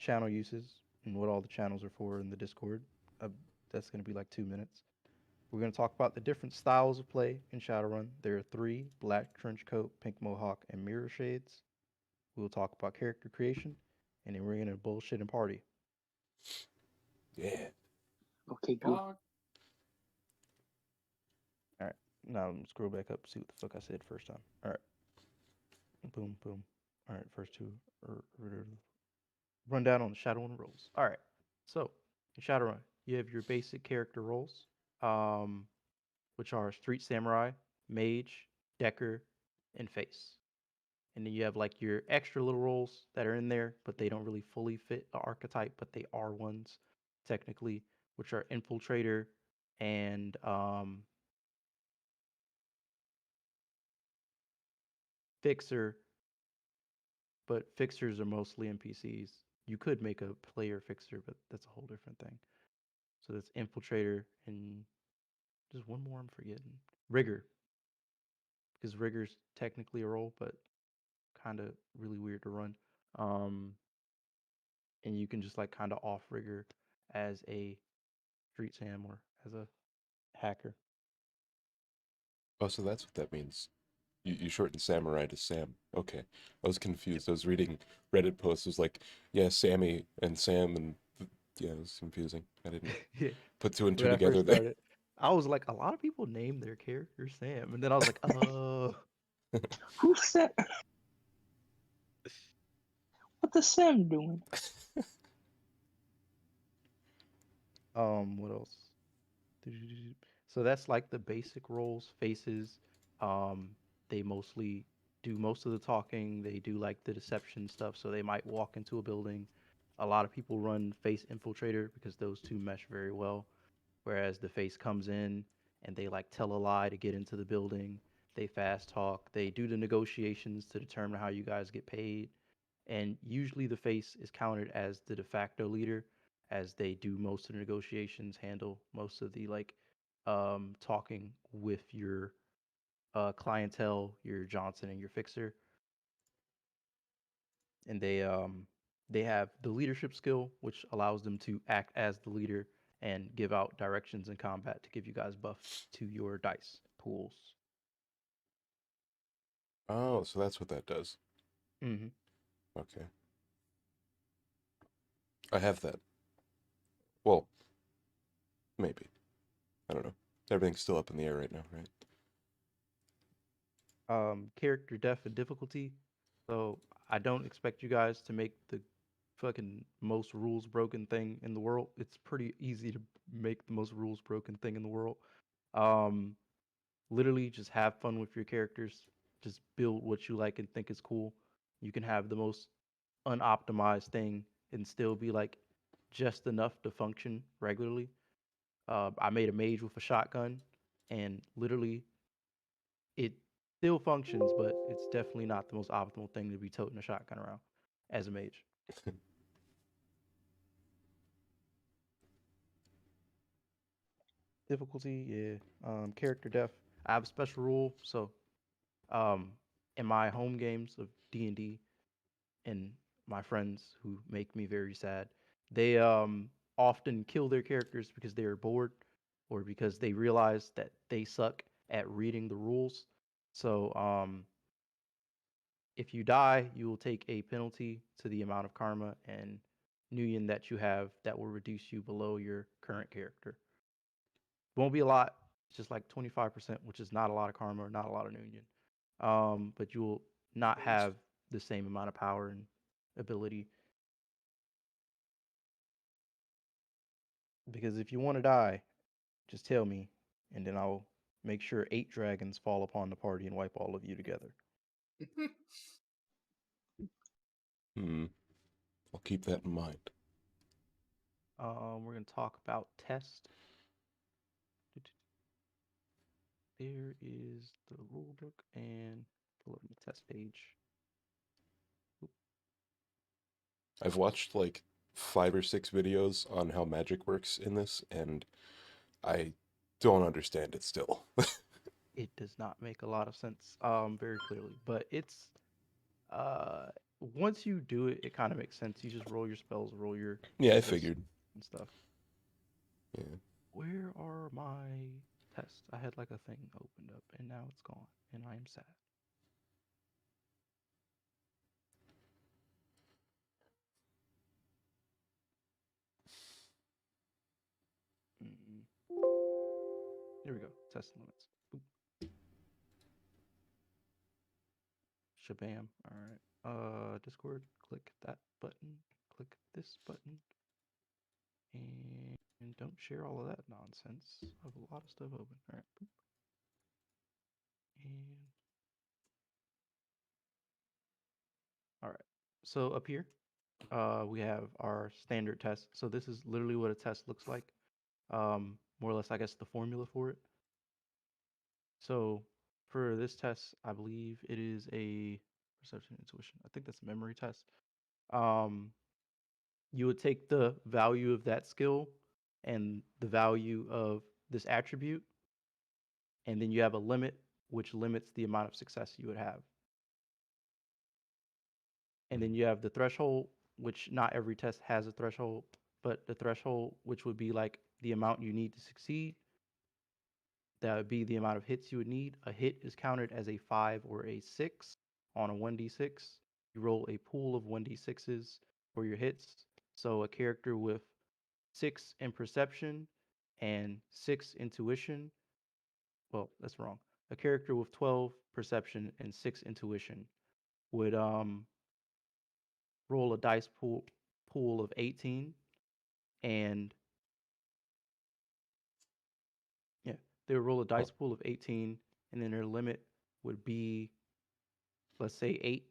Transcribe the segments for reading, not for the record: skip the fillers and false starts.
channel uses and what all the channels are for in the Discord. Uh, that's going to be like 2 minutes. We're going to talk about the different styles of play in Shadowrun. There are three: black trench coat, pink mohawk, and mirror shades. We'll talk about character creation, and then we're going to bullshit and party. Yeah. Okay, cool. Dog. All right. Now scroll back up, see what the fuck I said first time. All right. Boom, boom. All right. First two. Rundown on the Shadowrun roles. All right. So in Shadowrun, you have your basic character roles, um, which are Street Samurai, Mage, Decker, and Face. And then you have like your extra little roles that are in there, but they don't really fully fit the archetype, but they are ones technically, which are Infiltrator and Fixer. But fixers are mostly NPCs. You could make a player fixer, but that's a whole different thing. So that's Infiltrator and just one more I'm forgetting. Rigger, because Rigger's technically a role, but kind of really weird to run. Um, and you can just like kind of off Rigger as a street sam or as a hacker. Oh, so that's what that means. You shorten samurai to Sam. Okay. I was Yep. confused. I was reading Reddit posts. It was like, yeah, Sammy and Sam, and yeah, it was confusing. I didn't Yeah. put two and two When I first together there. started, I was like, a lot of people name their character Sam, and then I was like, Who's Sam? What the Sam doing? what else? So that's like the basic roles, faces. Um, they mostly do most of the talking. They do like the deception stuff. So they might walk into a building. A lot of people run face infiltrator because those two mesh very well. Whereas the face comes in and they like tell a lie to get into the building. They fast talk. They do the negotiations to determine how you guys get paid. And usually the face is counted as the de facto leader, as they do most of the negotiations, handle most of the like talking with your clientele, your Johnson and your fixer. And they have the leadership skill, which allows them to act as the leader and give out directions in combat to give you guys buffs to your dice pools. Oh, so that's what that does. Hmm. Okay. I have that. Well, maybe. I don't know. Everything's still up in the air right now, right? Character depth and difficulty. So I don't expect you guys to make the fucking most rules broken thing in the world. It's pretty easy to make the most rules broken thing in the world. Um, Literally just have fun with your characters. Just build what you like and think is cool. You can have the most unoptimized thing and still be like just enough to function regularly. I made a mage with a shotgun, and literally it still functions, but it's definitely not the most optimal thing to be toting a shotgun around as a mage. Difficulty, yeah. Character def. I have a special rule, so um, in my home games of D&D, and my friends who make me very sad, they often kill their characters because they are bored or because they realize that they suck at reading the rules. So if you die, you will take a penalty to the amount of karma and Nuyen that you have that will reduce you below your current character. Won't be a lot. It's just like 25%, which is not a lot of karma or not a lot of Nuyen. But you will not Bitch. have the same amount of power and ability. Because if you want to die, just tell me, and then I'll make sure 8 dragons fall upon the party and wipe all of you together. Hmm. I'll keep that in mind. We're gonna talk about test. There is the rule book and pull up the test page. I've watched like 5 or 6 videos on how magic works in this, and I don't understand it still. It does not make a lot of sense, very clearly, but once you do it, it kind of makes sense. You just roll your spells, roll your Yeah, I hits figured. and stuff. Yeah. Where are my tests? I had like a thing opened up and now it's gone, and I am sad. Mm-mm. Here we go. Test limits. Boop. Shabam. All right. Discord. Click that button. Click this button. And don't share all of that nonsense. I have a lot of stuff open. All right. Boop. And all right. So up here, we have our standard test. So this is literally what a test looks like. More or less, I guess, the formula for it. So for this test, I believe it is a perception intuition. I think that's a memory test. Um, you would take the value of that skill and the value of this attribute, and then you have a limit which limits the amount of success you would have. And then you have the threshold, which not every test has a threshold, but the threshold, which would be like the amount you need to succeed, that would be the amount of hits you would need. A hit is counted as a 5 or a 6 on a 1d6. You roll a pool of 1d6s for your hits. So a character with 6 in perception and 6 intuition. Well, that's wrong. A character with 12 perception and 6 intuition would roll a dice pool of 18, and yeah, they would roll a Huh. dice pool of 18, and then their limit would be, let's say, 8.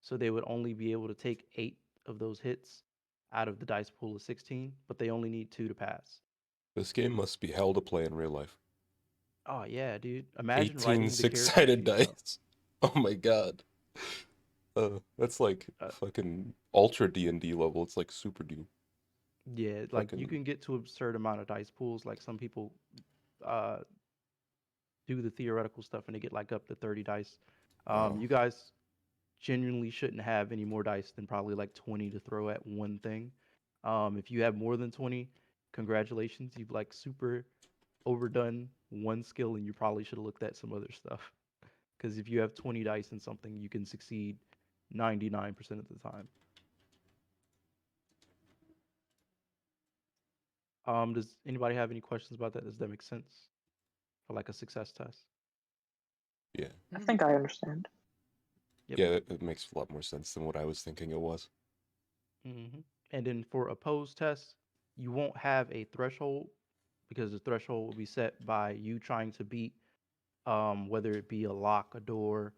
So they would only be able to take 8 of those hits out of the dice pool of 16, but they only need 2 to pass. This game must be hell to play in real life. Oh yeah, dude. Imagine 18 writing the character six-sided sheet stuff. dice. Oh my god. That's like Uh, fucking ultra D&D level. It's like super D. yeah, like you Fucking can get to absurd amount of dice pools. Like some people uh do the theoretical stuff and they get like up to 30 dice. wow. You guys genuinely shouldn't have any more dice than probably like 20 to throw at one thing. If you have more than 20, congratulations, you've like super overdone one skill and you probably should have looked at some other stuff. Because if you have 20 dice in something, you can succeed 99% of the time. Does anybody have any questions about that? Does that make sense for like a success test? Yeah. I think I understand. Yep. Yeah, it makes a lot more sense than what I was thinking it was. And then for opposed tests, you won't have a threshold because the threshold will be set by you trying to beat whether it be a lock, a door,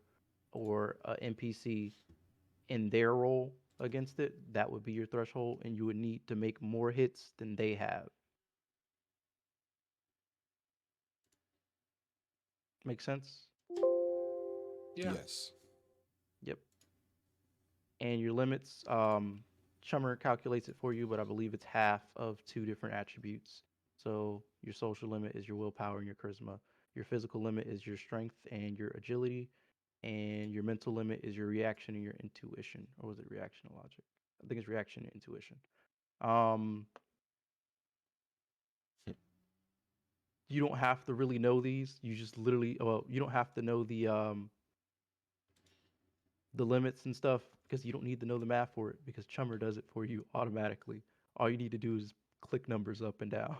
or a NPC in their role against it. That would be your threshold, and you would need to make more hits than they have. Make sense? Yeah. Yes. Yep. And your limits, Chummer calculates it for you, but I believe it's half of 2 different attributes. So your social limit is your willpower and your charisma. Your physical limit is your strength and your agility, and your mental limit is your reaction and your intuition. Or was it reaction and logic? I think it's reaction and intuition. Um, you don't have to really know these. You just literally, well, you don't have to know the limits and stuff because you don't need to know the math for it because Chummer does it for you automatically. All you need to do is click numbers up and down.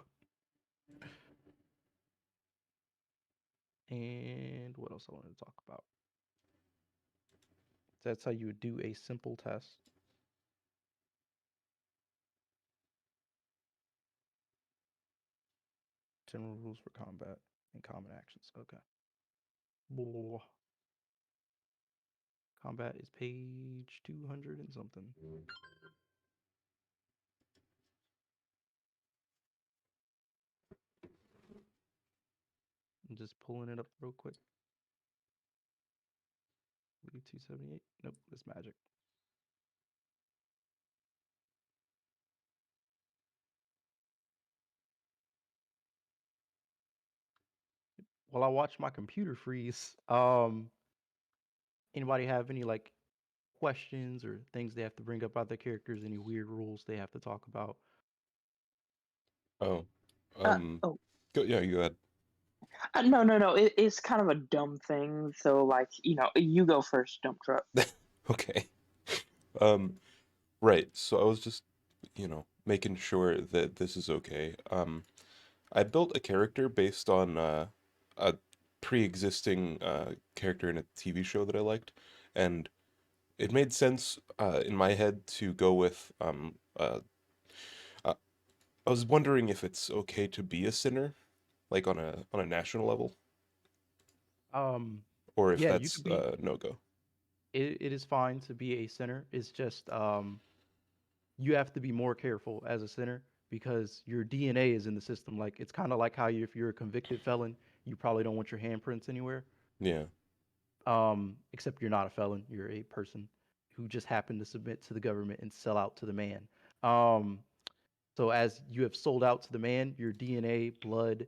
And what else I wanted to talk about? That's how you would do a simple test. General rules for combat and common actions. Okay. Blah. Combat is page 200 and something. I'm just pulling it up real quick. Leave 278. Nope, that's magic. While I watch my computer freeze, anybody have any like questions or things they have to bring up about their characters, any weird rules they have to talk about. Oh, Uh, um, oh, go yeah, you go ahead. no. It's kind of a dumb thing. So, like, you go first, dump truck. Okay. Um, right. So I was just, making sure that this is okay. I built a character based on a pre-existing character in a TV show that I liked, and it made sense in my head to go with uh, I was wondering if it's okay to be a sinner, like on a national level, Um, or if yeah, you that's could be. no go. It is fine to be a sinner. It's just you have to be more careful as a sinner because your DNA is in the system. Like it's kind of like how if you're a convicted felon, you probably don't want your handprints anywhere. Yeah. Except you're not a felon. You're a person who just happened to submit to the government and sell out to the man. Um, so as you have sold out to the man, your DNA, blood,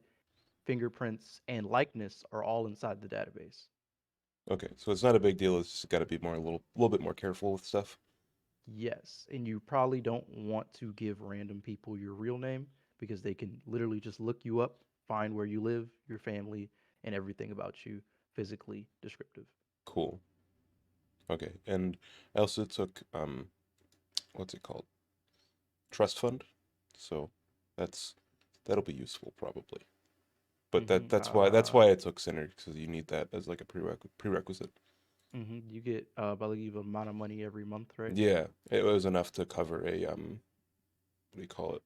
fingerprints, and likeness are all inside the database. Okay. So it's not a big deal. It's just got to be more a little bit more careful with stuff. Yes, and you probably don't want to give random people your real name because they can literally just look you up, find where you live, your family, and everything about you physically descriptive. Cool. Okay. And I also took what's it called? Trust fund. So that's that'll be useful probably. But hmm that's why I took Sinner because you need that as like a prerequisite. You get, I believe, an amount of money every month, right? Yeah, it was enough to cover a what do you call it?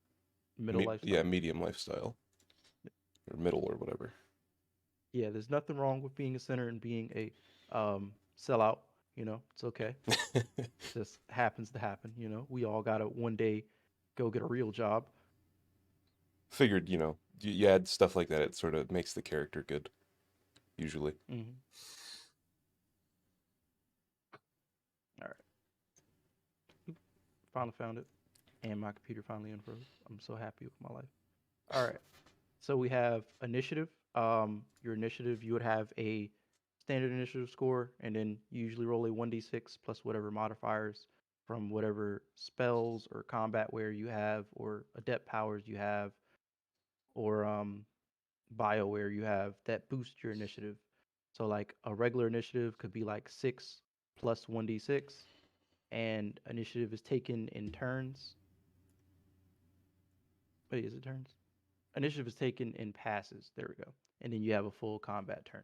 Middle Yeah, lifestyle. medium lifestyle or middle or whatever. Yeah, there's nothing wrong with being a sinner and being a sellout. It's okay. Just happens to happen. We all gotta one day go get a real job. Figured, you add stuff like that, it sort of makes the character good usually. hmm All right, finally found it, and my computer finally unfroze. I'm so happy with my life. All right. So we have initiative. Your initiative, you would have a standard initiative score, and then you usually roll a 1d6 plus whatever modifiers from whatever spells or combat wear you have, or adept powers you have, or bioware you have that boost your initiative. So like a regular initiative could be like 6 plus 1d6, and initiative is taken in turns. Wait, is it turns? Initiative is taken in passes. There we go. And then you have a full combat turn.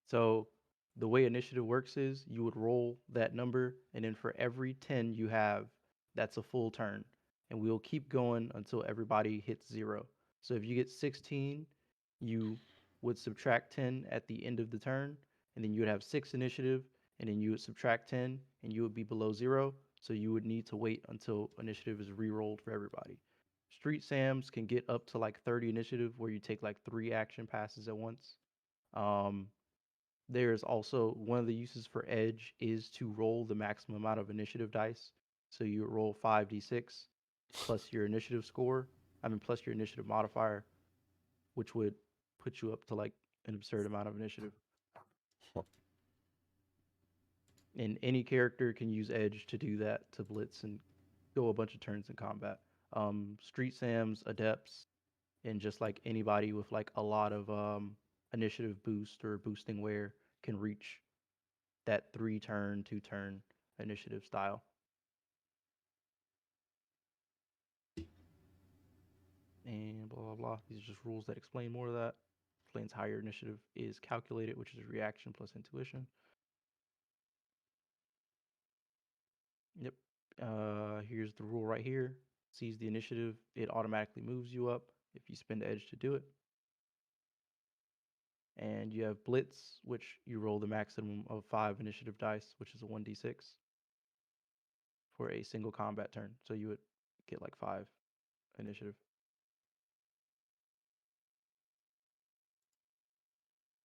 So the way initiative works is you would roll that number, and then for every 10 you have, that's a full turn. And we'll keep going until everybody hits 0. So if you get 16, you would subtract 10 at the end of the turn, and then you would have 6 initiative, and then you would subtract 10, and you would be below 0. So you would need to wait until initiative is re-rolled for everybody. Street Sams can get up to like 30 initiative, where you take like 3 action passes at once. Um, there's also one of the uses for edge is to roll the maximum amount of initiative dice. So you roll 5d6 plus your initiative score, plus your initiative modifier, which would put you up to like an absurd amount of initiative. Huh. And any character can use edge to do that, to blitz and go a bunch of turns in combat. Street Sams, adepts, and just like anybody with like a lot of initiative boost or boosting wear can reach that 3 turn, 2 turn initiative style. And blah, blah, blah. These are just rules that explain more of that. Explains how your initiative is calculated, which is reaction plus intuition. Yep. Here's the rule right here. Sees the initiative, it automatically moves you up if you spend edge to do it. And you have blitz, which you roll the maximum of 5 initiative dice, which is a 1d6 for a single combat turn. So you would get like 5 initiative.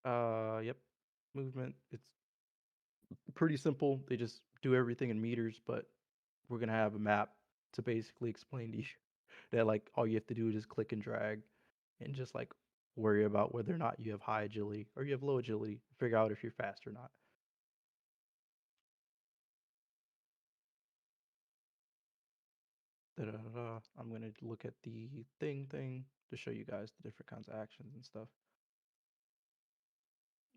Yep. Movement. It's pretty simple. They just do everything in meters, but we're gonna have a map to basically explain to you that like all you have to do is just click and drag and just like worry about whether or not you have high agility or you have low agility. Figure out if you're fast or not. I'm gonna look at the thing to show you guys the different kinds of actions and stuff.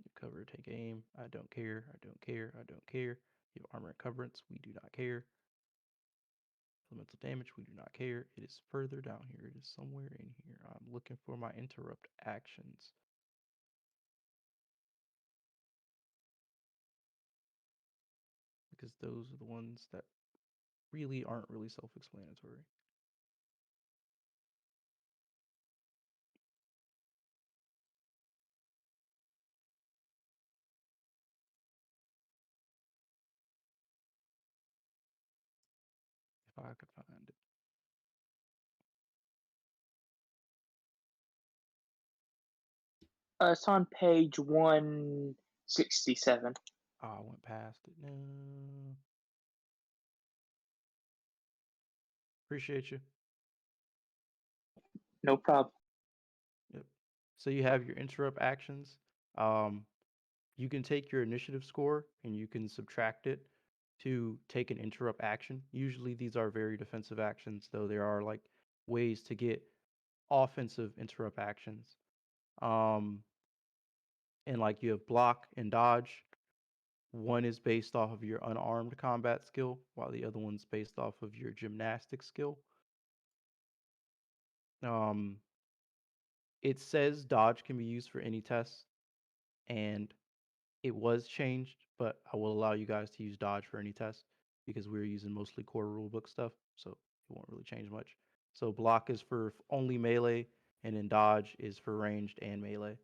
You cover, take aim. I don't care. I don't care. I don't care. You have armor encumbrance. We do not care. Elemental damage. We do not care. It is further down here. It is somewhere in here. I'm looking for my interrupt actions. Because those are the ones that really aren't really self-explanatory. If I could find it. It's on page 167. Oh, I went past it. No. Appreciate you. No problem. Yep. So you have your interrupt actions. Um, you can take your initiative score and you can subtract it to take an interrupt action. Usually these are very defensive actions, though there are like ways to get offensive interrupt actions. Um, and like you have block and dodge. One is based off of your unarmed combat skill, while the other one's based off of your gymnastic skill. Um, it says dodge can be used for any test, and it was changed, but I will allow you guys to use dodge for any test because we're using mostly core rulebook stuff, so it won't really change much. So block is for only melee, and then dodge is for ranged and melee.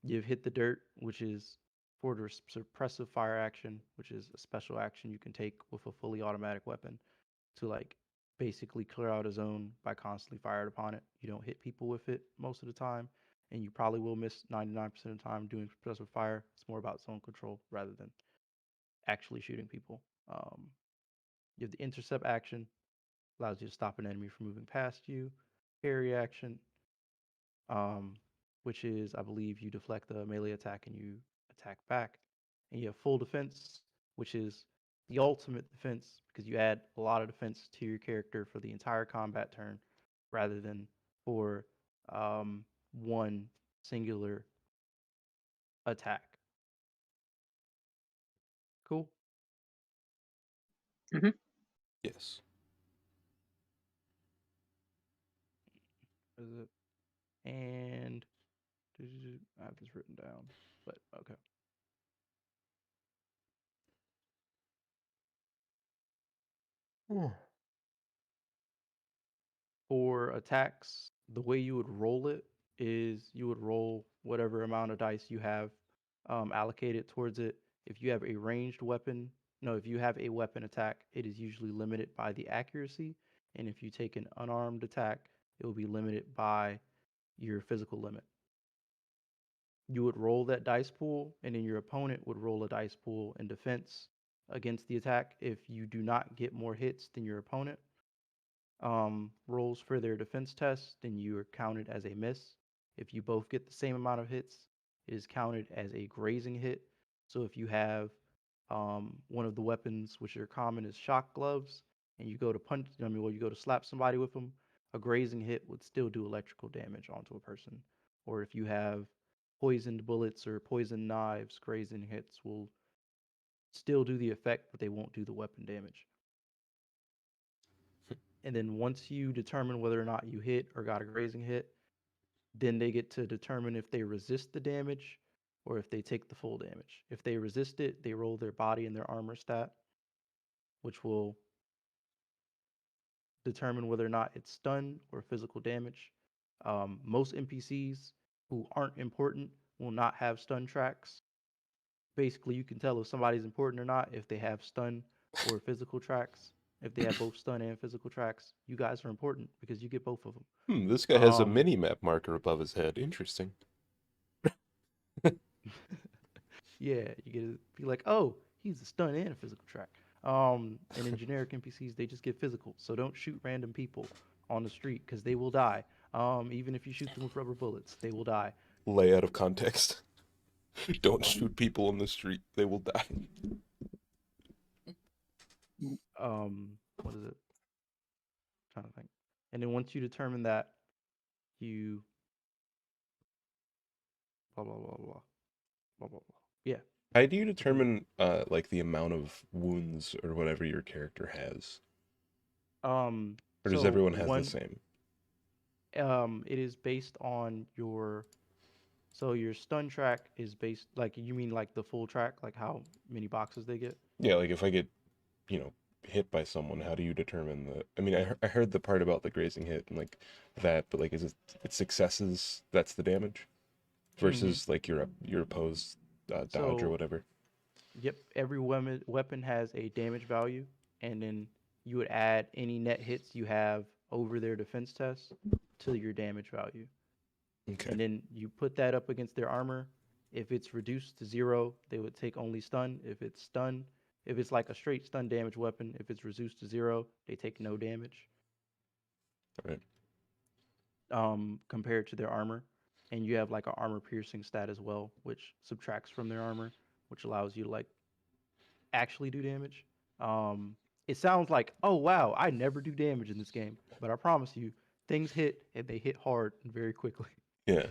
You've hit the dirt, which is for the suppressive fire action, which is a special action you can take with a fully automatic weapon to like basically clear out a zone by constantly firing upon it. You don't hit people with it most of the time, and you probably will miss 99% of the time doing suppressive fire. It's more about zone control rather than actually shooting people. You have the intercept action, allows you to stop an enemy from moving past you. Parry action, um, which is, I believe, you deflect the melee attack and you attack back. And you have full defense, which is the ultimate defense because you add a lot of defense to your character for the entire combat turn rather than for one singular attack. Cool. Yes. Is it? And I have this written down, but okay. For attacks, the way you would roll it is you would roll whatever amount of dice you have allocated towards it. If you have a ranged weapon, no, if you have a weapon attack, it is usually limited by the accuracy. And if you take an unarmed attack, it will be limited by your physical limit. You would roll that dice pool, and then your opponent would roll a dice pool in defense against the attack. If you do not get more hits than your opponent, rolls for their defense test, then you are counted as a miss. If you both get the same amount of hits, it is counted as a grazing hit. So if you have one of the weapons which are common is shock gloves, and you go to punch, you go to slap somebody with them, a grazing hit would still do electrical damage onto a person. Or if you have poisoned bullets or poisoned knives, grazing hits will still do the effect, but they won't do the weapon damage. And then once you determine whether or not you hit or got a grazing hit, then they get to determine if they resist the damage or if they take the full damage. If they resist it, they roll their body and their armor stat, which will determine whether or not it's stun or physical damage. Most NPCs who aren't important will not have stun tracks. Basically, you can tell if somebody's important or not if they have stun or physical tracks. If they have both stun and physical tracks, you guys are important because you get both of them. This guy has a mini map marker above his head. Interesting. Yeah, you get to be like, oh, he's a stun and a physical track. And in generic NPCs, they just get physical. So don't shoot random people on the street because they will die. Even if you shoot them with rubber bullets, they will die. Lay out of context. Don't shoot people on the street. They will die. What is it? kind of thing. And then once you determine that, you blah blah blah blah blah blah blah. Yeah. How do you And then determine like the amount of wounds or whatever your character has? Or does so everyone have the one same? it is based on your so your stun track is based like you mean like the full track, like how many boxes they get? Yeah, like if I get, you know, hit by someone, how do you determine the I mean, I heard the part about the grazing hit and like that, but like is it it's successes that's the damage Mm-hmm. versus like your opposed dodge or So whatever? yep, every weapon has a damage value, and then you would add any net hits you have over their defense test to your damage value. Okay. And then you put that up against their armor. If it's reduced to 0, they would take only stun. If it's like a straight stun damage weapon, if it's reduced to 0, they take no damage. All right. Compared to their armor. And you have like an armor piercing stat as well, which subtracts from their armor, which allows you to like actually do damage. Um, it sounds like, oh wow, I never do damage in this game, but I promise you, things hit and they hit hard and very quickly. Yeah.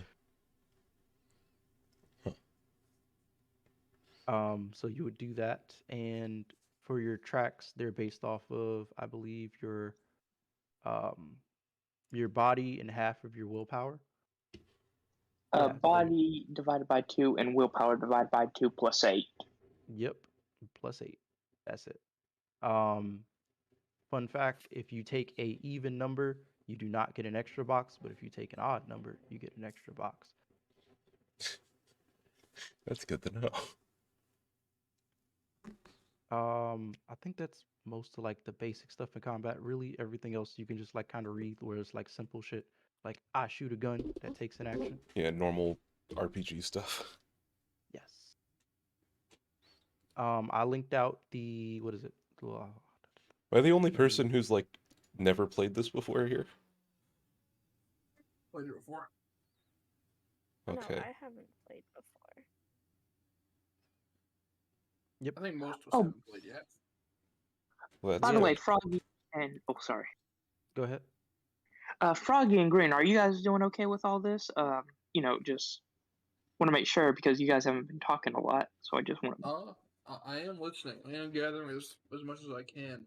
Huh. So you would do that, and for your tracks, they're based off of, I believe, um, your body and half of your willpower. Yeah. So Body divided by 2 and willpower divided by 2 plus 8. yep, +8. That's it. Um, Fun fact: if you take a even number, you do not get an extra box, but if you take an odd number, you get an extra box. That's good to know. I think that's most of like the basic stuff in combat. Really, everything else you can just like kind of read, where it's like simple shit, like I shoot a gun that takes an action. Yeah, normal RPG stuff. Yes. I linked out the what is it? Am I the only person who's like never played this before here? Played it before. No, Okay. I haven't played before. Yep. I think most of us Oh. haven't played yet. Well, that's By the good. way, Froggy and sorry, Go ahead. Froggy and Green, are you guys doing okay with all this? Just want to make sure because you guys haven't been talking a lot, so I just want to. I am listening. I am gathering as much as I can.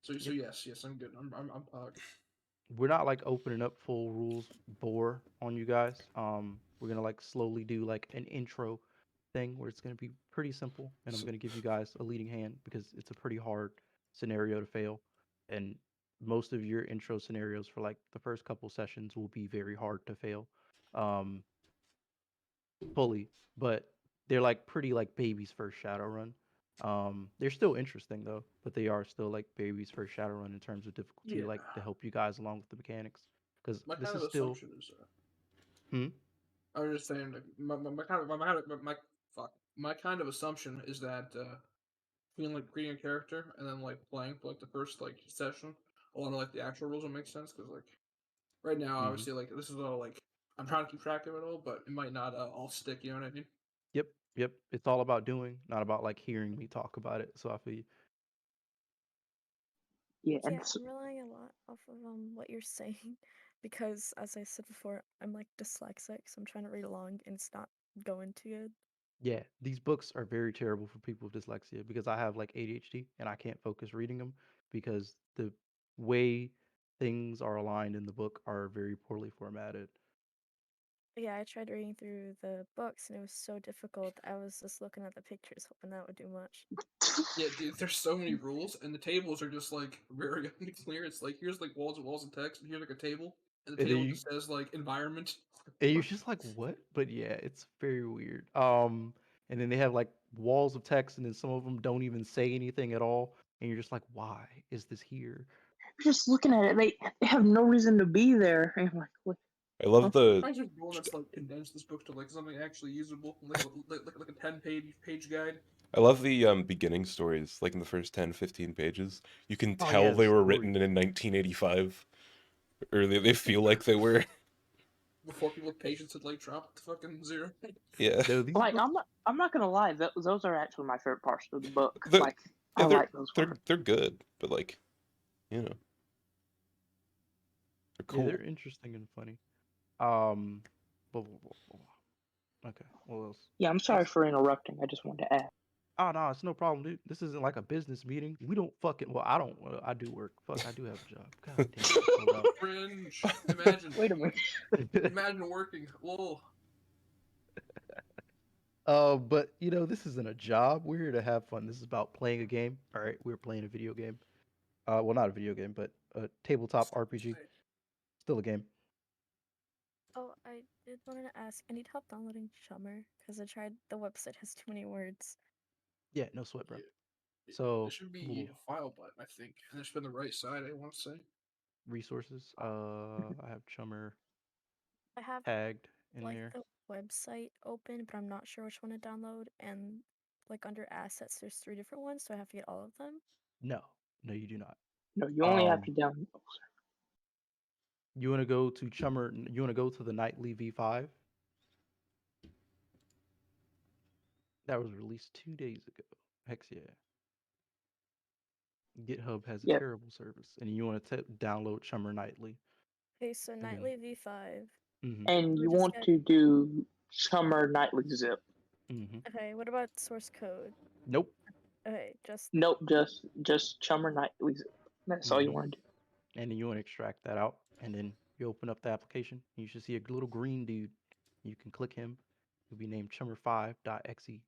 So yes, I'm good. I'm pugged. We're not like opening up full rules bore on you guys. We're gonna like slowly do like an intro thing where it's gonna be pretty simple, and I'm gonna give you guys a leading hand because it's a pretty hard scenario to fail, and most of your intro scenarios for like the first couple sessions will be very hard to fail, um, fully, but they're like pretty like baby's first Shadowrun. They're still interesting though, but they are still like baby's first Shadowrun in terms of difficulty, Yeah. like to help you guys along with the mechanics. Because My this kind is of still, assumption is. hmm, I was just saying, like, my kind of assumption is that between like creating a character and then like playing for like the first like session, a lot of like the actual rules will make sense because like right now, hmm, obviously, like this is all like I'm trying to keep track of it all, but it might not all stick. You know what I mean? yep, yep. It's all about doing, not about like hearing me talk about it. So I feel you. Yeah, and Yeah, I'm relying a lot off of what you're saying because, as I said before, I'm like dyslexic, so I'm trying to read along and it's not going too good. Yeah, these books are very terrible for people with dyslexia because I have like ADHD and I can't focus reading them because the way things are aligned in the book are very poorly formatted. Yeah, I tried reading through the books and it was so difficult. I was just looking at the pictures, hoping that would do much. Yeah, dude. There's so many rules, and the tables are just like very unclear. It's like here's like walls and walls of text, and here's like a table, and the And then table you just says like environment. and you're just like, what? But yeah, it's very weird. And then they have like walls of text, and then some of them don't even say anything at all, and you're just like, why is this here? just looking at it, they have no reason to be there. And I'm like, what? I love the I just want to like condense this book to like something actually usable, like a 10-page guide. I love the beginning stories, like in the first 10, 15 pages. You can Oh tell yeah, they the were story. written in 1985, or they feel like they were. Before people with patience had like dropped to fucking zero. Yeah. No, these Like books. I'm not gonna lie. Those are actually my favorite parts of the book. The Like I Yeah, like those ones. they're good, but like, you know, they're Yeah, cool. they're interesting and funny. Um, okay. What else? Yeah, I'm sorry Let's. for interrupting. I just wanted to ask. Oh no, it's no problem, dude. This isn't like a business meeting. We don't fucking. Well, I don't. Well, I do work. Fuck, I do have a job. God damn it. Hold Cringe. Imagine. Wait a minute. up. Imagine working. Lol. But you know, this isn't a job. We're here to have fun. This is about playing a game. All right, we're playing a video game. Well, not a video game, but a tabletop RPG. Still a game. Oh, I did want to ask. I need help downloading Chummer because I tried. The website has too many words. Yeah, no sweat, bro. Yeah. There So, should be a file button, I think. And there should be on the right side, I want to say. resources. I have Chummer I have tagged in like there. the website open, but I'm not sure which one to download. And like under assets, there's 3 different ones, so I have to get all of them. No, no, you do not. No, you only have to Um, download. you want to go to Chummer? You want to go to the Nightly V5 that was released 2 days ago. Heck yeah. GitHub has a Yep. terrible service, and you want to download Chummer Nightly. Okay, so then- Nightly V5. Mm-hmm. And Or you just want get- to do Chummer Nightly Zip. Mm-hmm. Okay, what about source code? Nope. Okay, just Nope, just Chummer Nightly Zip. That's all you Mhm. want to do. And then you want to extract that out, and then you open up the application. You should see a little green dude. You can click him. He'll be named chummer5.exe.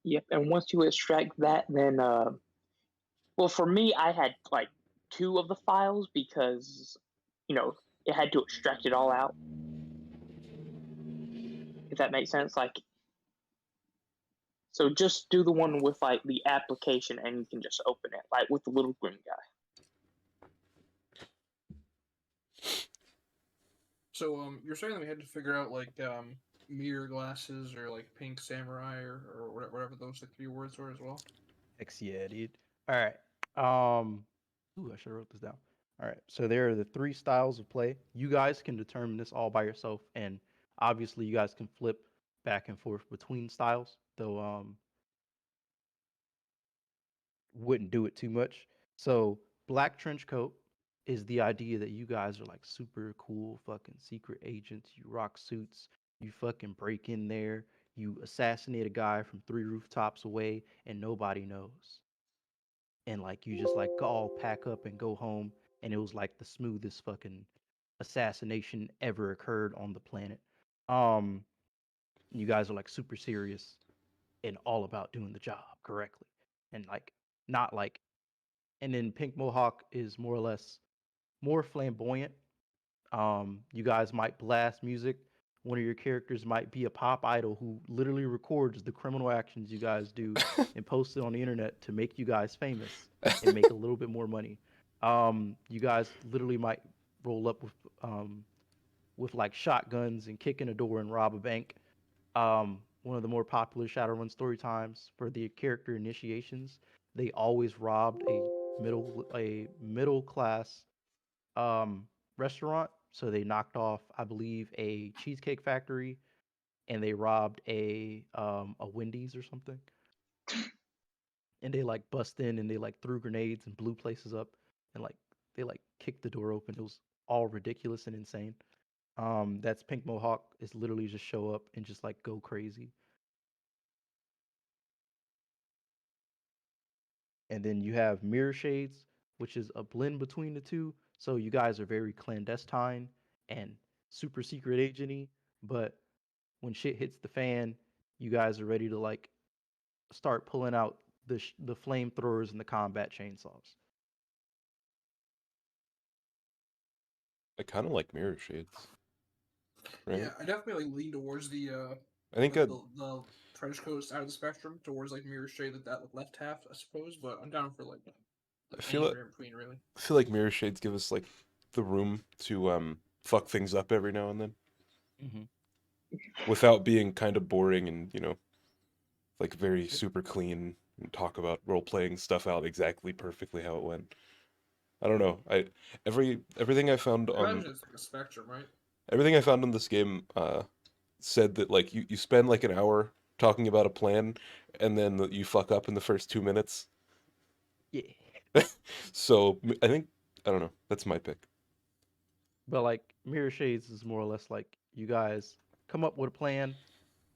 Yep. And once you extract that, then well, for me, I had like 2 of the files because it had to extract it all out. If that makes sense, like. So just do the one with like the application, and you can just open it, like with the little green guy. So, you're saying that we had to figure out, like, mirror glasses or, like, pink samurai or whatever those, like, 3 words were as well? Yeah, dude. All right. Ooh, I should have wrote this down. All right. So there are the 3 styles of play. You guys can determine this all by yourself, and obviously you guys can flip back and forth between styles. Though wouldn't do it too much. So black trench coat is the idea that you guys are like super cool fucking secret agents. You rock suits. You fucking break in there. You assassinate a guy from 3 rooftops away, and nobody knows. And like you just like all pack up and go home, and it was like the smoothest fucking assassination ever occurred on the planet. Um, you guys are like super serious and all about doing the job correctly, and like not like. And then Pink Mohawk is more or less more flamboyant. You guys might blast music. One of your characters might be a pop idol who literally records the criminal actions you guys do and posts it on the internet to make you guys famous and make a little bit more money. You guys literally might roll up with like shotguns and kick in a door and rob a bank. One of the more popular Shadowrun story times for the character initiations, they always robbed a middle class restaurant. So they knocked off, I believe, a cheesecake factory, and they robbed a Wendy's or something. And they like bust in and they like threw grenades and blew places up, and like they like kicked the door open. It was all ridiculous and insane. That's Pink Mohawk is literally just show up and just like go crazy. And then you have Mirror Shades, which is a blend between the two. So you guys are very clandestine and super secret agenty, but when shit hits the fan, you guys are ready to like start pulling out the flamethrowers and the combat chainsaws. I kind of like Mirror Shades, right? Yeah, I definitely lean towards the I think the trench coat side of the spectrum, towards like mirror shade, that left half, I suppose. But I'm down for like I feel anywhere like in between, really. I feel like Mirror Shades give us like the room to fuck things up every now and then without being kind of boring and like very super clean and talk about role playing stuff out exactly perfectly how it went. I don't know. Everything I found I on imagine it's like a spectrum, right? everything I found on this game said that like you spend like an hour talking about a plan, and then you fuck up in the first 2 minutes. Yeah. So I think I don't know. That's my pick. But like Mirror Shades is more or less like you guys come up with a plan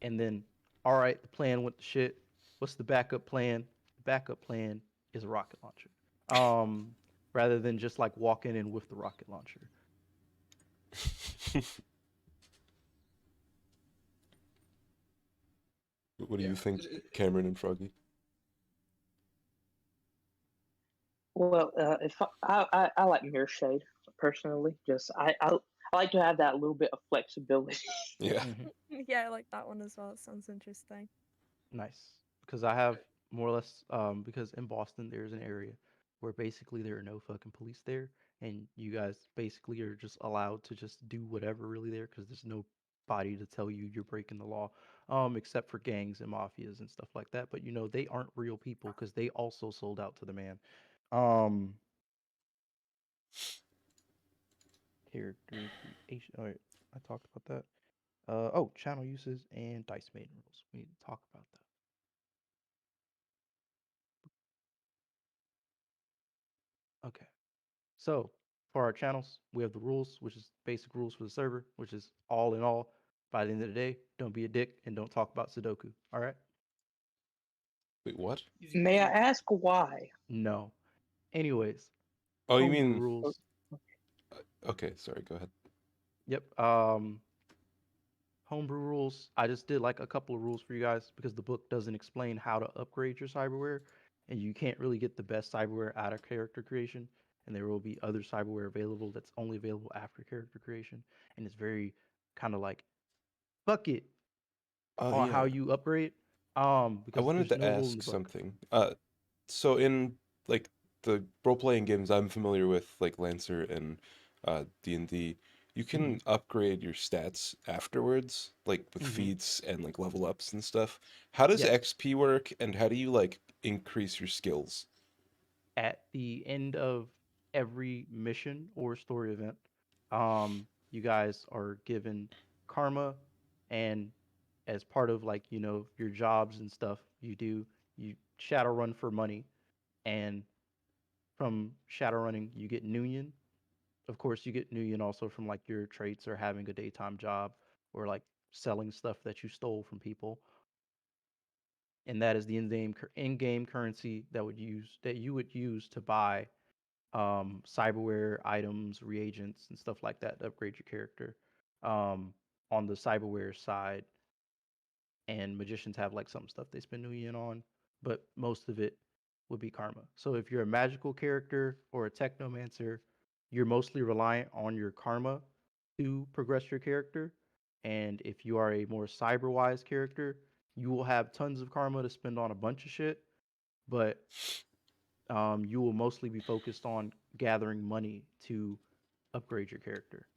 and then all right, the plan went to shit. What's the backup plan? The backup plan is a rocket launcher. Um Rather than just like walking in with the rocket launcher. What do Yeah. you think, Cameron and Froggy? Well, if I like Mirror Shade personally, just I like to have that little bit of flexibility. Yeah. Hmm. Yeah, I like that one as well. It sounds interesting. Nice. Because I have more or less because in Boston there's an area where basically there are no fucking police there and you guys basically are just allowed to just do whatever really there because there's no body to tell you you're breaking the law except for gangs and mafias and stuff like that, but you know they aren't real people because they also sold out to the man. um Character creation, all right, I talked about that. Oh, channel uses and dice maiden rules, we need to talk about that. Okay. So for our channels, we have the rules, which is basic rules for the server, which is all in all. By the end of the day, don't be a dick and don't talk about Sudoku. All right? Wait, what? Easy May I peasy. ask why? No. Anyways, Oh, you homebrew mean rules. okay, sorry, go ahead. Yep. Homebrew rules. I just did like a couple of rules for you guys because the book doesn't explain how to upgrade your cyberware, and you can't really get the best cyberware out of character creation. And there will be other cyberware available that's only available after character creation, and it's very kind of like fuck it on how Yeah. you upgrade. I Because wanted there's to no rule in ask the book. something. So in like the role-playing games I'm familiar with, like Lancer and D&D, you Mm-hmm. can upgrade your stats afterwards, like with Mm-hmm. feats and like level ups and stuff. How does Yes. XP work, and how do you like increase your skills? At the end of every mission or story event, you guys are given karma, and as part of like your jobs and stuff, you shadow run for money, and from shadow running you get Nuyen. Of course, you get Nuyen also from like your traits or having a daytime job or like selling stuff that you stole from people, and that is the in-game currency that you would use to buy cyberware items, reagents, and stuff like that to upgrade your character. Um, on the cyberware side, and magicians have like some stuff they spend New Yen on, but most of it would be karma. So if you're a magical character or a technomancer, you're mostly reliant on your karma to progress your character. And if you are a more cyberwise character, you will have tons of karma to spend on a bunch of shit, but you will mostly be focused on gathering money to upgrade your character.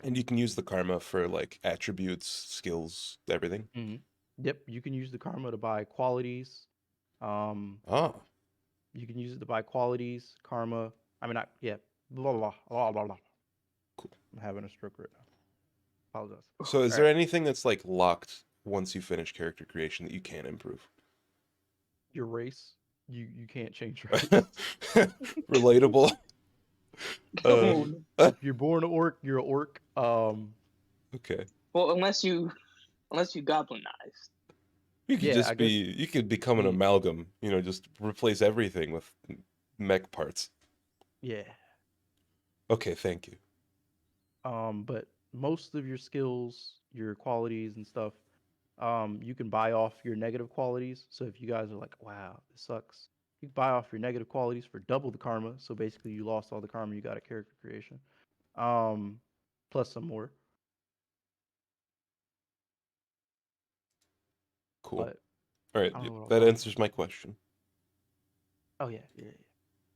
And you can use the karma for like attributes, skills, everything. Hmm. Yep, you can use the karma to buy qualities. Um, Oh, you can use it to buy qualities, karma. I mean, not yeah, blah blah blah blah blah. cool. I'm having a stroke right now. Apologize. So is All there right, anything that's like locked once you finish character creation that you can't improve? your race. You can't change race. Relatable. Uh, Oh, no. If you're born an orc, you're an orc. okay. Well, unless you goblinized. Yeah, I guess. You could become an Yeah, amalgam, just replace everything with mech parts. yeah. Okay, thank you. But most of your skills, your qualities and stuff, you can buy off your negative qualities. So if you guys are like, wow, this sucks, you can buy off your negative qualities for double the karma. So basically, you lost all the karma you got at character creation, um, plus some more. Cool. But All right, I don't know what I was that talking answers about. my question. Oh yeah, yeah, yeah.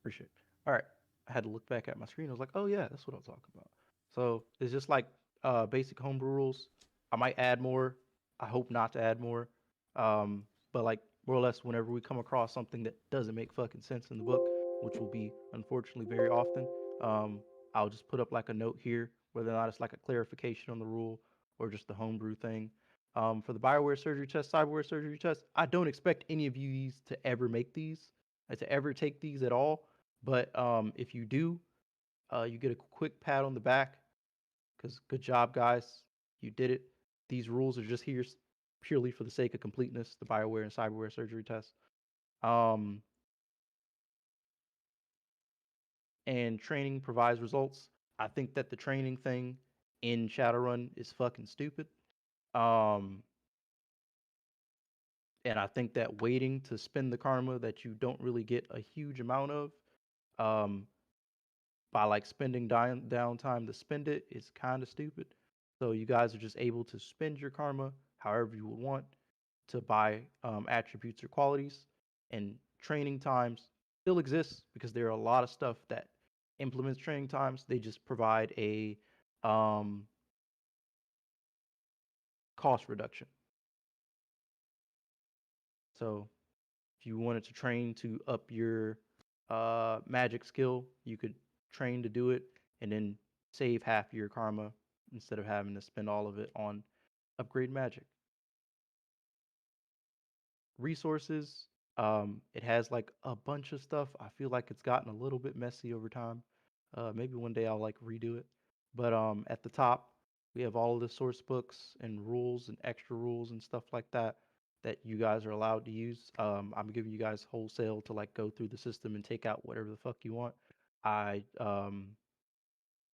Appreciate it. All right. I had to look back at my screen. I was like, oh yeah, that's what I'm talking about. So it's just like basic homebrew rules. I might add more. I hope not to add more. But like more or less whenever we come across something that doesn't make fucking sense in the book, which will be unfortunately very often, um, I'll just put up like a note here, whether or not it's like a clarification on the rule or just the homebrew thing. For the Bioware surgery test, cyberware surgery test, I don't expect any of you to ever make these, to ever take these at all. But if you do, you get a quick pat on the back because good job, guys. You did it. These rules are just here purely for the sake of completeness, the Bioware and cyberware surgery test. Um, and training provides results. I think that the training thing in Shadowrun is fucking stupid. Um, and I think that waiting to spend the karma that you don't really get a huge amount of, um, by like spending downtime to spend it is kind of stupid. So you guys are just able to spend your karma however you would want to buy attributes or qualities, and training times still exists because there are a lot of stuff that implements training times. They just provide a um, cost reduction. So if you wanted to train to up your magic skill, you could train to do it and then save half your karma instead of having to spend all of it on upgrade magic. Resources, it has like a bunch of stuff. I feel like it's gotten a little bit messy over time. Maybe one day I'll like redo it. But at the top, we have all of the source books and rules and extra rules and stuff like that that you guys are allowed to use. I'm giving you guys wholesale to like go through the system and take out whatever the fuck you want. I um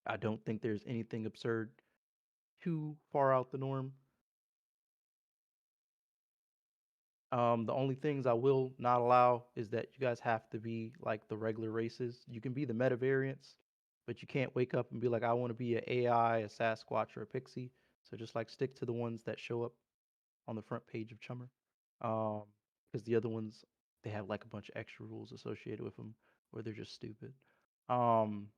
I don't think there's anything absurd too far out the norm. The only things I will not allow is that you guys have to be like the regular races. You can be the meta variants, but you can't wake up and be like, I want to be an AI, a Sasquatch, or a Pixie. So just like stick to the ones that show up on the front page of Chummer. Um, because the other ones, they have like a bunch of extra rules associated with them, or they're just stupid. Um,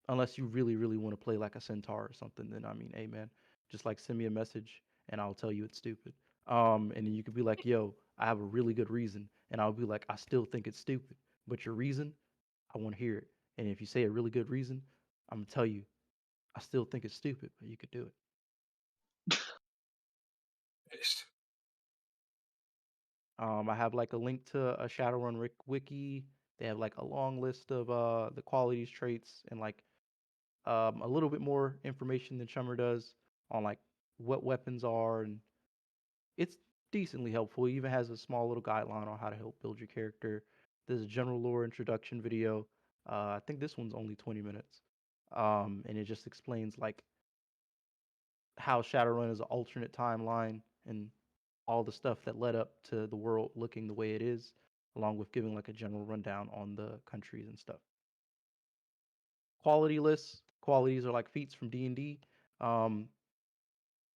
unless you really, really want to play like a centaur or something, then I mean, hey man, just like send me a message and I'll tell you it's stupid. And then you could be like, yo, I have a really good reason, and I'll be like, I still think it's stupid, but your reason, I want to hear it. And if you say a really good reason, I'm gonna tell you, I still think it's stupid, but you could do it. Based. I have like a link to a Shadowrun wiki. They have like a long list of the qualities, traits, and like a little bit more information than Chummer does on like what weapons are, and it's decently helpful. It even has a small little guideline on how to help build your character. There's a general lore introduction video. I think this one's only 20 minutes, and it just explains like how Shadowrun is an alternate timeline and all the stuff that led up to the world looking the way it is, along with giving like a general rundown on the countries and stuff. Quality lists. Qualities are like feats from D&D. Um,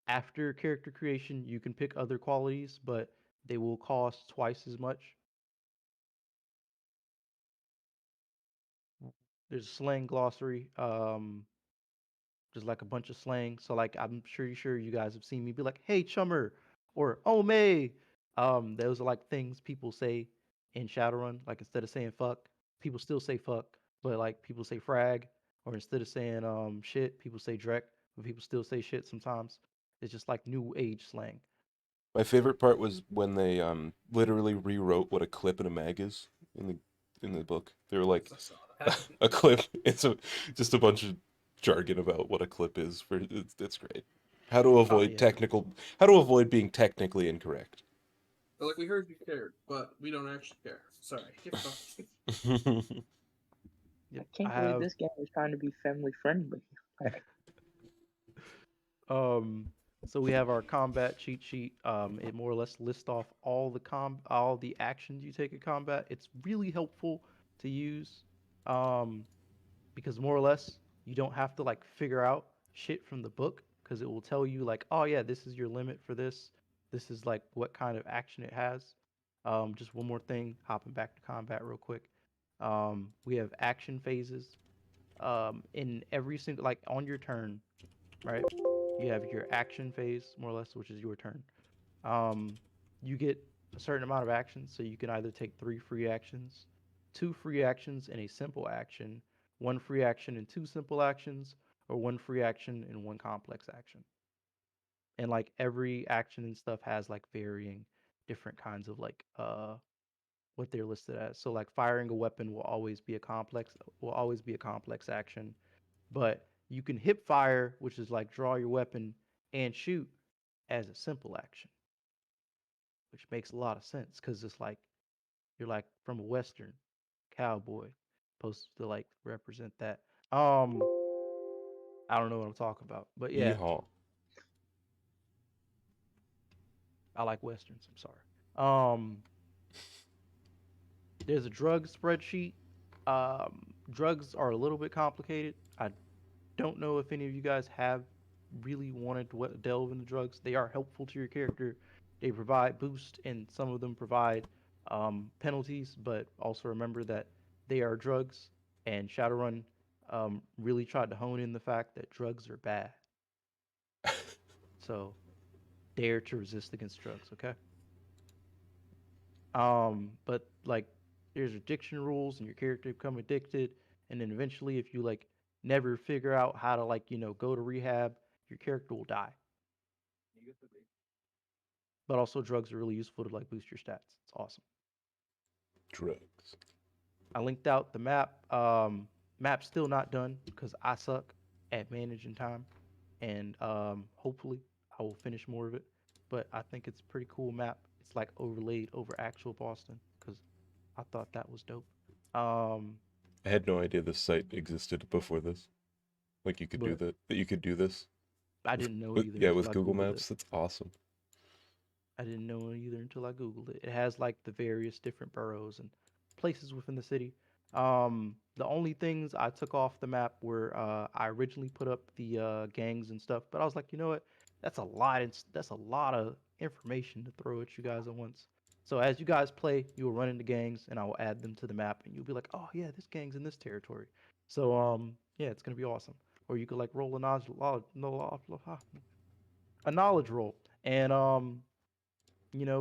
After character creation, you can pick other qualities, but they will cost twice as much. There's a slang glossary, just like a bunch of slang. So like I'm sure you guys have seen me be like, "Hey, chummer," or "Oh may." Those are like things people say in Shadowrun. Like instead of saying fuck, people still say fuck, but like people say frag, or instead of saying shit, people say drek, but people still say shit sometimes. It's just like new age slang. My favorite part was when they literally rewrote what a clip in a mag is in the book. They were like I saw that happen. a clip. It's just a bunch of jargon about what a clip is. For it's great. How to Oh avoid yeah. how to avoid being technically incorrect. They're like, we heard you cared, but we don't actually care. Sorry. Get fucked. I Yep. I can't believe have this game is trying to be family friendly. um so we have our combat cheat sheet. It more or less lists off all the actions you take in combat. It's really helpful to use. Um because more or less you don't have to like figure out shit from the book because it will tell you like, oh yeah, this is your limit for this. This is like what kind of action it has. Just one more thing, hopping back to combat real quick. We have action phases. In every single like on your turn, right? You have your action phase, more or less, which is your turn. Um, you get a certain amount of actions, so you can either take 3 free actions, 2 free actions and a simple action, 1 free action and 2 simple actions, or 1 free action and 1 complex action. and like every action and stuff has like varying different kinds of like what they're listed as. So like firing a weapon will always be a complex action, but you can hip fire, which is like draw your weapon and shoot as a simple action, which makes a lot of sense because it's like you're like from a western cowboy, supposed to like represent that. I don't know what I'm talking about, but yeah, Yeehaw. I like westerns. I'm sorry. There's a drug spreadsheet. Drugs are a little bit complicated. I don't know if any of you guys have really wanted to delve into drugs. They are helpful to your character. They provide boost, and some of them provide penalties. But also remember that they are drugs, and Shadowrun really tried to hone in the fact that drugs are bad. So dare to resist against drugs, okay? But like there's addiction rules and your character become addicted, and then eventually if you like never figure out how to like, go to rehab, your character will die. But also drugs are really useful to like boost your stats. It's awesome. Drugs. I linked out the map. Map's still not done because I suck at managing time, and hopefully I will finish more of it. But I think it's a pretty cool map. It's like overlaid over actual Boston because I thought that was dope. Um, I had no idea this site existed before this. Like you could do but that you could do this I didn't know it with either yeah, until with I Google googled it. Maps. That's awesome. I didn't know it either until I googled it. It has like the various different boroughs and places within the city. The only things I took off the map were I originally put up the gangs and stuff, but I was like, you know what? That's a lot. That's a lot of information to throw at you guys at once. So as you guys play, you will run into gangs, and I will add them to the map, and you'll be like, oh yeah, this gang's in this territory. So yeah, it's gonna be awesome. Or you could like roll a knowledge roll, and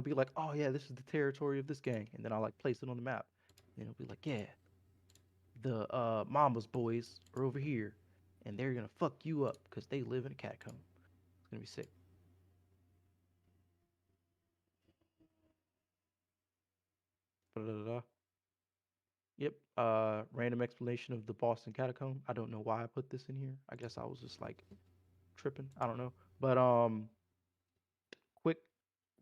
be like, oh yeah, this is the territory of this gang, and then I'll like place it on the map. And it'll be like, yeah, the Mama's boys are over here, and they're gonna fuck you up because they live in a catacomb. It's gonna be sick. Da-da-da-da. Yep. Random explanation of the Boston catacomb. I don't know why I put this in here. I guess I was just like tripping. I don't know. But quick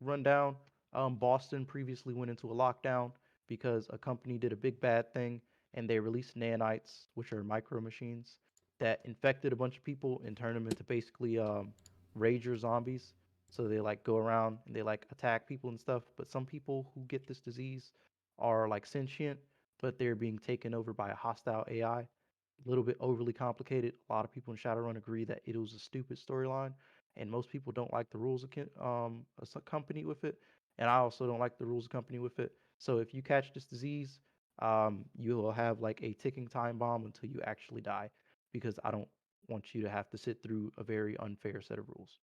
rundown. Boston previously went into a lockdown because a company did a big bad thing and they released nanites, which are micro machines that infected a bunch of people and turned them into basically rager zombies. So they like go around and they like attack people and stuff. But some people who get this disease are like sentient, but they're being taken over by a hostile AI. A little bit overly complicated. A lot of people in Shadowrun agree that it was a stupid storyline, and most people don't like the rules accompanied with it. And I also don't like the rules accompanied with it. So if you catch this disease, you will have like a ticking time bomb until you actually die, because I don't want you to have to sit through a very unfair set of rules.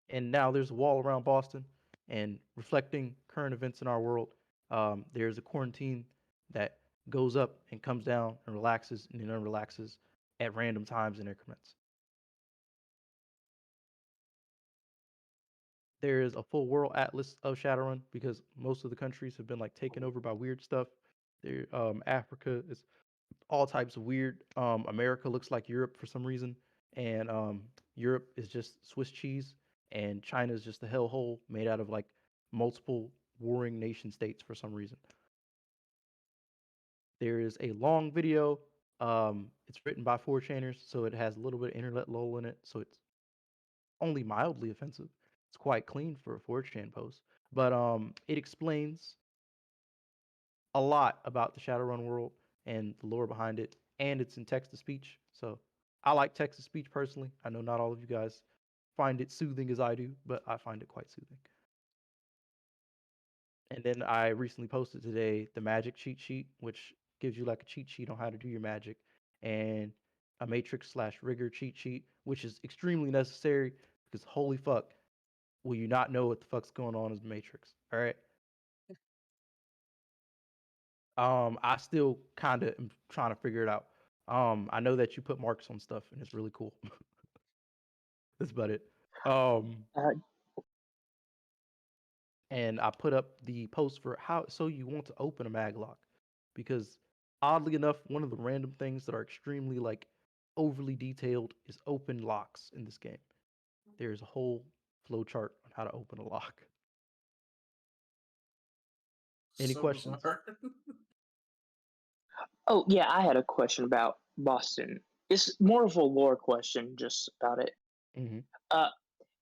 And now there's a wall around Boston, and reflecting current events in our world, there's a quarantine that goes up and comes down and relaxes and then unrelaxes at random times in increments. There is a full world atlas of Shadowrun because most of the countries have been like taken over by weird stuff. There, Africa is all types of weird. America looks like Europe for some reason, and Europe is just Swiss cheese, and China is just a hellhole made out of like multiple warring nation states for some reason. There is a long video. It's written by 4chaners, so it has a little bit of internet lull in it, so it's only mildly offensive. It's quite clean for a 4chan post, but it explains a lot about the Shadowrun world and the lore behind it, and it's in text to speech. So I like text to speech personally. I know not all of you guys find it soothing as I do, but I find it quite soothing. And then I recently posted today the magic cheat sheet, which gives you like a cheat sheet on how to do your magic, and a matrix/rigor cheat sheet, which is extremely necessary because holy fuck, will you not know what the fuck's going on as the matrix? All right. I still kind of am trying to figure it out. I know that you put marks on stuff, and it's really cool. That's about it. Um, Uh, and I put up the post for how so you want to open a maglock because oddly enough, one of the random things that are extremely like overly detailed is open locks in this game. There's a whole flowchart on how to open a lock. Any So questions? bizarre. oh yeah, I had a question about Boston. It's more of a lore question, just about it. Mm-hmm. Uh,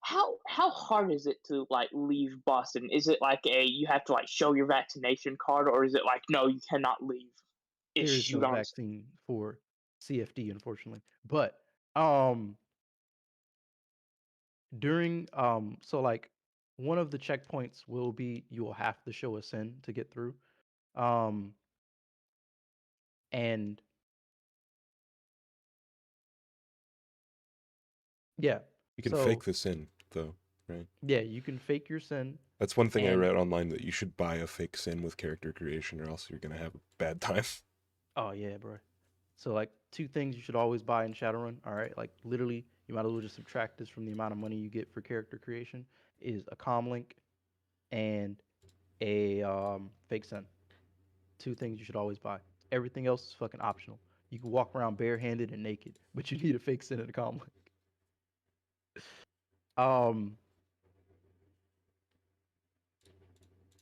how hard is it to like leave Boston? Is it like a you have to like show your vaccination card, or is it like no, you cannot leave? It's There is shoot no on. vaccine for CFD, unfortunately. But um, during so like one of the checkpoints will be you will have to show a sin to get through. Um, and yeah, You can so fake this in, though, right? yeah, you can fake your sin, That's one thing I and read online, that you should buy a fake sin with character creation, or else you're gonna have a bad time. oh yeah, bro. So like two things you should always buy in Shadowrun. All right, like literally, you might as well just subtract this from the amount of money you get for character creation. Is a comm link and a fake sin. Two things you should always buy. Everything else is fucking optional. You can walk around barehanded and naked, but you need a fake sin and a comm link. Um,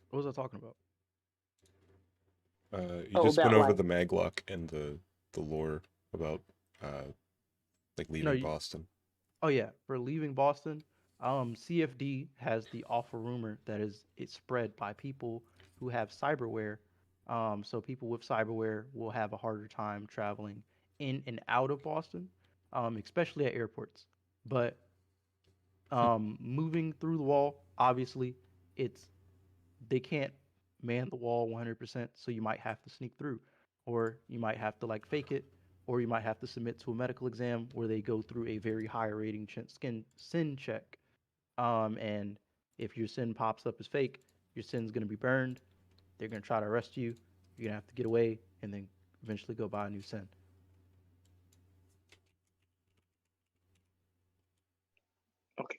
what was I talking about? You Oh, just went about over like the maglock and the lore about like No, leaving Boston. oh yeah, for leaving Boston, CFD has the awful rumor that it's spread by people who have cyberware. So people with cyberware will have a harder time traveling in and out of Boston, especially at airports. But moving through the wall, obviously, it's they can't man the wall 100%, so you might have to sneak through, or you might have to like fake it, or you might have to submit to a medical exam where they go through a very high rating skin sin check. And if your sin pops up as fake, your sin's gonna be burned. They're gonna try to arrest you. You're gonna have to get away and then eventually go buy a new sin. okay.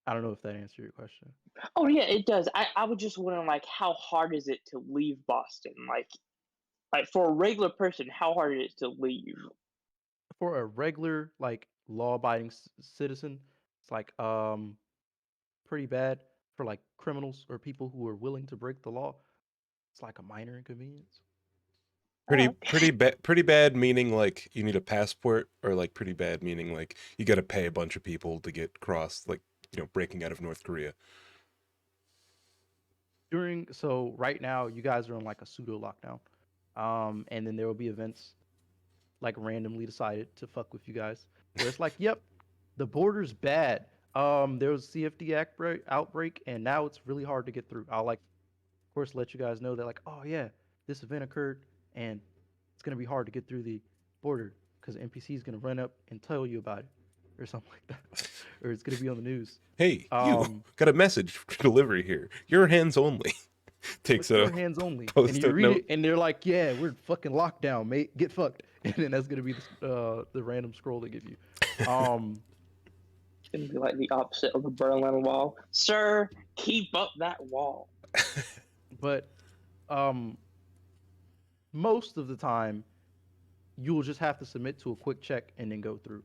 I don't know if that answered your question. Oh yeah, it does. I was just wondering like how hard is it to leave Boston? Like for a regular person, how hard is it to leave? For a regular like law-abiding citizen, it's like pretty bad. For like criminals or people who are willing to break the law, it's like a minor inconvenience. Oh, Pretty bad. Pretty bad meaning like you need a passport, or like pretty bad meaning like you got to pay a bunch of people to get crossed, like breaking out of North Korea. During so right now you guys are in like a pseudo lockdown. And then there will be events like randomly decided to fuck with you guys where it's like, yep, the border's bad. There was a CFD outbreak and now it's really hard to get through. I'll like of course let you guys know that like, oh yeah, this event occurred and it's gonna be hard to get through the border because NPC is gonna run up and tell you about it or something like that, or it's gonna be on the news. Hey, you Um, got a message for delivery here. Your hands only. Takes with your a hands only, and you post-it read note. it, and they're like, "Yeah, we're fucking locked down, mate. Get fucked." And then that's gonna be the random scroll they give you. Um, it's gonna be like the opposite of the Berlin Wall. Sir, keep up that wall. but um, most of the time, you'll just have to submit to a quick check and then go through.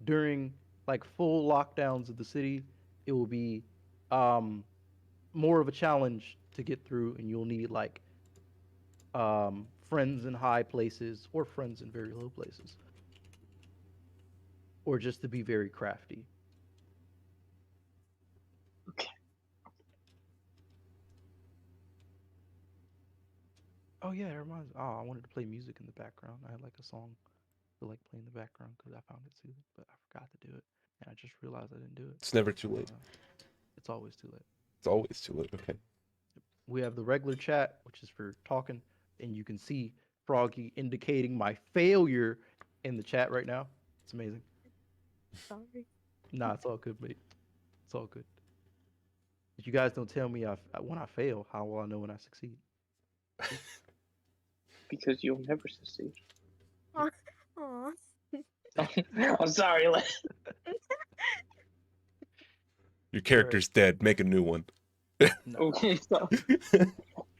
During like full lockdowns of the city, it will be um more of a challenge to get through, and you'll need like friends in high places or friends in very low places, or just to be very crafty. Okay. Oh yeah, it reminds. Oh, I wanted to play music in the background. I had like a song to like play in the background because I found it soothing, but I forgot to do it, and I just realized I didn't do it. It's never too late. It's always too late. It's always too late. Okay. We have the regular chat, which is for talking, and you can see Froggy indicating my failure in the chat right now. It's amazing. Sorry. Nah, it's all good, mate. It's all good. If you guys don't tell me when I fail, how will I know when I succeed? Because you'll never succeed. Aw. Aw. I'm sorry, Your character's dead. Make a new one. No. Okay, so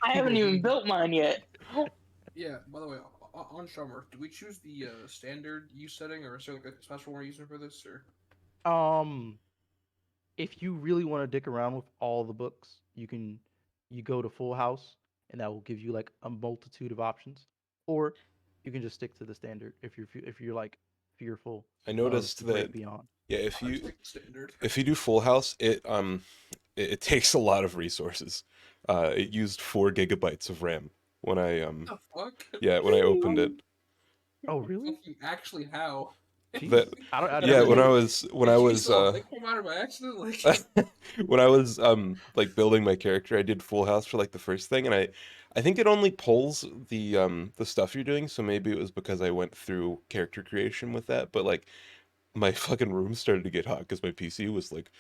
I haven't even built mine yet. Yeah. By the way, on Summer, do we choose the standard use setting, or is there like a special we're using for this, or? If you really want to dick around with all the books, you go to Full House, and that will give you like a multitude of options. Or you can just stick to the standard if you're like fearful I of noticed the that great beyond. yeah, I just like standard. if you do Full House, it takes a lot of resources. It used 4 gigabytes of RAM when I The fuck? when I opened it. Oh really? Fucking actually, how? Jeez. That I yeah, never when I knew. was Did you still like come out by accident? Like, when I was like building my character, I did Full House for like the first thing, and I think it only pulls the stuff you're doing, so maybe it was because I went through character creation with that, but like my fucking room started to get hot because my PC was like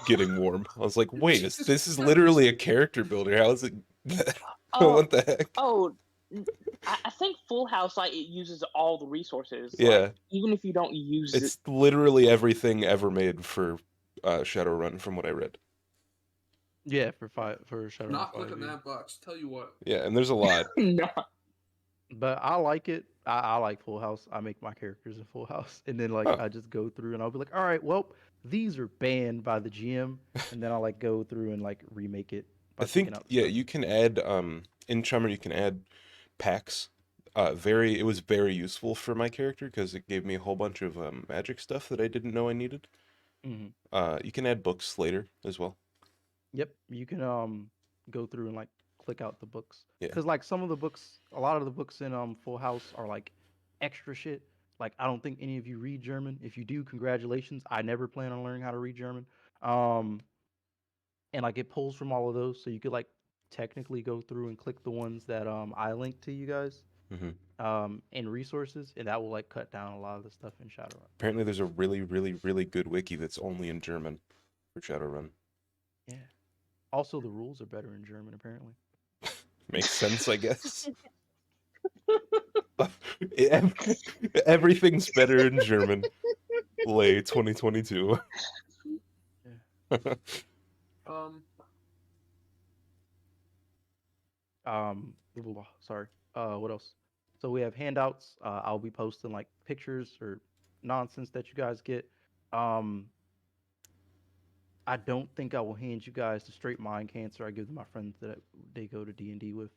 getting warm. I was like, wait, Jesus this is Christ. literally a character builder. How is it? Oh, What the heck? oh, I think Full House like it uses all the resources. Yeah. Like even if you don't use it, It's literally everything ever made for Shadowrun, from what I read. Yeah, for Shadowrun not 5. clicking Yeah. that box. Tell you what. Yeah, and there's a lot. no. But I like it. I like Full House. I make my characters in Full House, and then like Oh. I just go through and I'll be like, all right, well, these are banned by the GM, and then I'll like go through and like remake it by I taking think out the yeah, stuff. you can add in Chummer you can add packs. It was very useful for my character because it gave me a whole bunch of magic stuff that I didn't know I needed. Hmm. You can add books later as well. Yep, you can go through and like click out the books Yeah. because like some of the books, a lot of the books in Full House are like extra shit. Like I don't think any of you read German. If you do, congratulations. I never plan on learning how to read German. Um, and like it pulls from all of those, so you could like technically go through and click the ones that I linked to you guys Hmm. in resources, and that will like cut down a lot of the stuff in Shadowrun. Apparently, there's a really, really, really good wiki that's only in German for Shadowrun. Yeah. Also, the rules are better in German apparently. Makes sense, I guess. Everything's better in German. Lay 2022. Yeah. Sorry. What else? So we have handouts. I'll be posting like pictures or nonsense that you guys get. Um, I don't think I will hand you guys the straight mind cancer. I give to my friends that they go to D&D with.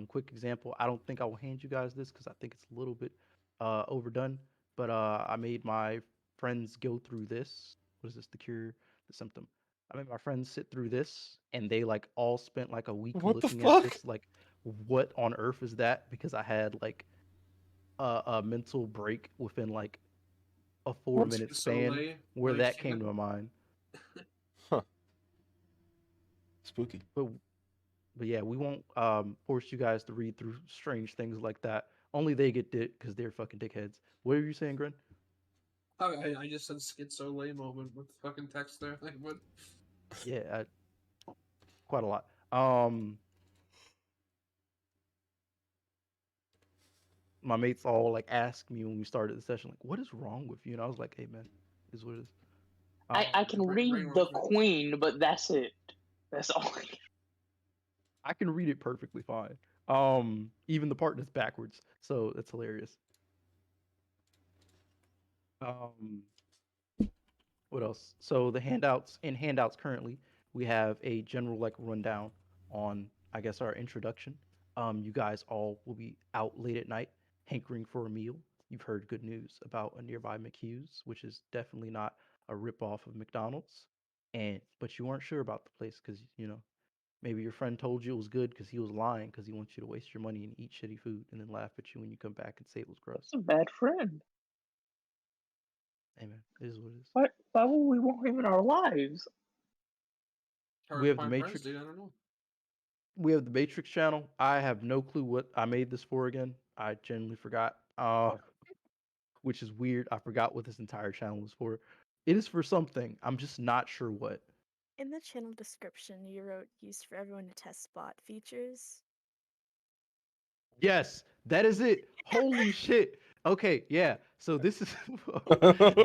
Quick example. I don't think I will hand you guys this because I think it's a little bit overdone. But I made my friends go through this. What is this? The cure, the symptom. I made my friends sit through this, and they like all spent like a week What the looking at fuck? this. Like, what on earth is that? Because I had like a mental break within like a 4 minute span Soleil, where like, that came to my mind. Huh. Spooky. But yeah, we won't force you guys to read through strange things like that. Only they get dick because they're fucking dickheads. What are you saying, Gren? I just said schizo lay moment with fucking text there. Like, what? Yeah, quite a lot. My mates all like asked me when we started the session, like, "What is wrong with you?" And I was like, "Hey, man, this is what it is." I can read brain the rolls, right? Queen, but that's it. That's all. I can read it perfectly fine. Even the part that's backwards, so that's hilarious. Um, what else? So the handouts currently, we have a general like rundown on I guess our introduction. You guys all will be out late at night, hankering for a meal. You've heard good news about a nearby McHugh's, which is definitely not a ripoff of McDonald's. And but you weren't sure about the place because maybe your friend told you it was good because he was lying because he wants you to waste your money and eat shitty food and then laugh at you when you come back and say it was gross. That's a bad friend. Hey man, it is what it is. Why would we want him in our lives? Hard We to have the find friends, Matrix. dude. I don't know. We have the Matrix channel. I have no clue what I made this for again. I genuinely forgot. Which is weird. I forgot what this entire channel was for. It is for something. I'm just not sure what. In the channel description, you wrote used for everyone to test bot features. Yes, that is it. Holy shit. Okay, yeah. So this is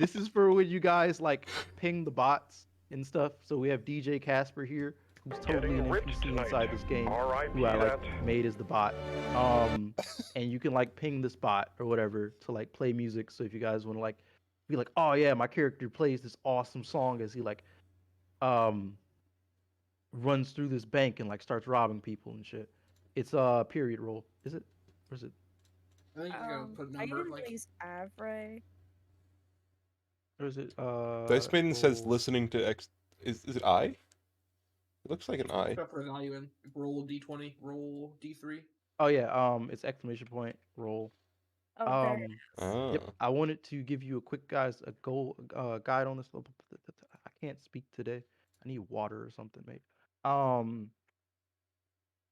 this is for when you guys like ping the bots and stuff. So we have DJ Casper here, who's totally Getting an rich NPC tonight. inside this game, who I R.I.P. like that. made as the bot. Um, and you can like ping this bot or whatever to like play music. So if you guys want to like be like, oh yeah, my character plays this awesome song as he like um runs through this bank and like starts robbing people and shit. It's a period roll, is it? Or is it? I think you gotta put a I number usually like use Avray. Or is it Dice Maiden says roll? listening to X. Is it I? It looks like an I. put a value in. Roll D20, roll D3. Oh yeah, it's exclamation point roll. Oh, there it Um, is. yep. Ah. I wanted to give you a quick guide on this. I can't speak today. I need water or something, maybe. Um,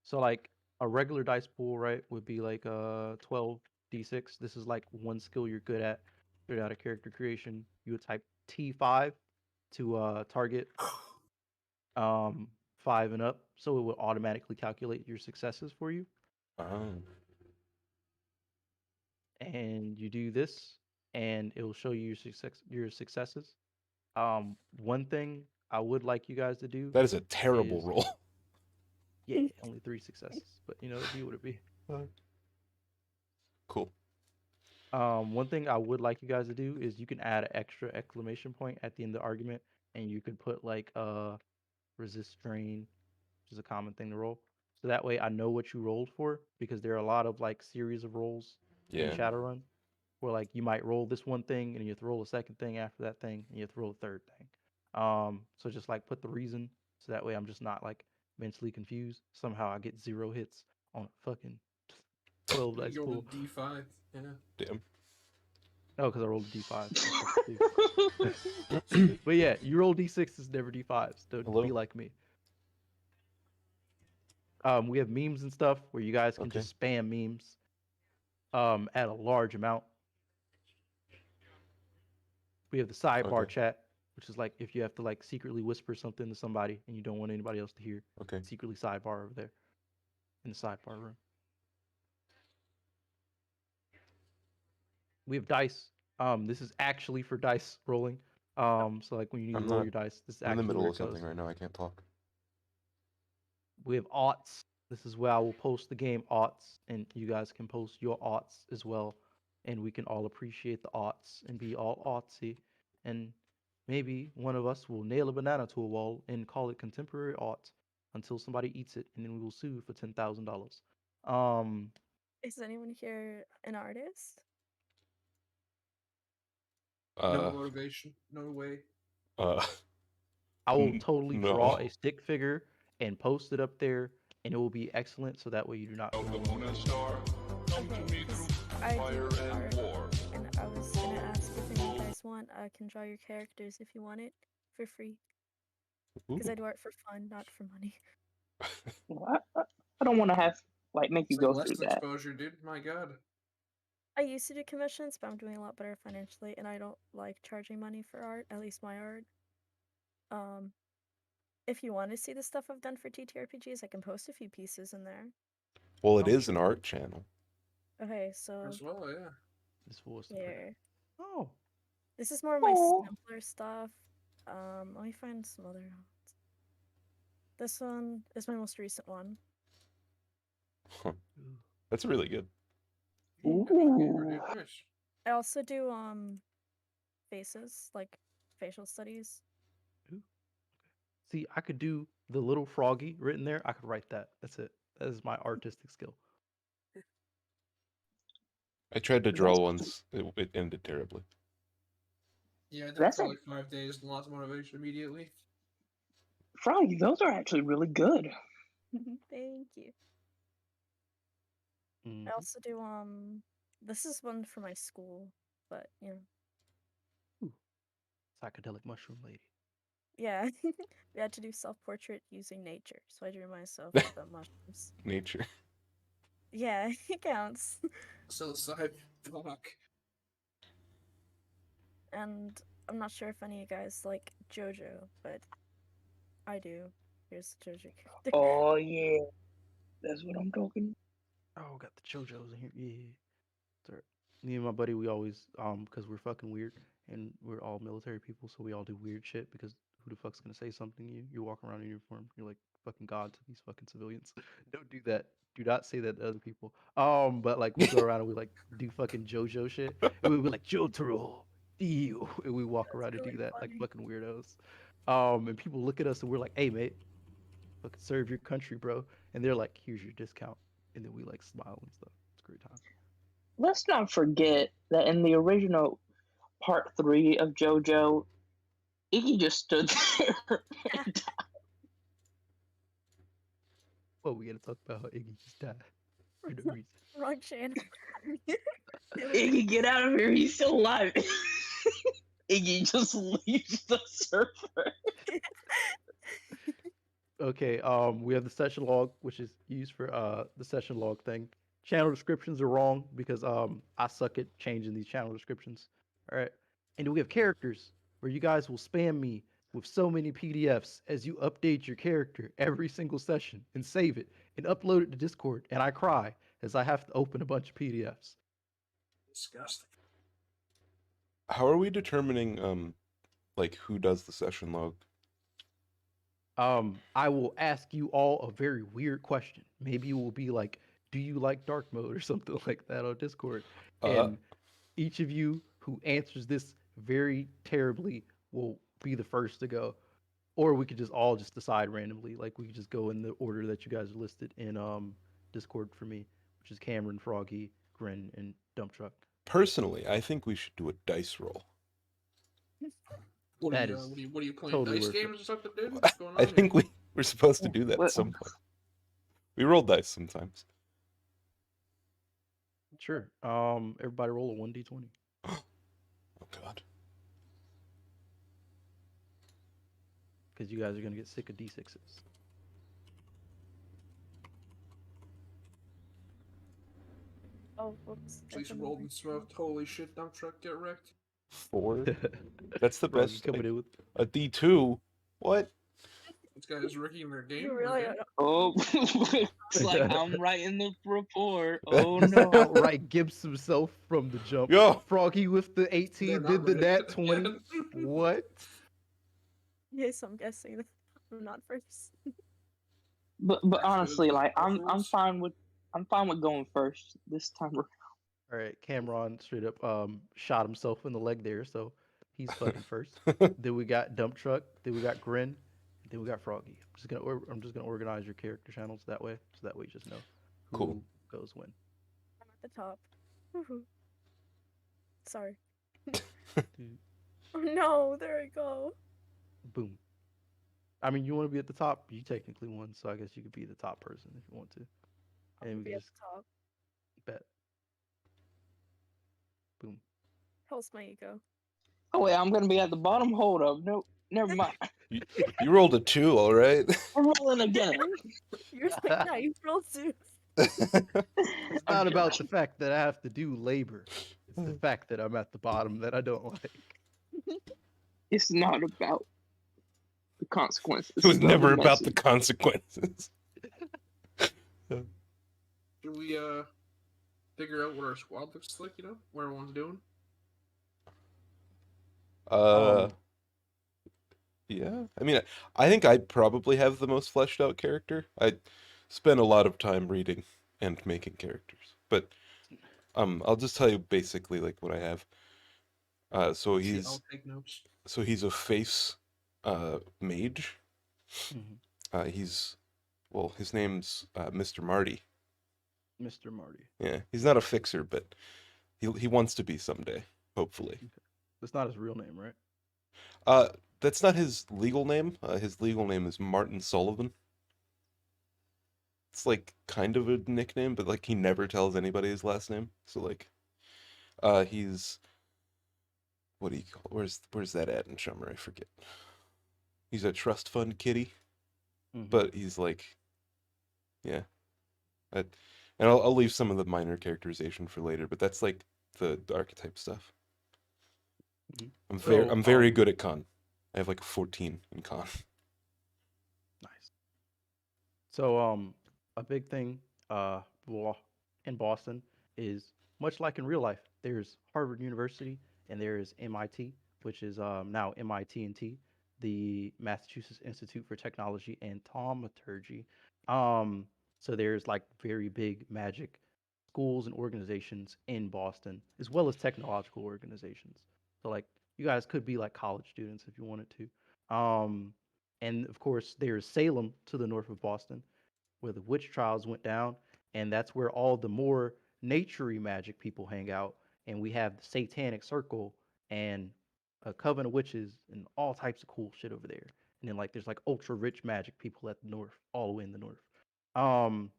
so like a regular dice pool, right, would be like 12d6. This is like one skill you're good at straight out of character creation. You would type T5 to target 5 and up, so it would automatically calculate your successes for you. Oh. And you do this, and it will show you your successes. One thing I would like you guys to do That is a terrible is, roll. yeah, only 3 successes, but you know, it'd be what it be. Cool. One thing I would like you guys to do is you can add an extra exclamation point at the end of the argument, and you can put like resist strain, which is a common thing to roll. So that way I know what you rolled for, because there are a lot of like series of rolls in Yeah. Shadowrun where like you might roll this one thing and you have to roll a second thing after that thing and you have to roll a third thing. So just like put the reason, so that way I'm just not like mentally confused. Somehow I get 0 hits on a fucking 12 You dice go pool. to D5. Yeah. Damn. Oh, because I rolled a d5. That's stupid. But yeah, you roll d6s, never d5s. Don't Hello? be like me. We have memes and stuff where you guys can Okay. just spam memes at a large amount. We have the sidebar Okay. chat, which is like if you have to like secretly whisper something to somebody and you don't want anybody else to hear, Okay. secretly sidebar over there in the sidebar room. We have dice. This is actually for dice rolling. So like when you need I'm to roll not. your dice, this is I'm in the actually middle where of it something goes. right now. I can't talk. We have aughts. This is where I will post the game aughts, and you guys can post your aughts as well, and we can all appreciate the aughts and be all aughtsy, and maybe one of us will nail a banana to a wall and call it contemporary art until somebody eats it, and then we will sue for $10,000. Um, Is anyone here an artist? No Uh. motivation. No way. Uh. I will totally draw No. a stick figure and post it up there, and it will be excellent, so that way you do not feel alone. Okay, 'cause I do art, and I was gonna ask if any of you guys want, I can draw your characters if you want it for free. Because Ooh. I do art for fun, not for money. Well, I don't want to have like make It's you like go less through that. exposure, dude. My god. I used to do commissions, but I'm doing a lot better financially, and I don't like charging money for art, at least my art. Um, if you want to see the stuff I've done for TTRPGs, I can post a few pieces in there. Well, it Oh, is an sure. art channel. Okay, so As well, yeah. This was here. Oh, This is more of my Aw. simpler stuff. Let me find some other ones. This one is my most recent one. Huh. ooh. That's really good. Ooh. Dude, nice. I also do faces, like facial studies. Ooh. See, I could do the little froggy written there. I could write that. That's it. That is my artistic skill. I tried to draw That's once. It ended terribly. Yeah, I did it That's for a like 5 days and lots of motivation immediately. Froggy. Those are actually really good. Thank you. Mhm. I also do this is one for my school, but you know, Ooh, psychedelic mushroom lady. yeah. We had to do self-portrait using nature, so I drew myself with the mushrooms. Nature. Yeah, it counts. Psilocybin. Fuck. And I'm not sure if any of you guys like JoJo, but I do. Here's the JoJo character. Oh yeah, that's what I'm talking. Oh, got the JoJo's in here. Yeah. Sorry. Me and my buddy, we always because we're fucking weird and we're all military people, so we all do weird shit because who the fuck's gonna say something to you? You're walking around in uniform. You're like fucking god to these fucking civilians. Don't do that. Do not say that to other people. But like we go around and we like do fucking JoJo shit, and we be like Jotaro, Dio, and we walk That's around and really do that like funny. fucking weirdos. And people look at us and we're like, hey mate, fucking serve your country, bro. And they're like, here's your discount, and then we like smile and stuff. It's a great time. Let's not forget that in the original part 3 of JoJo, Iggy just stood there. Oh, we gotta talk about how Iggy just died for no reason. Wrong channel. Iggy, get out of here. He's still alive. Iggy just leaves the server. Okay, we have the session log, which is used for the session log thing. Channel descriptions are wrong because I suck at changing these channel descriptions. All right. And then we have characters where you guys will spam me with so many PDFs as you update your character every single session and save it and upload it to Discord. And I cry as I have to open a bunch of PDFs. Disgusting. How are we determining like who does the session log? I will ask you all a very weird question. Maybe it will be like, do you like dark mode or something like that on Discord? Uh, And each of you who answers this very terribly will be the first to go. Or we could just all just decide randomly. Like we could just go in the order that you guys are listed in Discord for me, which is Cameron, Froggy, Grin, and Dump Truck. Personally, I think we should do a dice roll. What are That you, is what are you playing totally dice worth it. games or something, dude? What's going on I think here? we're supposed to do that at What- some point. We roll dice sometimes. Sure. Everybody roll a 1d20. Oh God. Because you guys are gonna get sick of d6s. Oh, whoops. Please rolled and smoked. Holy shit, dump truck, get wrecked. 4. That's the Froggy best. coming in with A D2. What? This guy is wrecking their game. You really okay. Oh, looks like I'm writing the report. Oh no. outright Gibbs himself from the jump. Yo. Froggy with the They're 18 not did the ready. nat 20. Yeah. What? Yes, I'm guessing. I'm not first. But Actually, honestly, those like golf I'm rules. fine with going first this time around. All right, Cameron straight up shot himself in the leg there, so he's fucking first. Then we got Dump Truck. Then we got Grin. Then we got Froggy. I'm just gonna organize your character channels that way, so that way you just know who Cool. goes when. I'm at the top. Woohoo. Sorry. Oh no, there I go. Boom. I mean, you want to be at the top. You technically won, so I guess you could be the top person if you want to. I'm And gonna we be can at just the top. bet. Boom. Helps my ego. Oh wait, I'm gonna be at the bottom. Hold up, no, never mind. You rolled a 2, all right. I'm rolling again. You're like, nice, roll two. It's not about the fact that I have to do labor. It's the fact that I'm at the bottom that I don't like. It's not about the consequences. It was about never the about the message. consequences. Should we figure out what our squad looks like, what everyone's doing? Uh, yeah. I mean, I think I probably have the most fleshed out character. I spent a lot of time reading and making characters, but I'll just tell you basically like what I have. So See, he's I'll take notes. a face, mage. Mhm. His name's Mr. Marty. Mr. Marty. Yeah, he's not a fixer, but he wants to be someday, hopefully. That's not his real name, right? That's not his legal name. His legal name is Martin Sullivan. It's like kind of a nickname, but like he never tells anybody his last name. So like, he's what do you call? Where's that at in Chummer? I forget. He's a trust fund kitty, Mhm. but he's like, yeah. And I'll leave some of the minor characterization for later, but that's like the archetype stuff. Mhm. I'm very So, good at con. I have like a 14 in con. Nice. So a big thing in Boston is much like in real life. There's Harvard University and there is MIT, which is now MIT and T. the Massachusetts Institute for Technology and Thaumaturgy. Um, so there's like very big magic schools and organizations in Boston, as well as technological organizations. So like you guys could be like college students if you wanted to. And of course, there's Salem to the north of Boston, where the witch trials went down, and that's where all the more naturey magic people hang out. And we have the Satanic Circle and a coven of witches and all types of cool shit over there. And then like there's like ultra rich magic people at the north, all the way in the north. Um,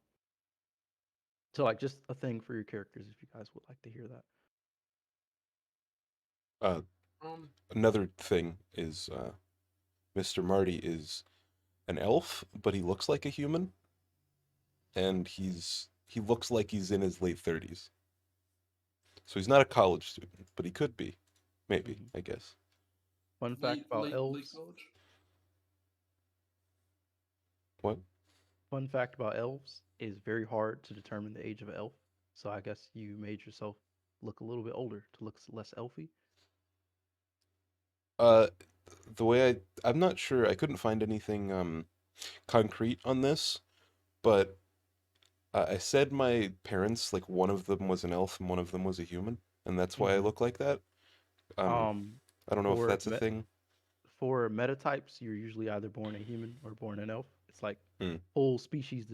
so like just a thing for your characters if you guys would like to hear that. Uh, Um, Another thing is Mr. Marty is an elf, but he looks like a human, and he looks like he's in his late 30s. So he's not a college student, but he could be, maybe, Mhm. I guess. Fun fact about late elves. college. What? Fun fact about elves is very hard to determine the age of an elf. So I guess you made yourself look a little bit older to look less elfy. Uh, the way I'm not sure. I couldn't find anything concrete on this, but I said my parents, like one of them was an elf and one of them was a human, and that's why I Mhm. look like that. Um, I don't know if For that's a thing. for metatypes, you're usually either born a human or born an elf. It's like Hmm. full species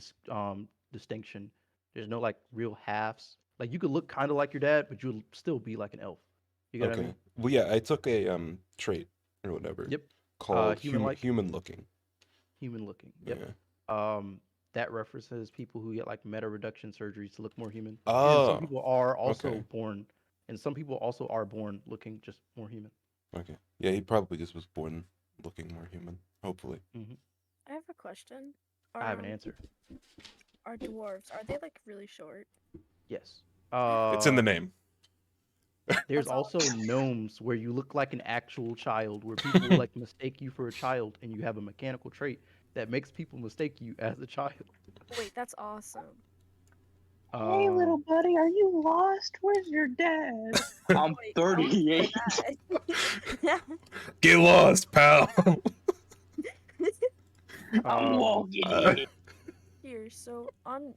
distinction. There's no like real halves. Like you could look kind of like your dad, but you'll still be like an elf. You get what I Okay. mean? Well, yeah, I took a trait or whatever Yep. called Human like, human looking. human looking. Yep. Yeah. That references people who get like meta reduction surgeries to look more human. And some Oh, people are okay. also born, and some people also are born looking just more human. Okay. Yeah, he probably just was born looking more human, hopefully. I have a question. I have an Are answer. are dwarves, are they like really short? Yes. It's in the name. There's That's all. also gnomes where you look like an actual child, where people will like mistake you for a child, and you have a mechanical trait that makes people mistake you as a child. Wait, that's awesome. Hey, little Um, buddy, are you lost? Where's your dad? I'm Wait, I wanna play 38. that. Get lost, pal. I'm um, walking Uh, in. Here, so on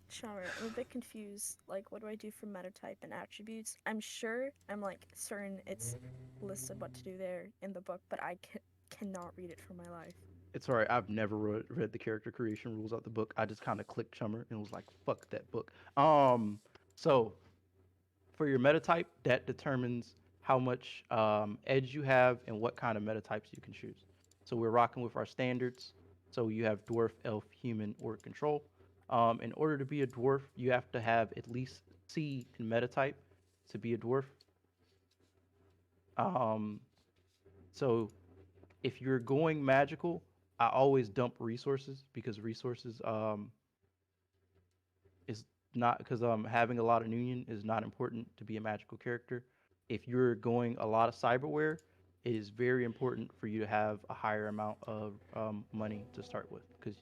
Charmer, I'm a bit confused. Like, what do I do for metatype and attributes? I'm sure, I'm like certain it's listed what to do there in the book, but I cannot read it for my life. it's alright. I've never read the character creation rules out the book. I just kind of clicked Chummer and was like, "Fuck that book." So for your metatype, that determines how much edge you have and what kind of metatypes you can choose. So we're rocking with our standards. So you have dwarf, elf, human, or control. In order to be a dwarf, you have to have at least C in metatype to be a dwarf. Um, so if you're going magical, I always dump resources because resources is not because having a lot of union is not important to be a magical character. If you're going a lot of cyberware, it is very important for you to have a higher amount of money to start with because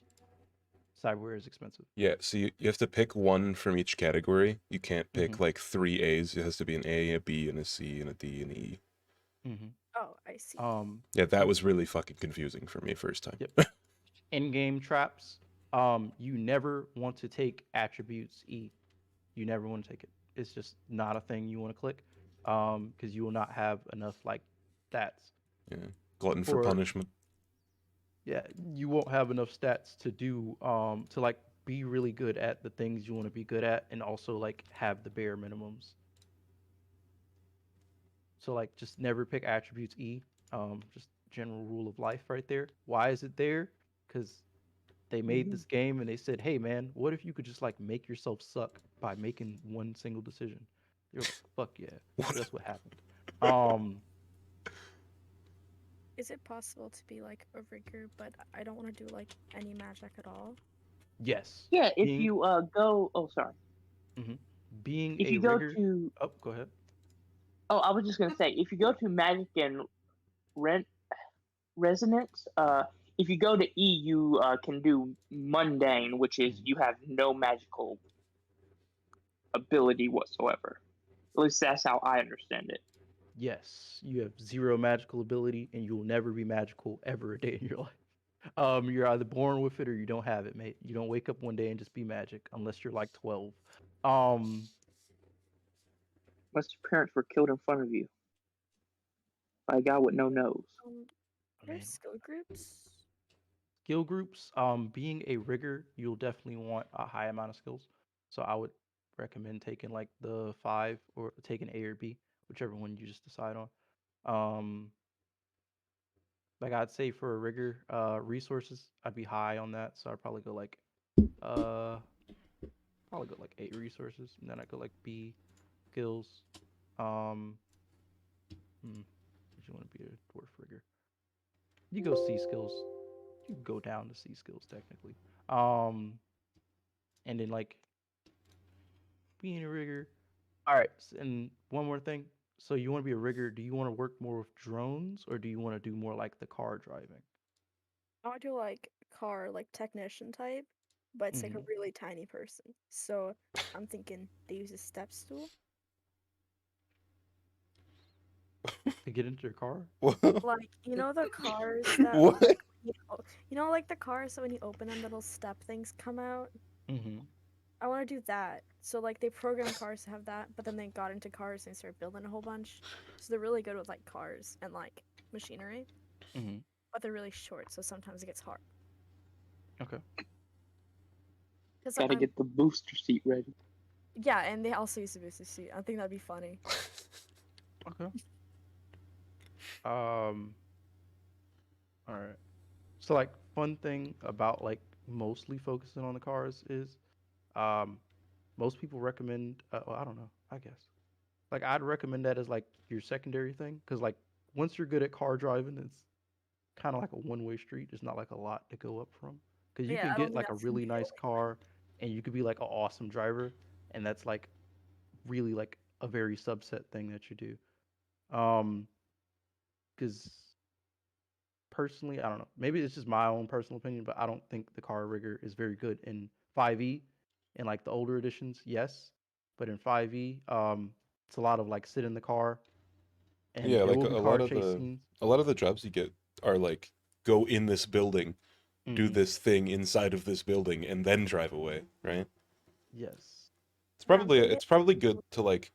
cyberware is expensive. yeah, so you have to pick one from each category. You can't Mm-hmm. pick like 3 A's. It has to be an A, a B, and a C, and a D, and an E. Mm-hmm. Oh, I see. Yeah, that was really fucking confusing for me first time. Yep. In-game traps. You never want to take attributes E. You never want to take it. It's just not a thing you want to click. Because you will not have enough like stats Yeah. Glutton for for punishment. yeah, you won't have enough stats to do to like be really good at the things you want to be good at and also like have the bare minimums. So like just never pick attributes E. Just general rule of life right there. Why is it there? Because they made this game and they said, "Hey man, what if you could just like make yourself suck by making one single decision?" You're like, "Fuck yeah." So that's what happened. Um Is it possible to be like a rigger, but I don't want to do like any magic at all? yes. Yeah, if Being you go. Oh, sorry. mhm. Being If a you go rigger. to. Oh, go ahead. Oh, I was just gonna say, if you go to magic and rent resonance, if you go to E, you can do mundane, which is Mhm. you have no magical ability whatsoever. At least that's how I understand it. Yes, you have zero magical ability, and you will never be magical ever a day in your life. You're either born with it or you don't have it, mate. You don't wake up one day and just be magic unless you're like 12. Um, Unless your parents were killed in front of you by a guy with no nose. Um, I there's mean, skill groups. skill groups. Being a rigger, you'll definitely want a high amount of skills. So I would recommend taking like the five or taking A or B, whichever one you just decide on. Um, like I'd say for a rigger, resources, I'd be high on that. So I'd uh probably go like 8 resources, and then I go like B skills. Um, would you want to be a dwarf rigger? You go C skills. You can go down to C skills technically. Um, and then like being a rigger. All right, and one more thing. So you want to be a rigger? Do you want to work more with drones, or do you want to do more like the car driving? I want to do like car, like technician type, but it's like a Mm-hmm. really tiny person. So I'm thinking they use a step stool. To get into your car? Like, you know the cars that What? like you know like the cars that when you open them little step things come out? Mm-hmm. I want to do that. So like they program cars to have that, but then they got into cars and started building a whole bunch. So they're really good with like cars and like machinery, Mm-hmm. but they're really short, so sometimes it gets hard. Okay. Cuz Gotta I'm get the booster seat ready. yeah, and they also use a booster seat. I think that'd be funny. Okay. Um. All right. So like fun thing about like mostly focusing on the cars is um most people recommend well, I don't know, I guess. Like I'd recommend that as like your secondary thing cuz like once you're good at car driving it's kind of like a one-way street. There's not like a lot to go up from cuz you Yeah, can I don't get think like a that's gonna really be the nice only. car and you could be like an awesome driver and that's like really like a very subset thing that you do. Cuz personally, I don't know. Maybe it's just my own personal opinion, but I don't think the car rigger is very good in 5e. In like the older editions, yes, but in 5e, it's a lot of like sit in the car, and Yeah, there like will be a car lot of chase the scenes. a lot of the jobs you get are like go in this building, do Hmm. this thing inside of this building, and then drive away, right? Yes. Yeah, I'm thinking. It's probably good to like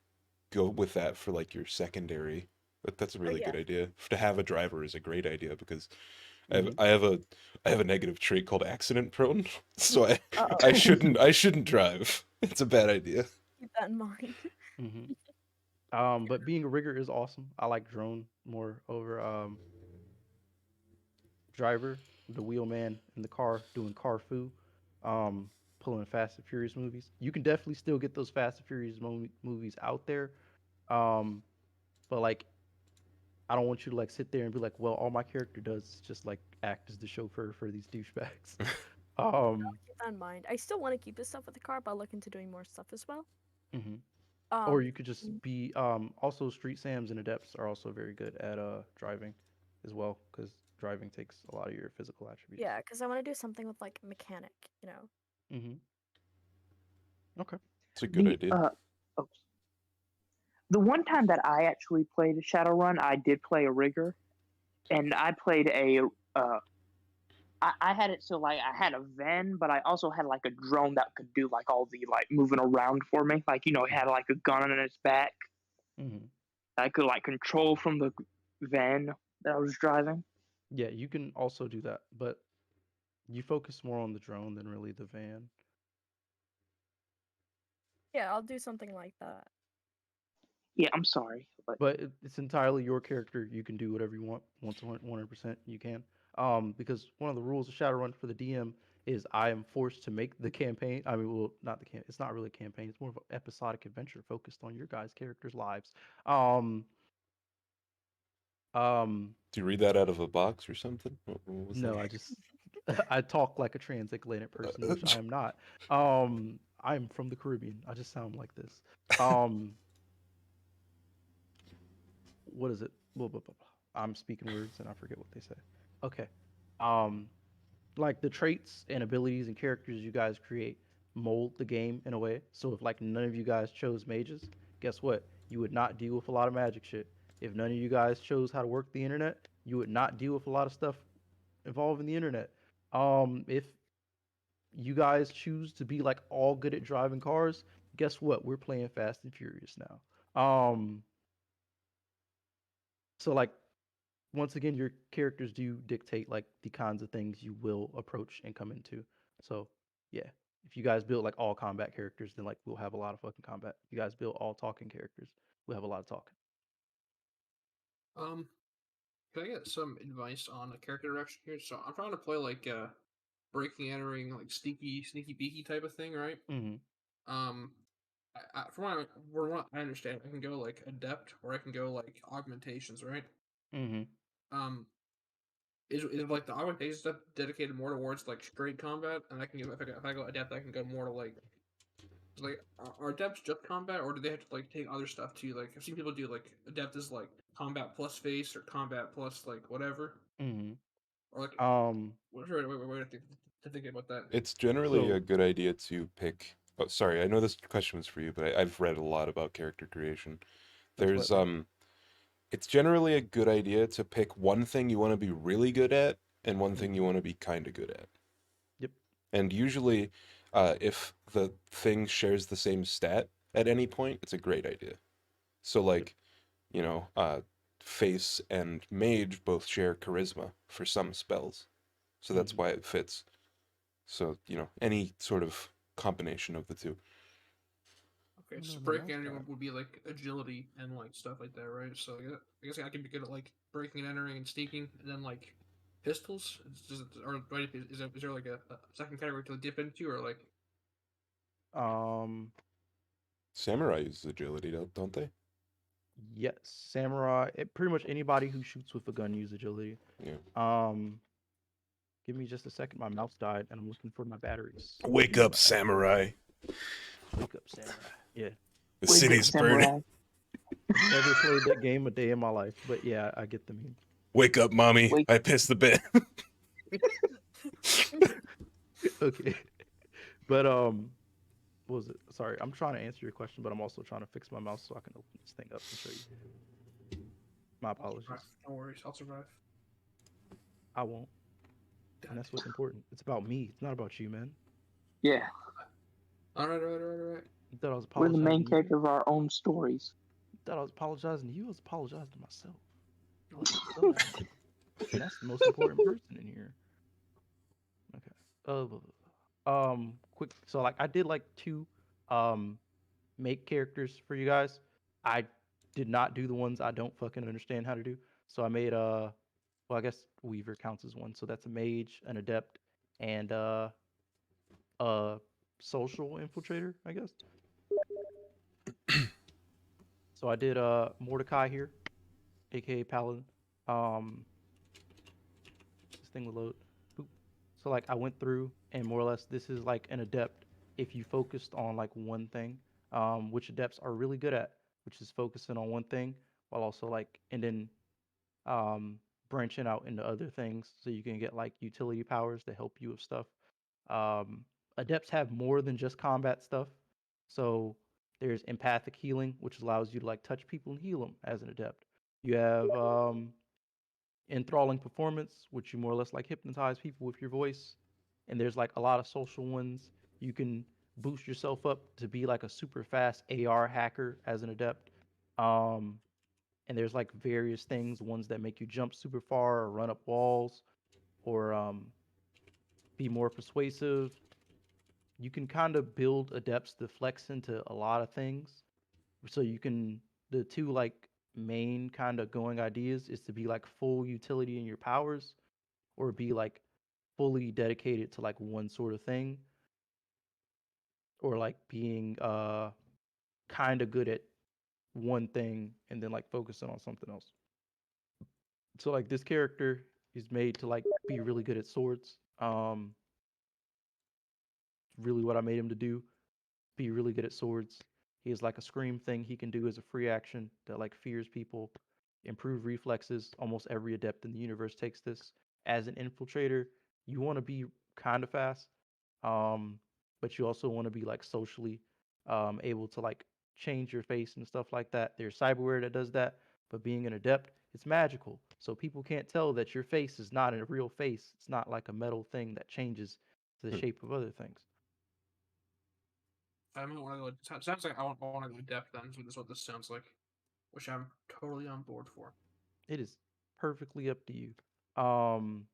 go with that for like your secondary. But that's a Oh really yeah. good idea. To have a driver is a great idea because Hmm. I have a negative trait called accident prone, so Uh-oh. I shouldn't drive. It's a bad idea. Keep that in mind. Hmm. But being a rigger is awesome. I like drone more over driver, the wheelman in the car doing car foo, um, pulling Fast and Furious movies. You can definitely still get those Fast and Furious movies out there. Um, but like, I don't want you to like sit there and be like, well, all my character does is just like act as the chauffeur for these douchebags. Um, Keep that in mind. I still want to keep this stuff with the car, but I'll look into doing more stuff as well. mhm. Or Um, you could just be also Street Sams and Adepts are also very good at driving as well because driving takes a lot of your physical attributes. yeah, because I want to do something with like mechanic, you know. Hmm. Okay. It's a good The idea. oh, the one time that I actually played Shadowrun, I did play a rigger, and I played a uh, I had it so like I had a van, but I also had like a drone that could do like all the like moving around for me. Like it had like a gun on its back. Hmm. I could like control from the van that I was driving. Yeah, you can also do that, but you focus more on the drone than really the van. Yeah, I'll do something like that. Yeah, I'm sorry, but But it's entirely your character. You can do whatever you want. Once 100%, you can. Because one of the rules of Shadowrun for the DM is I am forced to make the campaign. I mean, well, not the It's not really a campaign. It's more of an episodic adventure focused on your guys' characters' lives. Um, um, Do you read that out of a box or something? What was that? no, I just I talk like a transatlantic person, Uh, which I am not. I'm from the Caribbean. I just sound like this. Um, what is it? Blah, blah, blah, blah. I'm speaking words and I forget what they say. Okay. Um, like the traits and abilities and characters you guys create mold the game in a way. So if like none of you guys chose mages, guess what? You would not deal with a lot of magic shit. If none of you guys chose how to work the internet, you would not deal with a lot of stuff involving the internet. If you guys choose to be like all good at driving cars, guess what? We're playing Fast and Furious now. So like once again, your characters do dictate like the kinds of things you will approach and come into. So yeah, if you guys build like all combat characters, then like we'll have a lot of fucking combat. If you guys build all talking characters, we'll have a lot of talking. Um, can I get some advice on a character direction here? So I'm trying to play like breaking, entering, like sneaky beaky type of thing, right? Mm-hmm. Um, from what I understand, I can go like adept, or I can go like augmentations, right? Mm-hmm. Um, is like the augmentation stuff dedicated more towards like straight combat, and I can go if I go adept, I can go more to like are adepts just combat, or do they have to like take other stuff too? Like I've seen people do like adept is like combat plus face or combat plus like whatever, Mm-hmm. or like Um. what's the right way to think about that? It's generally a So good idea to pick. Oh, sorry, I know this question was for you, but I've read a lot about character creation. that's what, There's it's generally a good idea to pick one thing you want to be really good at and one thing you Mm-hmm. want to be kind of good at. Yep. And usually, if the thing shares the same stat at any point, it's a great idea. So, Yep. like, you know, face and mage both share charisma for some spells. So that's Mm-hmm. why it fits. So, any sort of combination of the two. Okay, Oh no, so my breaking mouse and entering died. would be like agility and like stuff like that, right? So I guess I can be good at like breaking and entering and sneaking, and then like pistols. Or right, is there like a second category to dip into, or like Um. Samurai uses agility, don't they? Yes, samurai. Pretty much anybody who shoots with a gun use agility. Yeah. Um. Give me just a second. My mouse died, and I'm looking for my batteries. Wake Give me up, about half a second. samurai. Wake up, samurai. Yeah. The Wake up, city's burning. samurai. Never played that game a day in my life, but yeah, I get the meme. Wake up, mommy. Wake. I pissed the bed. Okay. But what was it? Sorry, I'm trying to answer your question, but I'm also trying to fix my mouse so I can open this thing up and show you. My I'll survive. apologies. No worries, I'll survive. I won't. And Damn that's it. what's important. It's about me. It's not about you, man. Yeah, All right. You thought I was we're the main apologizing to you? character of our own stories. You thought I was apologizing to you? I was apologizing to myself. I love myself. And that's the most important person in here. Okay. Quick. So like I did like two um make characters for you guys. I did not do the ones I don't fucking understand how to do. So I made well I guess Weaver counts as one. So that's a mage, an adept, and a social infiltrator, I guess. So I did Mordecai here, aka Paladin. Um this thing will load. Boop. So like I went through and more or less this is like an adept if you focused on like one thing, which adepts are really good at, which is focusing on one thing while also like and then um, branching out into other things so you can get like utility powers to help you with stuff. Um, Adepts have more than just combat stuff. So there's empathic healing, which allows you to like touch people and heal them as an adept. You have enthralling performance, which you more or less like hypnotize people with your voice. And there's like a lot of social ones. You can boost yourself up to be like a super fast AR hacker as an adept. Um, and there's like various things, ones that make you jump super far or run up walls or be more persuasive. You can kind of build adepts to flex into a lot of things. So you can the two like main kind of going ideas is to be like full utility in your powers or be like fully dedicated to like one sort of thing or like being kind of good at one thing and then like focusing on something else. So like this character is made to like be really good at swords. Really what I made him to do, be really good at swords. He has like a scream thing he can do as a free action that like fears people, improve reflexes. Almost every adept in the universe takes this. As an infiltrator, you want to be kind of fast, um, but you also want to be like socially able to like change your face and stuff like that. There's cyberware that does that, But being an adept, it's magical. So people can't tell that your face is not a real face. It's not like a metal thing that changes to the Hmm. shape of other things. I might want to go. Sounds like I want to go depth then. So this is what this sounds like, which I'm totally on board for. It is perfectly up to you. Um,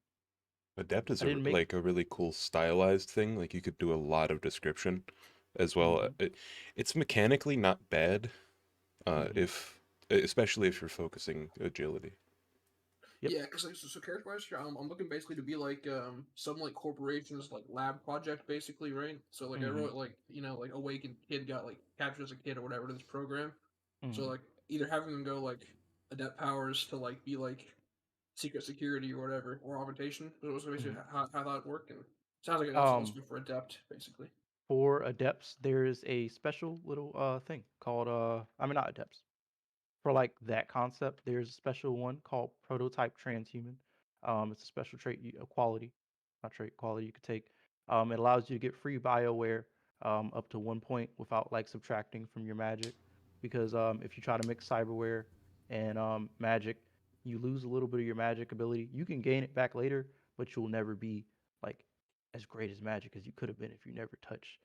Adept is I didn't make. like a really cool stylized thing. Like you could do a lot of description as well. Hmm. It's mechanically not bad, Hmm. if especially if you're focusing agility. Yep. Yeah, because like, so character wise here, I'm looking basically to be like some like corporations like lab project basically, right? So like I Hmm. wrote like like awakened kid got like captured as a kid or whatever to this program. So Hmm. like either having them go like adept powers to like be like secret security or whatever or augmentation. That was basically Hmm. how that worked, and sounds like that's also Um, good for adept basically. for adepts, there is a special little thing called I mean not adepts. For like that concept, there's a special one called prototype transhuman. It's a special trait, a quality, not trait, quality you could take. It allows you to get free BioWare up to 1 point without like subtracting from your magic. Because if you try to mix cyberware and magic, you lose a little bit of your magic ability. You can gain it back later, but you'll never be like as great as magic as you could have been if you never touch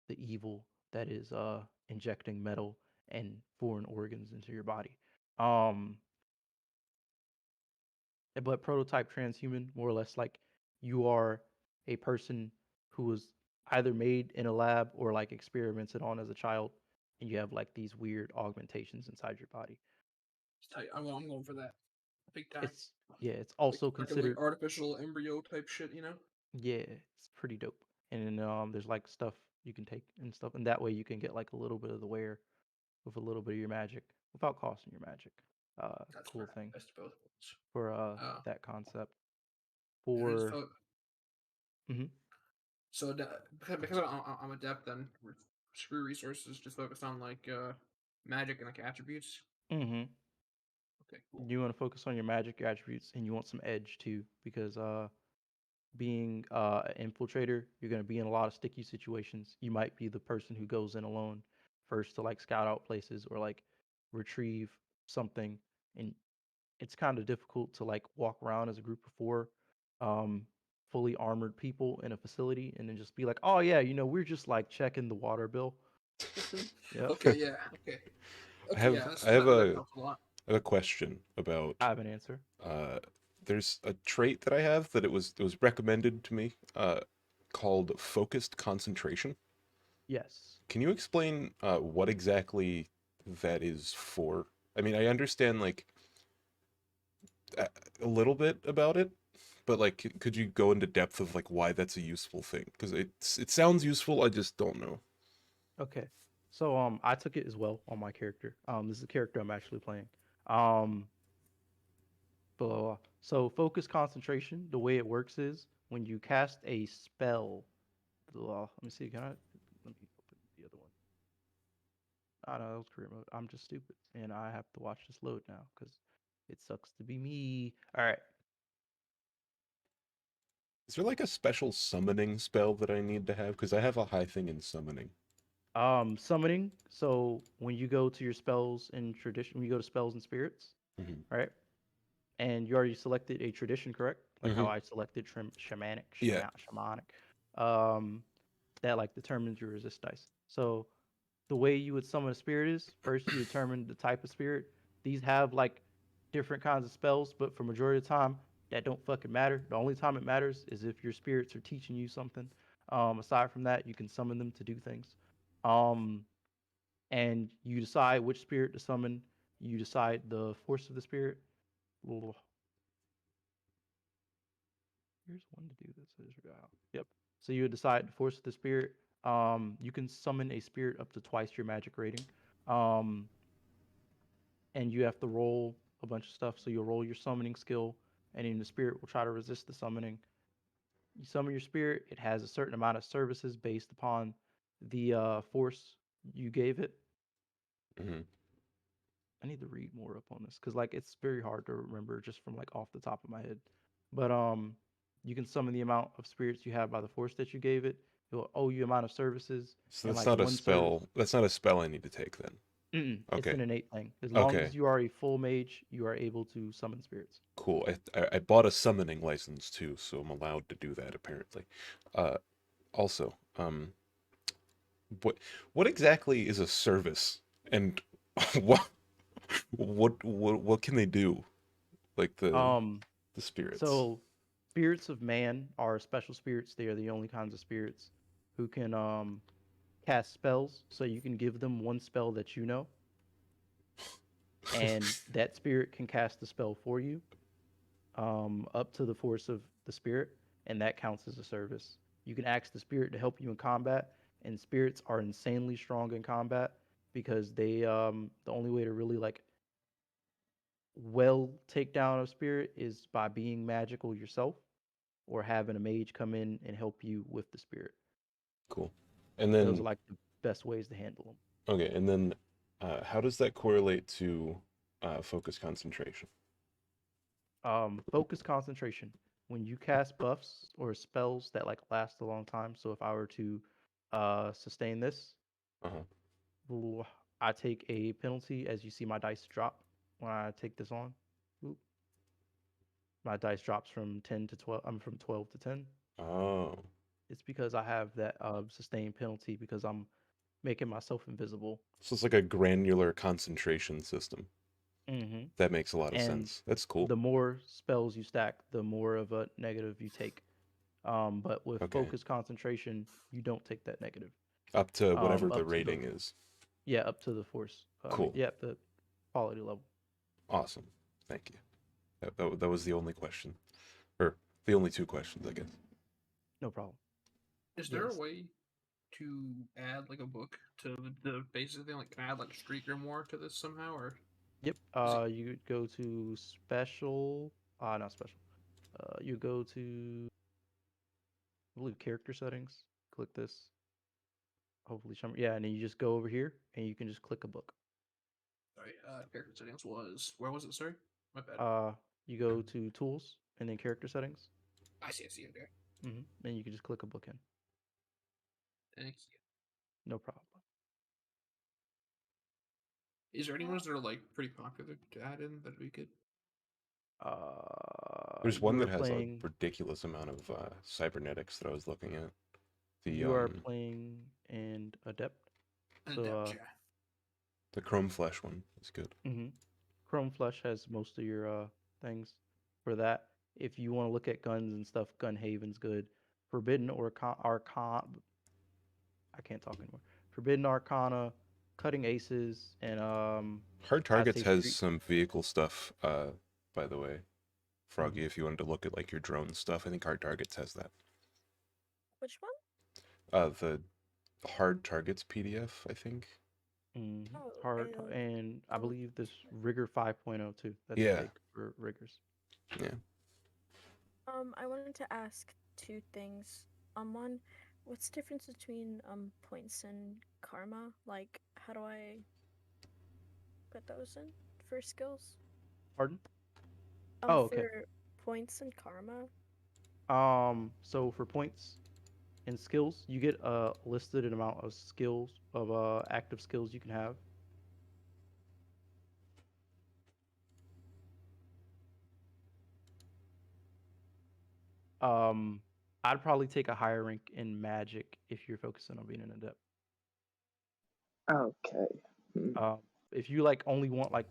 the evil that is injecting metal and foreign organs into your body. Um, but prototype transhuman, more or less, like you are a person who was either made in a lab or like experimented on as a child, and you have like these weird augmentations inside your body. It's tight. I'm going for that big time. It's yeah, it's also Like considered artificial embryo type shit, you know? yeah, it's pretty dope. And then there's like stuff you can take and stuff, and that way you can get like a little bit of the wear with a little bit of your magic without costing your magic. That's Cool fair. thing Best of both worlds. for Uh, that concept. and then For mhm. because I'm adept, then screw resources, just focus on like magic and like attributes. Mhm. Okay, cool. You want to focus on your magic attributes, and you want some edge too, because being an infiltrator, you're gonna be in a lot of sticky situations. You might be the person who goes in alone first to like scout out places or like retrieve something, and it's kind of difficult to like walk around as a group of four, um, fully armored people in a facility, and then just be like, oh yeah, we're just like checking the water bill. Yep, Okay, yeah, okay, I okay, have yeah. I have That a helps a lot. I have a question I about have an answer. uh there's a trait that I have that it was recommended to me called focused concentration. Yes. Can you explain what exactly that is for? I mean, I understand like a, a little bit about it, but like could you go into depth of like why that's a useful thing? Because it sounds useful, I just don't know. Okay. So I took it as well on my character. This is a character I'm actually playing. Um blah, blah, blah. So focus concentration, the way it works is when you cast a spell. Let me see, can I let me open the other one. I know that was career mode. I'm just stupid. And I have to watch this load now because it sucks to be me. Alright. Is there like a special summoning spell that I need to have? Because I have a high thing in summoning. Summoning. So when you go to your spells in tradition, when you go to spells and spirits, Hmm. right? And you already selected a tradition, correct? Like how Hmm. I selected shamanic, Yeah. shamanic. That like determines your resist dice. So the way you would summon a spirit is first you determine the type of spirit. These have like different kinds of spells, but for majority of the time, that don't fucking matter. The only time it matters is if your spirits are teaching you something. Aside from that, you can summon them to do things. Um, and you decide which spirit to summon. You decide the force of the spirit. Here's one to do this. Yep. So you would decide the force of the spirit. You can summon a spirit up to twice your magic rating. Um, and you have to roll a bunch of stuff. So you'll roll your summoning skill, and then the spirit will try to resist the summoning. You summon your spirit. It has a certain amount of services based upon the force you gave it. Hmm. I need to read more up on this because like it's very hard to remember just from like off the top of my head. But you can summon the amount of spirits you have by the force that you gave it. It will owe you amount of services So and that's like not a one service. spell. That's not a spell I need to take then. It's Okay. an innate thing. As long Okay. as you are a full mage, you are able to summon spirits. Cool. I bought a summoning license too, so I'm allowed to do that apparently. Uh, also, what what exactly is a service, and what what can they do? Like Um, the spirits. so spirits of man are special spirits. They are the only kinds of spirits who can cast spells. So you can give them one spell that you know, and that spirit can cast the spell for you, up to the force of the spirit, and that counts as a service. You can ask the spirit to help you in combat, and spirits are insanely strong in combat because they the only way to really like well take down a spirit is by being magical yourself or having a mage come in and help you with the spirit. Cool. And Those are then like the best ways to handle them. okay, and then how does that correlate to focus concentration? Focus concentration. When you cast buffs or spells that like last a long time. So if I were to sustain this, Uh-huh. ooh, I take a penalty as you see my dice drop when I take this on. Oop, my dice drops from 10 to 12. I'm from 12 to 10. Oh. It's because I have that sustained penalty because I'm making myself invisible. So it's like a granular concentration system. Hmm. That makes a lot of And sense. That's cool. the more spells you stack, the more of a negative you take. But with Okay. focus concentration, you don't take that negative. Up to whatever the Up to the rating is. Yeah, up to the force. Cool. Yeah, the quality level. Awesome. Thank you. That was the only question. Or the only two questions, I guess. No problem. Is there a Yes. way to add like a book to the basic thing? Like, can I add like Street Grimoire to this somehow, or Yep. is it? You go to special. Not special. You go to, I believe, character settings. Click this. Hopefully, yeah, and then you just go over here and you can just click a book. Sorry, character settings was where was it? Sorry, my bad. Uh, you go to tools and then character settings. I see. I see. Okay. And you can just click a book in. Thank you. No problem. Is there any ones that are like pretty popular to add in that'd be good? There's one You are that has a playing. ridiculous amount of cybernetics that I was looking at. The You are playing and adept. So Adept, yeah. the chrome flesh one is good. Chrome Flesh has most of your things for that. If you want to look at guns and stuff, Gunhaven's good. Forbidden or Arcana, I can't talk anymore. Forbidden Arcana, Cutting Aces, and Hard I'd Targets say has Street. some vehicle stuff, by the way. Froggy, Mhm. if you wanted to look at like your drone stuff, I think Hard Targets has that. Which one? The Hard Targets PDF, I think. Oh, Hard, and I um, believe this Rigger 5.0 too. That's Yeah, big for riggers. yeah. I wanted to ask two things. One, what's the difference between points and karma? Like, how do I put those in for skills? Pardon? Oh, okay. For points and karma. So for points and skills, you get a listed an amount of skills of active skills you can have. Um, I'd probably take a higher rank in magic if you're focusing on being an adept. Okay. Um, if you like only want like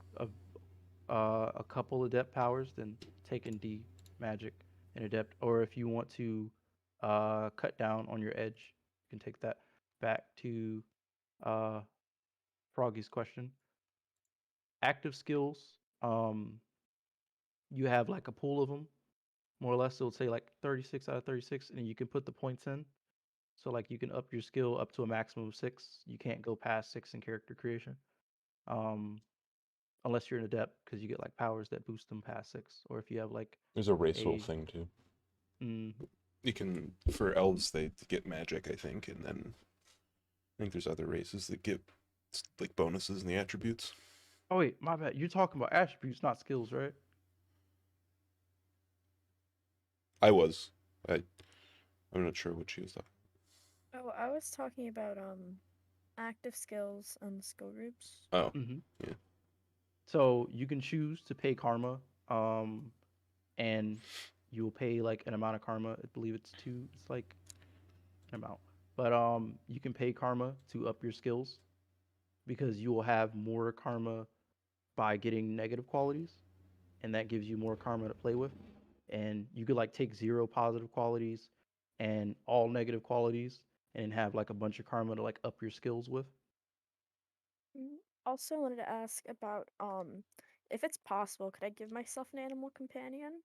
a couple adept powers, then take in D magic and adept. Or if you want to cut down on your edge, you can take that. Back to uh Froggy's question. Active skills. You have like a pool of them, more or less. It'll say like 36 out of 36, and you can put the points in. So like you can up your skill up to a maximum of 6. You can't go past 6 in character creation, um, unless you're an adept, because you get like powers that boost them past 6. Or if you have like There's a race roll a thing too. mm, You can for elves they get magic, I think, and then I think there's other races that get like bonuses in the attributes. oh wait, my bad. You're talking about attributes, not skills, right? I was. I'm not sure what she was talking. Oh, I was talking about Active skills and skill groups. Oh, Hmm. yeah. So you can choose to pay karma, um, and you will pay like an amount of karma. I believe it's two. It's like an amount, but you can pay karma to up your skills because you will have more karma by getting negative qualities, and that gives you more karma to play with. And you could like take zero positive qualities and all negative qualities, and have like a bunch of karma to like up your skills with. Also, wanted to ask about if it's possible, could I give myself an animal companion?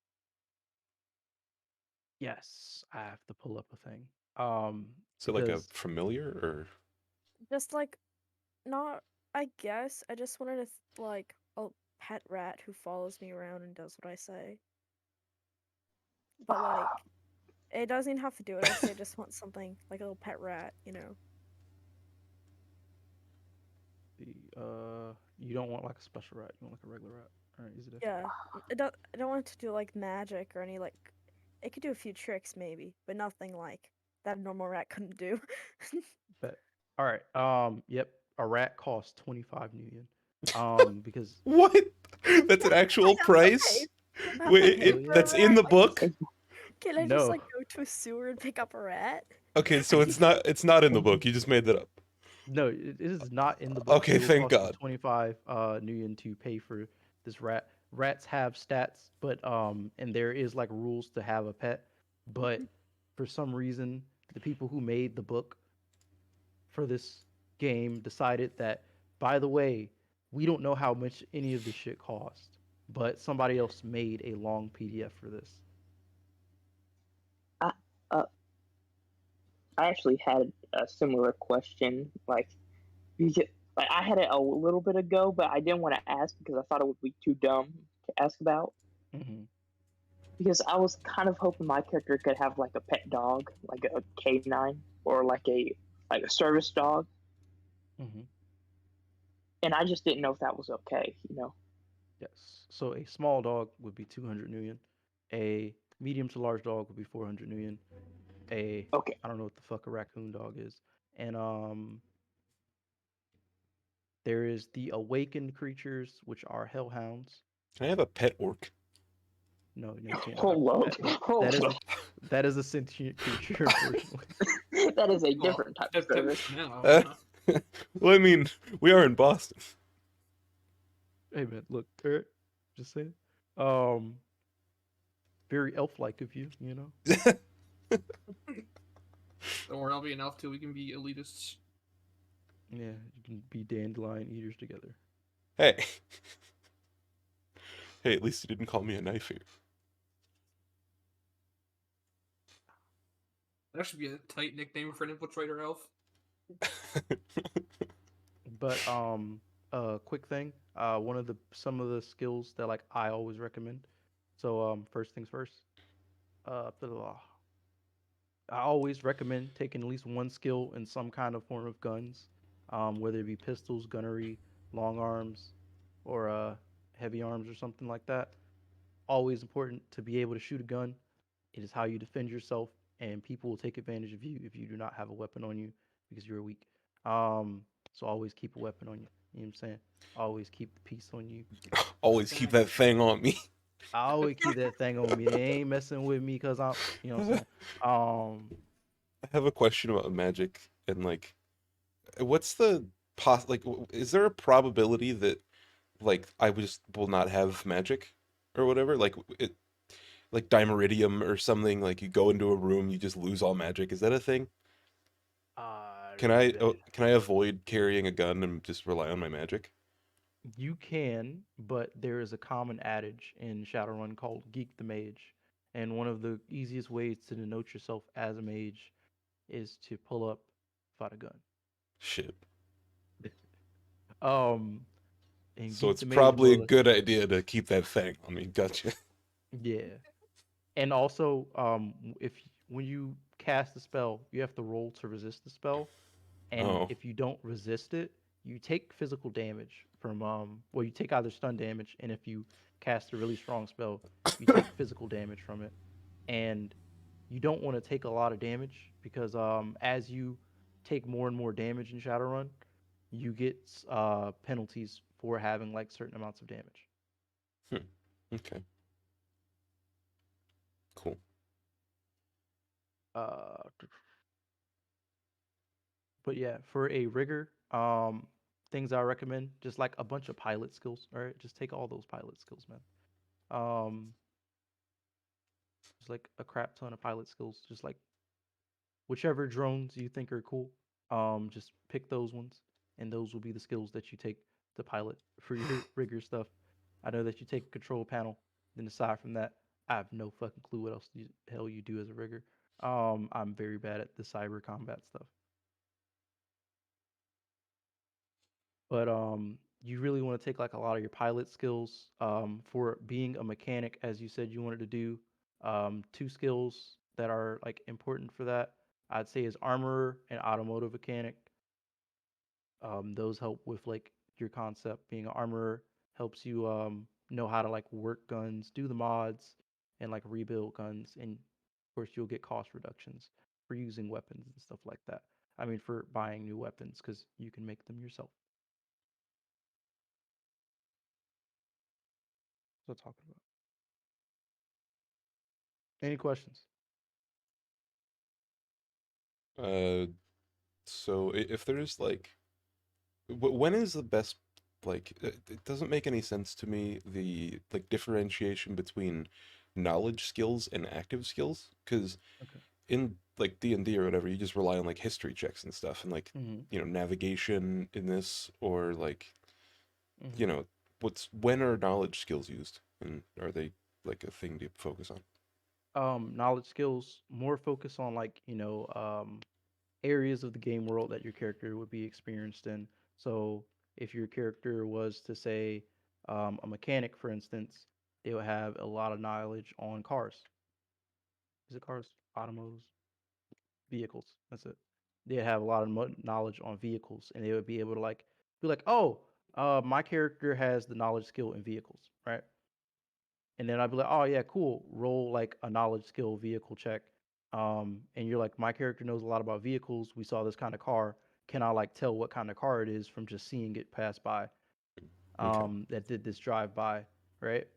Yes, I have to pull up a thing. So like a Because familiar or Just like not, I guess. I just wanted like a pet rat who follows me around and does what I say. But like, it doesn't even have to do what I say. I just want something like a little pet rat, you know. you don't want like a special rat. You want like a regular rat. All right, easy to Yeah, I don't want it to do like magic or any like. It could do a few tricks maybe, but nothing like that a normal rat couldn't do. bet. All right. Yep. A rat costs 25 million. Because what? That's an I actual know. Okay, price? I have to Wait, pay hell it, for yeah. a that's in rat. the Like, book? can I just No, like go to a sewer and pick up a rat? Okay, so it's not in the book. You just made that up. no, it is not in the book. Okay, It will thank cost you God. 25 million to pay for this rat. Rats have stats, but and there is like rules to have a pet, but for some reason, the people who made the book for this game decided that, by the way, we don't know how much any of this shit cost, but somebody else made a long PDF for this. I, uh, I actually had a similar question. Because, like I had it a little bit ago, but I didn't want to ask because I thought it would be too dumb to ask about. Hmm. Because I was kind of hoping my character could have like a pet dog, like a canine, or like a service dog, Hmm. and I just didn't know if that was okay. Yes. So a small dog would be 200 million. A medium to large dog would be 400 million. A Okay. I don't know what the fuck a raccoon dog is. And there is the awakened creatures, which are hellhounds. Can I have a pet orc? No, no, you can't have a Hold pet up. orc. Hold That is up. that is a sentient creature, unfortunately. That is a Well, different type of tip service. now. Uh, well, I mean, we are in Boston. Hey man, look, Eric, just saying. Um, very elf-like of you, you know. Don't worry, I'll be an elf too. We can be elitists. Yeah, you can be dandelion eaters together. Hey, hey, at least you didn't call me a knife here. That should be a tight nickname for an infiltrator elf. But quick thing. One of the some of the skills that like I always recommend. So first things first. Blah, blah, blah. I always recommend taking at least one skill in some kind of form of guns, whether it be pistols, gunnery, long arms, or heavy arms or something like that. Always important to be able to shoot a gun. It is how you defend yourself, and people will take advantage of you if you do not have a weapon on you because you're weak. So always keep a weapon on you. You know what I'm saying? Always keep the peace on you. Always keep that thing on me. I always keep that thing on me. They ain't messing with me because I'm, you know what I'm I saying? Um, have a question about magic and like, what's the like, is there a probability that like I just will not have magic or whatever? Like it, like dimeridium or something. Like you go into a room, you just lose all magic. Is that a thing? Can I avoid carrying a gun and just rely on my magic? you can, but there is a common adage in Shadowrun called Geek the Mage. And one of the easiest ways to denote yourself as a mage is to pull up without a gun. Shit. Um, and So Geek it's the Mage more probably a or less, good idea to keep that thing on me. Gotcha. yeah. And also, if when you cast a spell, you have to roll to resist the spell, and Oh, if you don't resist it, you take physical damage from well, you take either stun damage, and if you cast a really strong spell, you take physical damage from it. And you don't want to take a lot of damage because as you take more and more damage in Shadowrun, you get penalties for having like certain amounts of damage. Hmm. Okay. Cool. Uh, but yeah, for a rigger, things I recommend just like a bunch of pilot skills. All right, just take all those pilot skills, man. Um, just like a crap ton of pilot skills. Just like whichever drones you think are cool, just pick those ones, and those will be the skills that you take to pilot for your rigger stuff. I know that you take a control panel. Then aside from that, I have no fucking clue what else hell you do as a rigger. I'm very bad at the cyber combat stuff. But you really want to take like a lot of your pilot skills for being a mechanic, as you said you wanted to do. Two skills that are like important for that, I'd say, is armorer and automotive mechanic. Those help with like your concept. Being an armorer helps you know how to like work guns, do the mods, and like rebuild guns. And of course, you'll get cost reductions for using weapons and stuff like that. I mean, for buying new weapons because you can make them yourself. So talking about. Any questions? Uh, so if there's like, when is the best, like, it doesn't make any sense to me, the like differentiation between knowledge skills and active skills, because Okay. in like D&D or whatever, you just rely on like history checks and stuff, and like, Mm-hmm. navigation in this, or like, Mm-hmm. you know, when are knowledge skills used, and are they like a thing to focus on? Knowledge skills more focus on like areas of the game world that your character would be experienced in. So if your character was to say a mechanic, for instance, they would have a lot of knowledge on cars. Is it cars? Automotives, vehicles. That's it. They have a lot of knowledge on vehicles, and they would be able to like be like, oh, my character has the knowledge skill in vehicles, right? And then I'd be like, oh yeah, cool. Roll like a knowledge skill vehicle check. And you're like, my character knows a lot about vehicles. We saw this kind of car. Can I like tell what kind of car it is from just seeing it pass by? Okay. That did this drive by, right?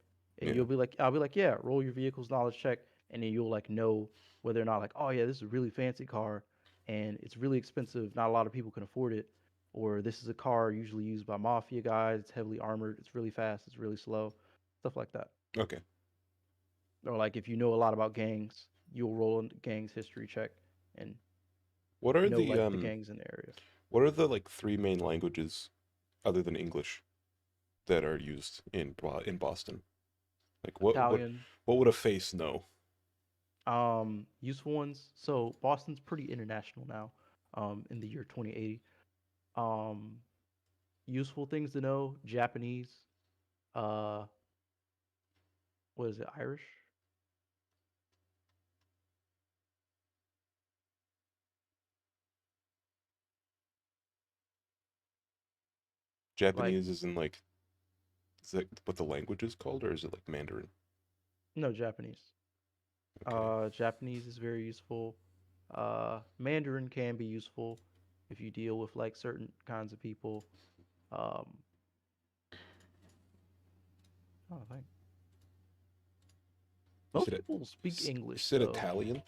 And Yeah. you'll be like, I'll be like, yeah, roll your vehicle's knowledge check, and then you'll like know whether or not like, oh yeah, this is a really fancy car, and it's really expensive. Not a lot of people can afford it, or this is a car usually used by mafia guys. It's heavily armored. It's really fast. It's really slow, stuff like that. Okay. Or like if you know a lot about gangs, you'll roll a gangs history check and What are know the like the gangs in the area. what are the like three main languages other than English that are used in Boston? Like Italian, what would a face know? useful ones. So Boston's pretty international now, in the year 2080. Um, useful things to know: Japanese, uh, what is it? Irish, like Japanese is in like, is that what the language is called, or is it like Mandarin? no Japanese. Okay. Japanese is very useful. Mandarin can be useful if you deal with like certain kinds of people. Um, I think You most said it. people speak You English said though. Italian.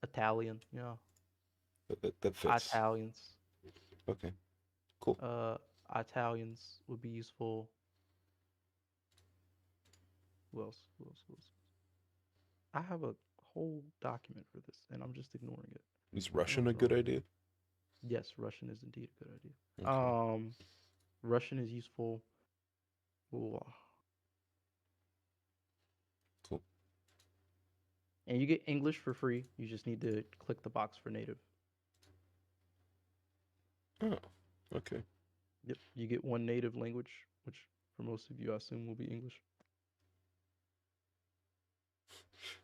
Italian, yeah. That fits. Italians. Okay. Cool. Uh, Italians would be useful. Who else? Who else? Who else? I have a whole document for this, and I'm just ignoring it. Is I don't know Russian a what's wrong good with me. idea? Yes, Russian is indeed a good idea. Okay. Russian is useful. Ooh. Cool. And you get English for free. You just need to click the box for native. Oh. Okay. Yep, you get one native language, which for most of you, I assume, will be English.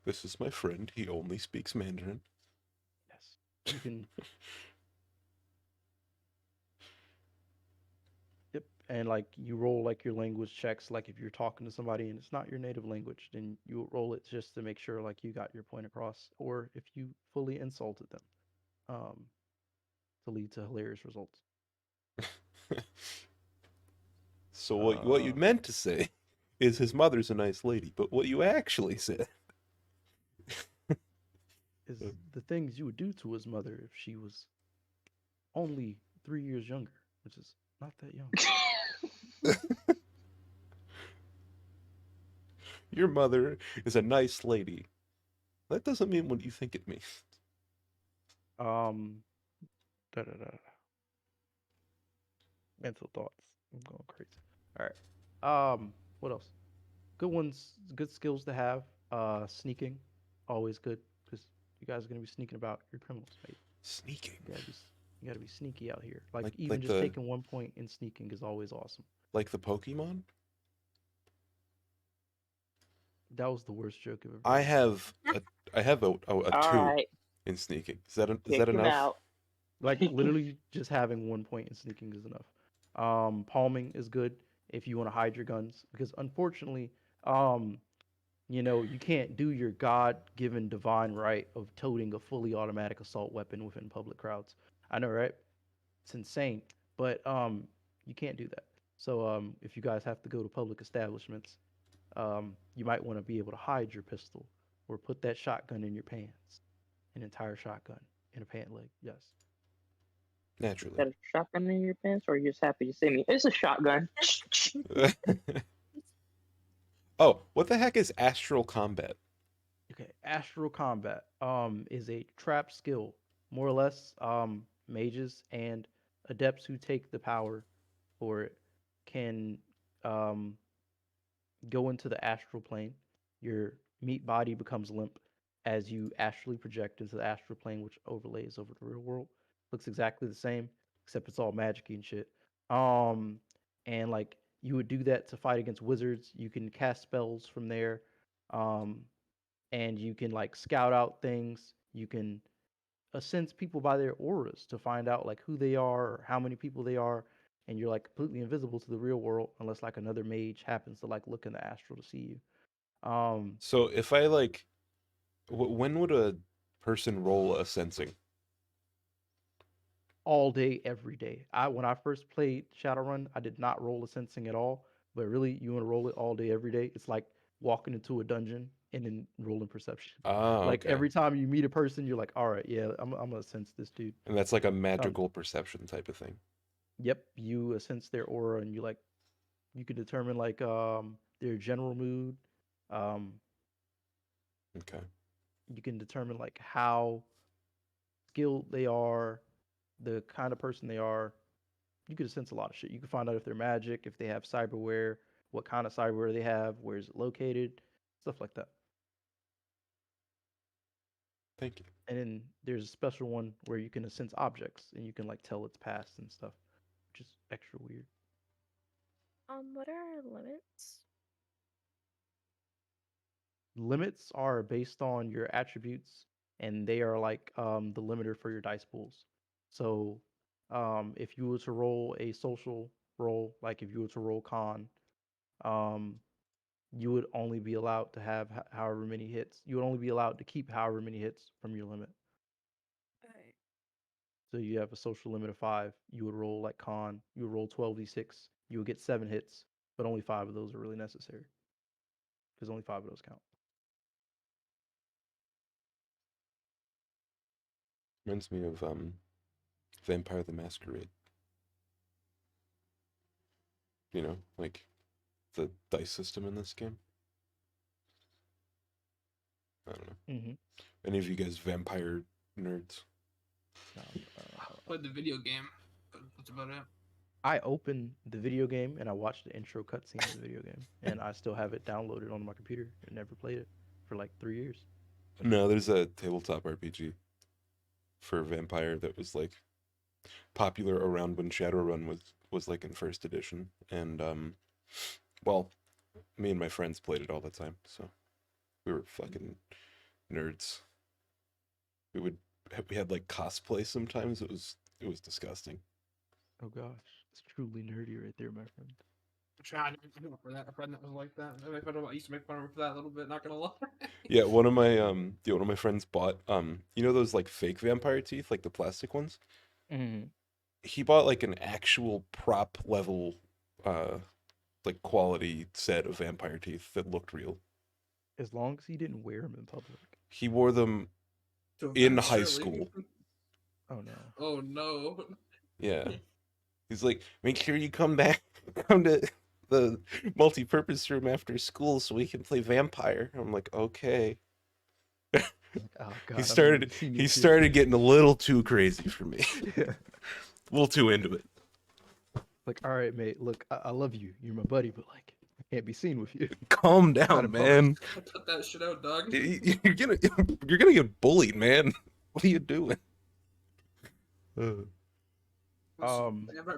This is my friend. He only speaks Mandarin. Yes, you can. Yep, and like you roll like your language checks. Like if you're talking to somebody and it's not your native language, then you roll it just to make sure like you got your point across, or if you fully insulted them. Um, to lead to hilarious results. So what you Uh, meant to say is his mother's a nice lady, but what you actually said. is the things you would do to his mother if she was only 3 years younger, which is not that young. Your mother is a nice lady. That doesn't mean what you think it means. Um, da da da. Mental thoughts. I'm going crazy. All right. What else? Good ones, good skills to have. Sneaking, always good because you guys are gonna be sneaking about your criminals, mate. Sneaking. You gotta be, you gotta be sneaky out here. Like Like even like just the taking 1 point in sneaking is always awesome. like the Pokemon? That was the worst joke I've ever I heard in my life. have a I have a All 2 right, in sneaking. Is kick that him enough? out. Like literally just having 1 point in sneaking is enough. Palming is good if you want to hide your guns because unfortunately, um, you can't do your God-given divine right of toting a fully automatic assault weapon within public crowds. I know, right? It's insane, but you can't do that. So if you guys have to go to public establishments, you might want to be able to hide your pistol or put that shotgun in your pants, an entire shotgun in a pant leg. Yes. Naturally. Got a shotgun in your pants, or are you just happy to see me? It's a shotgun. Oh, what the heck is astral combat? Okay, astral combat is a trap skill, more or less. Mages and adepts who take the power for it can um go into the astral plane. Your meat body becomes limp as you astrally project into the astral plane, which overlays over the real world. Looks exactly the same, except it's all magic and shit. Um, and like you would do that to fight against wizards. You can cast spells from there. Um, and you can like scout out things. You can sense people by their auras to find out like who they are or how many people they are, and you're like completely invisible to the real world unless like another mage happens to like look in the astral to see you. So if I like when would a person roll a sensing? All day, every day. I When I first played Shadowrun, I did not roll a sensing at all, but really, you want to roll it all day, every day. It's like walking into a dungeon and then rolling perception. Ah, Like okay. every time you meet a person, you're like, all right, yeah, I'm gonna sense this dude. And that's like a Um, magical perception type of thing. yep, you sense their aura, and you can determine like their general mood. Um, Okay. you can determine like how skilled they are, the kind of person they are. You could sense a lot of shit. You can find out if they're magic, if they have cyberware, what kind of cyberware they have, where is it located, stuff like that. Thank you. And then there's a special one where you can sense objects and you can like tell its past and stuff, which is extra weird. What are limits? Limits are based on your attributes and they are like the limiter for your dice pools. So if you were to roll a social roll, like if you were to roll con, um, you would only be allowed to have however many hits. You would only be allowed to keep however many hits from your limit. Alright. So you have a social limit of 5. You would roll like con. You would roll 12d6. You would get 7 hits, but only 5 of those are really necessary because only 5 of those count. Reminds me of Vampire the Masquerade. You know, like the dice system in this game. I don't know. Mm-hmm. Any of you guys vampire nerds? Played the video game, but that's about it. I opened the video game and I watched the intro cutscene of the video game, and I still have it downloaded on my computer and never played it for like 3 years. No, there's a tabletop RPG for Vampire that was like popular around when Shadowrun was like in first edition, and well, me and my friends played it all the time, so we were fucking nerds. We would we had like cosplay sometimes. It was disgusting. Oh gosh, it's truly nerdy right there, my friend. I knew for that. A friend that was like that. I used to make fun of her for that a little bit. Not gonna lie. Yeah, one of my friends bought you know those like fake vampire teeth, like the plastic ones. Mhm. He bought like an actual prop level, like quality set of vampire teeth that looked real. As long as he didn't wear them in public. He wore them To in events, high surely. school. Oh no. Oh no. Yeah. He's like, make sure you come back, come to the multi-purpose room after school so we can play vampire. I'm like, okay. Like, oh god, I'm never seeing He you started getting a little too crazy for me. again. A little too into it. Like, all right, mate. Look, I love you. You're my buddy, but like, I can't be seen with you. Calm Not down, in man. Cut that shit out, dog. You're gonna get bullied, man. What are you doing? Vampire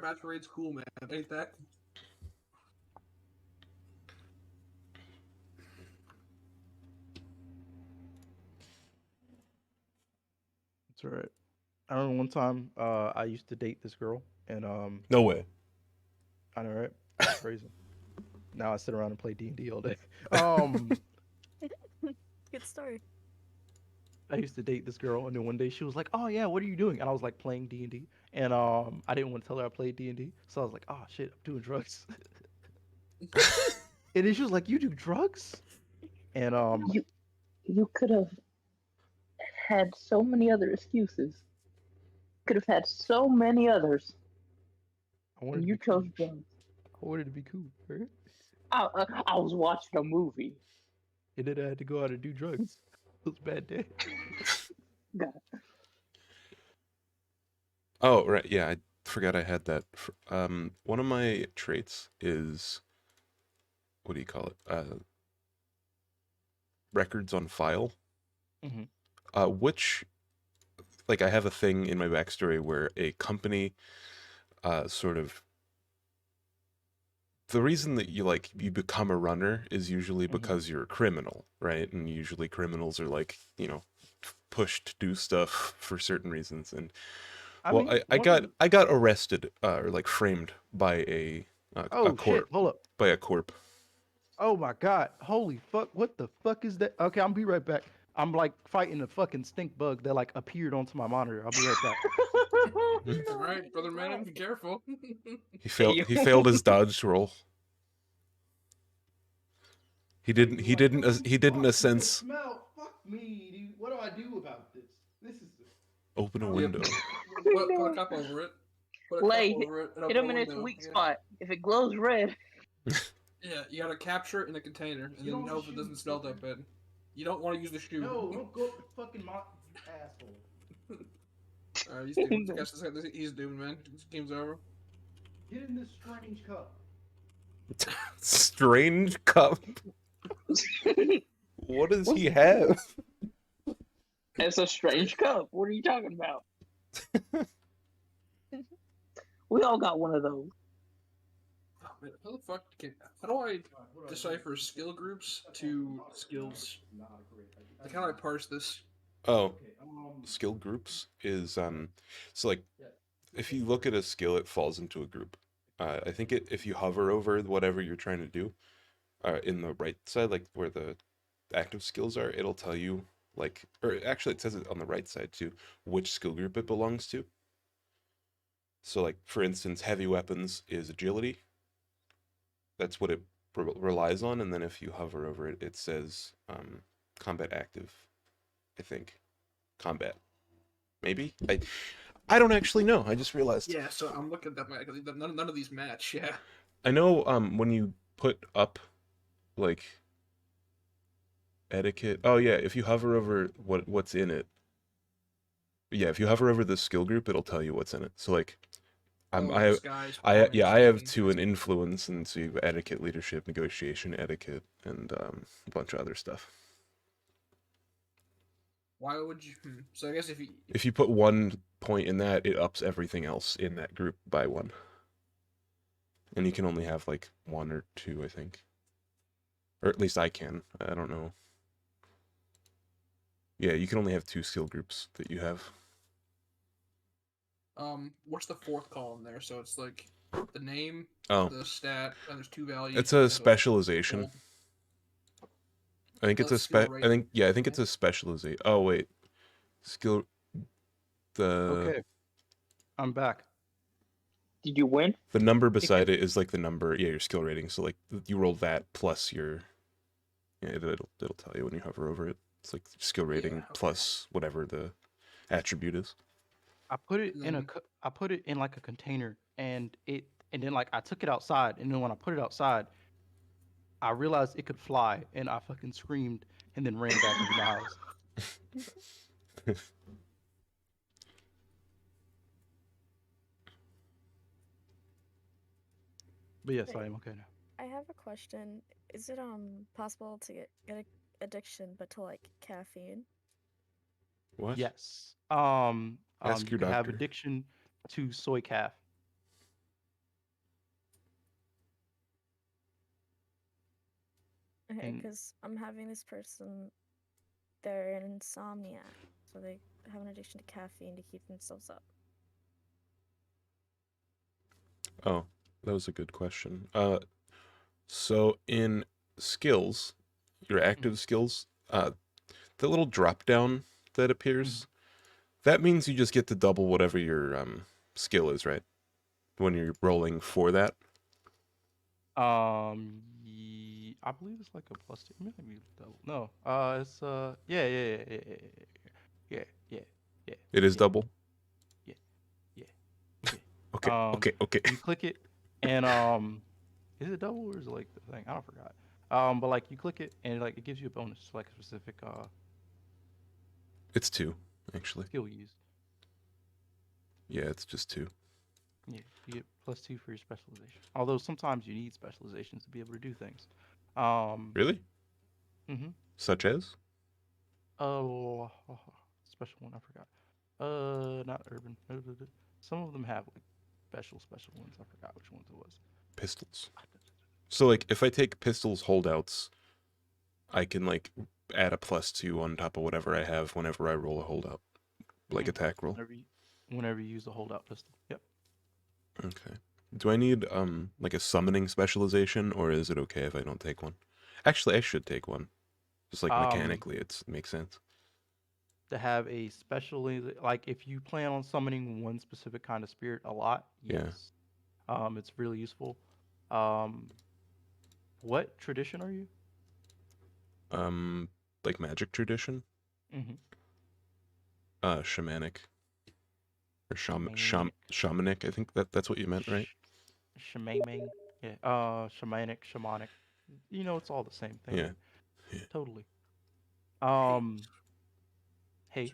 Masquerade's cool, man. Ain't that? It's all right. I remember one time, I used to date this girl, and No way. I know, right? It's crazy. Now I sit around and play D&D all day. Um, Good story. I used to date this girl, and then one day she was like, "Oh yeah, what are you doing?" And I was like, "Playing D&D." And I didn't want to tell her I played D&D, so I was like, "Oh shit, I'm doing drugs." And then she was like, "You do drugs?" And You could have had so many other excuses. Could have had so many others, I wanted and to you be cool. chose drugs. I wanted to be cool, right? I was watching a movie. And then I had to go out and do drugs. It was a bad day. God. Oh, right. Yeah, I forgot I had that. One of my traits is, what do you call it? Records on file. Mhm. Which, like, I have a thing in my backstory where a company, sort of, the reason that you become a runner is usually Mhm. because you're a criminal, right? And usually criminals are like, pushed to do stuff for certain reasons. And I well, mean, I one of got arrested, or like framed by a oh shit, corp, hold up. by a corp. Oh my god, holy fuck, what the fuck is that? Okay, I'll be right back. I'm like fighting a fucking stink bug that like appeared onto my monitor. I'll be right back. All right, brother man, be careful. He failed his dodge roll. He didn't sense Smell, fuck me, dude. What do I do about this? This is open a Oh, window. Put a cup over it. Put a cup Lay, over it and hit open him a in his window. weak Yeah. spot. If it glows red, Yeah, you gotta capture it in a container and Get then on the hope it shoe, doesn't smell that bad. You don't want to use the shoe. no, don't go up the fucking you asshole. Alright, he's doomed. Catch this. He's doomed, man. This game's over. Get in this strange cup. Strange cup. What does he have? it's a strange cup. What are you talking about? We all got one of those. Oh, man, how do I decipher skill groups to skills? Like, how do I parse this? Oh, skill groups is so like if you look at a skill, it falls into a group. I think if you hover over whatever you're trying to do, in the right side, like where the active skills are, it'll tell you like, or actually it says it on the right side too, which skill group it belongs to. So like for instance, heavy weapons is agility. That's what it relies on, and then if you hover over it, it says combat active. I think combat. Maybe I don't actually know. I just realized. Yeah, so I'm looking at that. None of these match. Yeah. I know when you put up like etiquette. Oh yeah, if you hover over what's in it. Yeah, if you hover over the skill group, it'll tell you what's in it. So like Disguise, I have formation. two in influence, and so you have etiquette, leadership, negotiation, etiquette, and a bunch of other stuff. Why would you? So I guess If you put 1 point in that, it ups everything else in that group by 1. And you can only have like 1 or 2, I think. Or at least I can. I don't know. Yeah, you can only have 2 skill groups that you have. what's the fourth column there? So it's like the name, Oh, the stat, and there's 2 values. it's a specialization. I think it's a skill I think rate. it's a specialization. Oh wait, skill. The Okay. I'm back. Did you win? The number It beside can, it is like the number, yeah, your skill rating. So like you roll that plus your, yeah, it'll tell you when you hover over it. It's like skill rating Yeah. Okay. plus whatever the attribute is. I put it And in a then I put it in like a container, and then like I took it outside, and then when I put it outside, I realized it could fly, and I fucking screamed and then ran back into my house. But yes, I Wait, am okay now. I have a question. Is it possible to get a addiction, but to like caffeine? What? Yes. Ask You your could have doctor. addiction to soy calf. Okay, And because I'm having this person, they're an insomniac, so they have an addiction to caffeine to keep themselves up. Oh, that was a good question. So in skills, your active skills, the little drop down that mhm. appears, that means you just get to double whatever your skill is, right? When you're rolling for that. I believe it's like a plus two, maybe double. No, it's yeah, yeah, yeah, yeah, It is yeah, double. yeah, yeah, yeah. Okay, okay, okay. You click it, and is it double or is it like the thing? I don't forgot. But like you click it, and like it gives you a bonus to like a specific It's two, actually. skill used. Yeah, it's just two. Yeah, you get plus two for your specialization. Although sometimes you need specializations to be able to do things. Um, Really? mm-hmm. Such as? Oh, special one, I forgot. Not urban. Some of them have like special ones. I forgot which ones it was. Pistols. So like if I take pistols holdouts, I can like add a plus two on top of whatever I have whenever I roll a holdout. Like Mm. attack roll. Whenever you use a holdout pistol. Yep. Okay. Do I need like a summoning specialization or is it okay if I don't take one? Actually, I should take one. Just like Um, mechanically it makes sense. to have a like if you plan on summoning one specific kind of spirit a lot, Yeah. yes. It's really useful. Um, what tradition are you? Um like magic tradition? Mm-hmm. Shamanic or Shamanic. shamanic. I think that's what you meant, right? Sh- Shamaming. Yeah. Shamanic. You know, it's all the same thing. Yeah. Yeah. Totally. hey, Um, hey,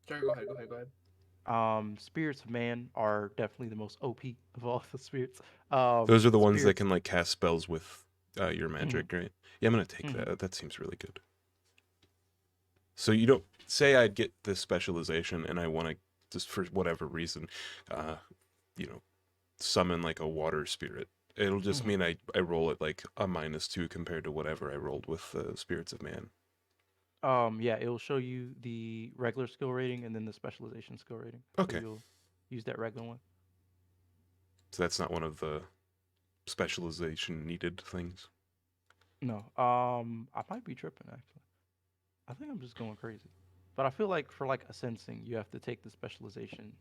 sorry, go ahead, go ahead, go ahead. spirits of man are definitely the most OP of all the spirits. Those are the ones that Spirits. can like cast spells with your Mm-hmm, magic, right? Yeah, I'm gonna take mm-hmm. that. That seems really good. So you don't say I'd get this specialization and I want to just for whatever reason, uh, you know, summon like a water spirit. It'll just Mm-hmm. mean I roll it like a -2 compared to whatever I rolled with spirits of man. Yeah, it'll show you the regular skill rating and then the specialization skill rating. So Okay, you'll use that regular one. so that's not one of the specialization needed things. No, I might be tripping actually. I think I'm just going crazy. But I feel like for like a sensing, you have to take the specialization,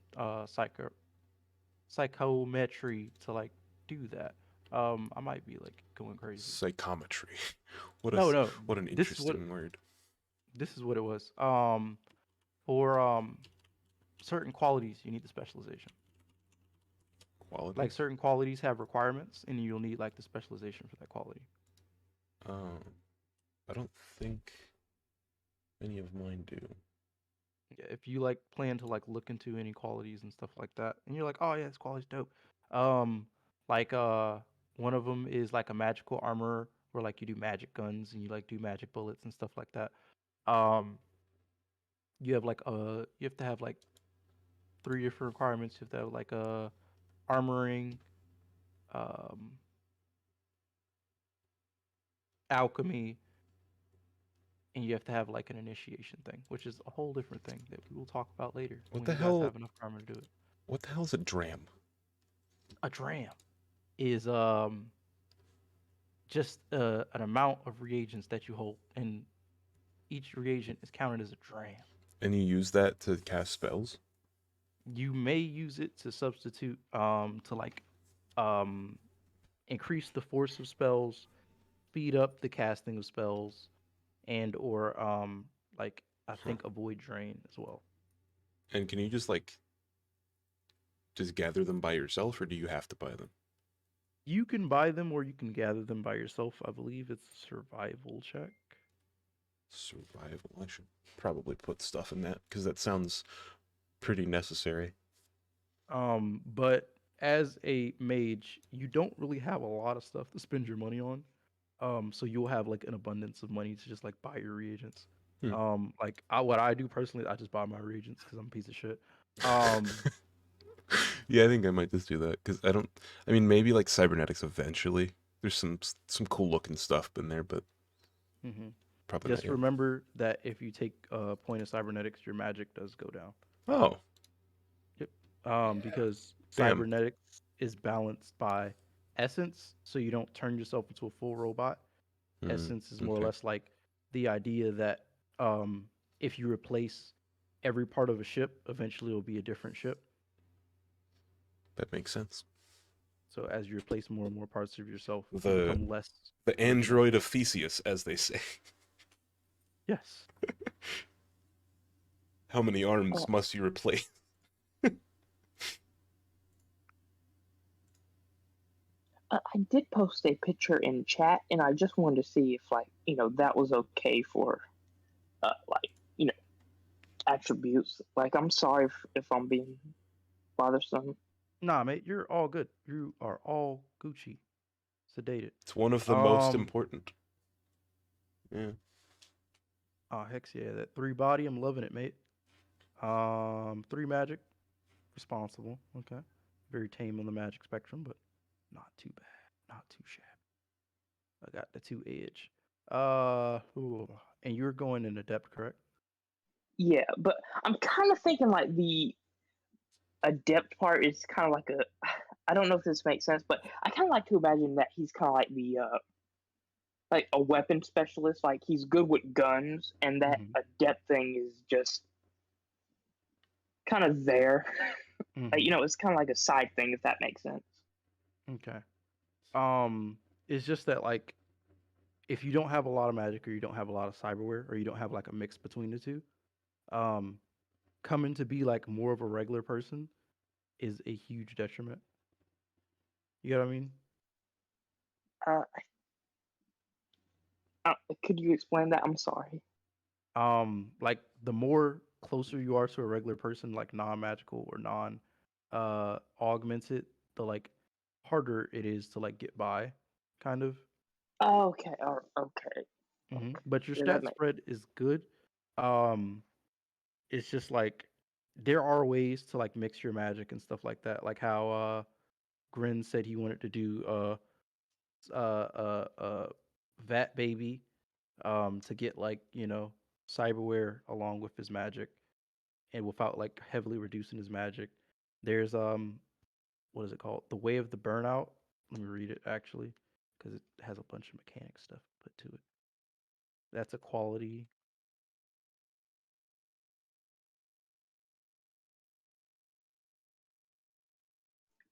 psychometry to like do that. I might be like going crazy. Psychometry. No, no. What an This is what interesting word. this is what it was. For certain qualities, you need the specialization. Like Qualities. certain qualities have requirements, and you'll need like the specialization for that quality. Oh, I don't think any of mine do. Yeah, if you like plan to like look into any qualities and stuff like that, and you're like, oh yeah, this quality's dope. Um, like one of them is like a magical armor, where like you do magic guns and you like do magic bullets and stuff like that. Um, you have to have like three different requirements. You have to have like armoring, um, alchemy, and you have to have like an initiation thing, which is a whole different thing that we will talk about later What when the you guys hell? have enough armor to do it. What the hell is a dram? A dram is just an amount of reagents that you hold, and each reagent is counted as a dram. And you use that to cast spells? You may use it to substitute to like um increase the force of spells, speed up the casting of spells, and or like I Huh. think avoid drain as well. And can you just gather them by yourself, or do you have to buy them? You can buy them or you can gather them by yourself. I believe it's a survival check. Survival. I should probably put stuff in that because that sounds pretty necessary. But as a mage, you don't really have a lot of stuff to spend your money on. So you'll have like an abundance of money to just like buy your reagents. Hmm. Like what I do personally, I just buy my reagents because I'm a piece of shit. Um, Yeah, I think I might just do that because I don't. I mean, maybe like cybernetics eventually. There's some cool looking stuff in there, but mhm. probably not Just yet. remember that if you take a point of cybernetics, your magic does go down. Oh, Yep. Yeah. Because damn. cybernetics is balanced by essence, so you don't turn yourself into a full robot. Hmm. Essence is more or Okay, less like the idea that if you replace every part of a ship, eventually it'll be a different ship. that makes sense. So as you replace more and more parts of yourself, you The become less the original. android of Theseus, as they say. Yes. How many Uh, arms must you replace? I did post a picture in chat, and I just wanted to see if, like, that was okay for, like, attributes. Like, I'm sorry if I'm being bothersome. Nah, mate, you're all good. You are all Gucci. Sedated. It's one of the most Um, important. Yeah. oh heck yeah, that 3 body, I'm loving it, mate. 3 magic, responsible. Okay. Very tame on the magic spectrum, but not too bad. Not too shabby. I got the 2 edge. Ooh. And you're going in adept, correct? Yeah, but I'm kind of thinking like the adept part is kind of like a. I don't know if this makes sense, but I kind of like to imagine that he's kind of like the like a weapon specialist. Like he's good with guns, and that Mm-hmm. adept thing is just kind of there. Like, Mm-hmm. it's kind of like a side thing, if that makes sense. Okay. Um, it's just that like if you don't have a lot of magic or you don't have a lot of cyberware or you don't have like a mix between the two, um, coming to be like more of a regular person is a huge detriment. You know what I mean? Uh, could you explain that? I'm sorry. Like the more closer you are to a regular person, like non-magical or non augmented, the like harder it is to like get by, kind of. Okay. Okay. Okay. But your Yeah, that stat makes. spread is good. Um, it's just like there are ways to like mix your magic and stuff like that. Like how Grin said he wanted to do Vat Baby to get like, cyberware along with his magic and without like heavily reducing his magic. There's what is it called? The Way of the Burnout. Let me read it actually because it has a bunch of mechanic stuff put to it. That's a quality.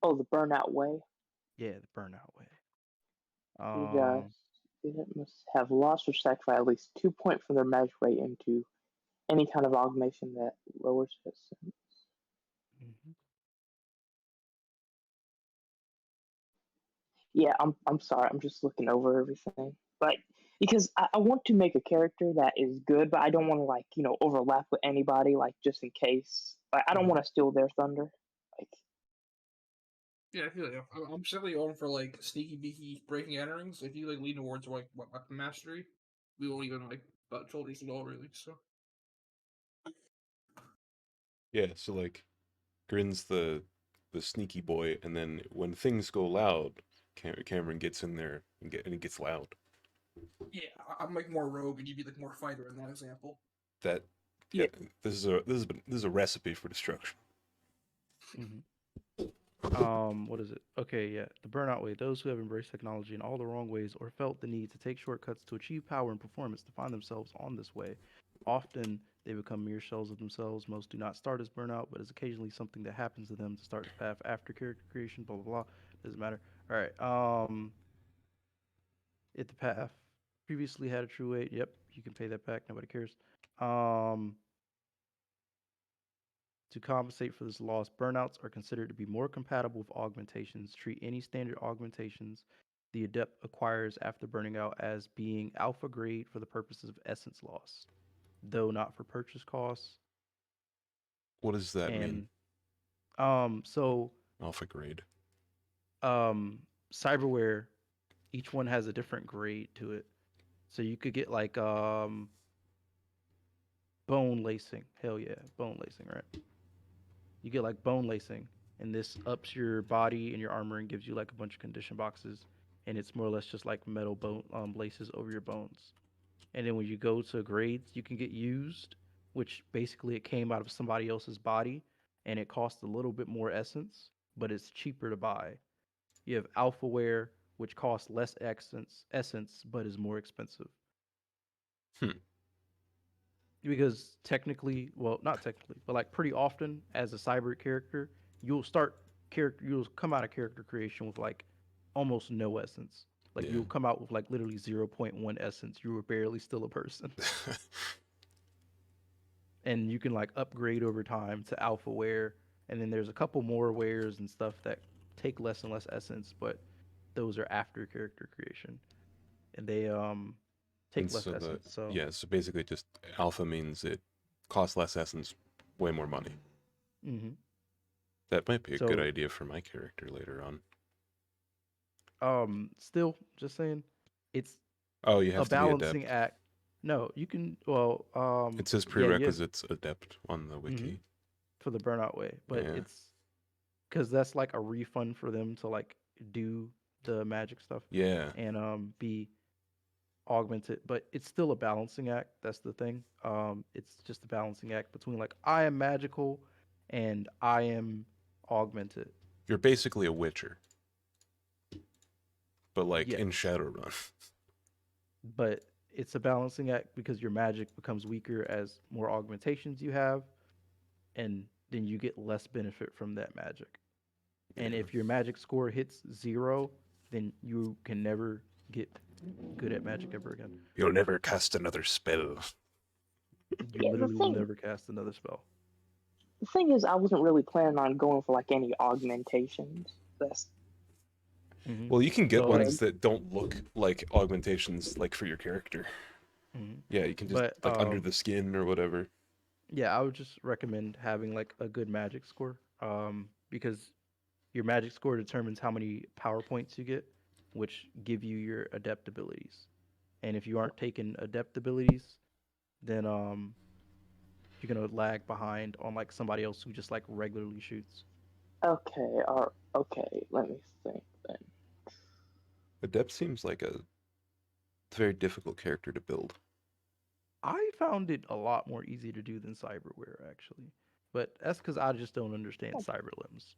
Oh, the burnout way. Yeah, the Burnout Way. The Um, student must have lost or sacrificed at least 2 points from their magic rate into any kind of augmentation that lowers his. mhm. Yeah, I'm sorry. I'm just looking over everything. Like because I want to make a character that is good, but I don't want to like overlap with anybody. Like just in case. Like I don't Mhm. want to steal their thunder. Like Yeah, I feel like I'm simply on for like sneaky beaky breaking enterings. If you like lean towards like weapon mastery, we won't even like butt shoulders at all really. So Yeah. So like, Grin's the sneaky boy, and then when things go loud, Cameron gets in there and it gets loud. yeah, I'm like more rogue, and you'd be like more fighter in that example. That yeah, yeah, this is a recipe for destruction. Mhm. What is it? Okay, yeah. The Burnout Way. Those who have embraced technology in all the wrong ways or felt the need to take shortcuts to achieve power and performance to find themselves on this way. Often They become mere shells of themselves. Most do not start as burnout, but is occasionally something that happens to them to start the path after character creation. Blah blah blah. Doesn't matter. All right. If the path previously had a true weight, yep, you can pay that back. Nobody cares. Um, to compensate for this loss, burnouts are considered to be more compatible with augmentations. Treat any standard augmentations the adept acquires after burning out as being alpha grade for the purposes of essence loss, though not for purchase costs. What does that mean? So Alpha grade. cyberware, each one has a different grade to it. So you could get like bone lacing. Hell yeah, bone lacing, right? You get like bone lacing, and this ups your body and your armor and gives you like a bunch of condition boxes, and it's more or less just like metal bone laces over your bones. And then when you go to grades, you can get used, which basically it came out of somebody else's body, and it costs a little bit more essence, but it's cheaper to buy. You have alpha wear, which costs less essence, but is more expensive. Hmm. Because technically, well, not technically, but like pretty often as a cyber character, you'll come out of character creation with like almost no essence. Like Yeah. you'll come out with like literally 0.1 essence. You were barely still a person. And you can like upgrade over time to alpha wear, and then there's a couple more wares and stuff that take less and less essence, but those are after character creation. And they And take less so essence. So yeah, so basically just alpha means it costs less essence, way more money. hmm That might be a good so idea for my character later on. still just saying it's Oh, you a have to be balancing adept. act. No, you can. Well, It says yeah, you have prerequisites adept on the hmm wiki. for the burnout way, but Yeah. it's because that's like a refund for them to like do the magic stuff Yeah. and be augmented. But it's still a balancing act. That's the thing. It's just a balancing act between like I am magical and I am augmented. You're basically a witcher, but like in Yes, Shadowrun. but it's a balancing act because your magic becomes weaker as more augmentations you have, and then you get less benefit from that magic. And Yeah. if your magic score hits 0, then you can never get good at magic ever again. You'll never cast another spell. You Yeah, literally will never cast another spell. the thing is, I wasn't really planning on going for like any augmentations. That's Well, you can get So like, ones that don't look like augmentations, like for your character. mhm. Yeah, you can just but like under the skin or whatever. yeah, I would just recommend having like a good magic score, because your magic score determines how many power points you get, which give you your adept abilities. And if you aren't taking adept abilities, then you're gonna lag behind on like somebody else who just like regularly shoots. okay. Okay, let me think then. Adept seems like a very difficult character to build. I found it a lot more easy to do than cyberware actually, but that's because I just don't understand cyber limbs.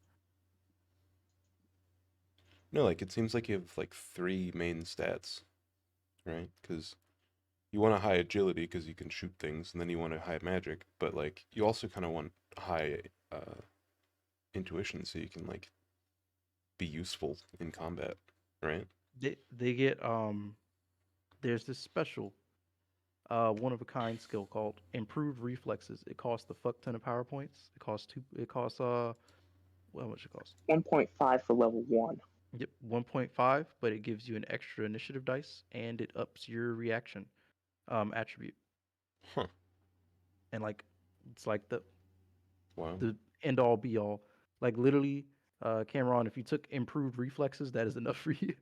No, like it seems like you have like three main stats, right? Because you want a high agility because you can shoot things, and then you want a high magic, but like you also kind of want high intuition so you can like be useful in combat, right? They get there's this special one of a kind skill called improved reflexes. It costs a fuck ton of power points. It costs well, how much it costs? 1.5 for level 1. Yep, 1.5, but it gives you an extra initiative dice and it ups your reaction attribute. Huh. And like it's like Wow. the end all be all. Like literally, Cameron, if you took improved reflexes, that is enough for you.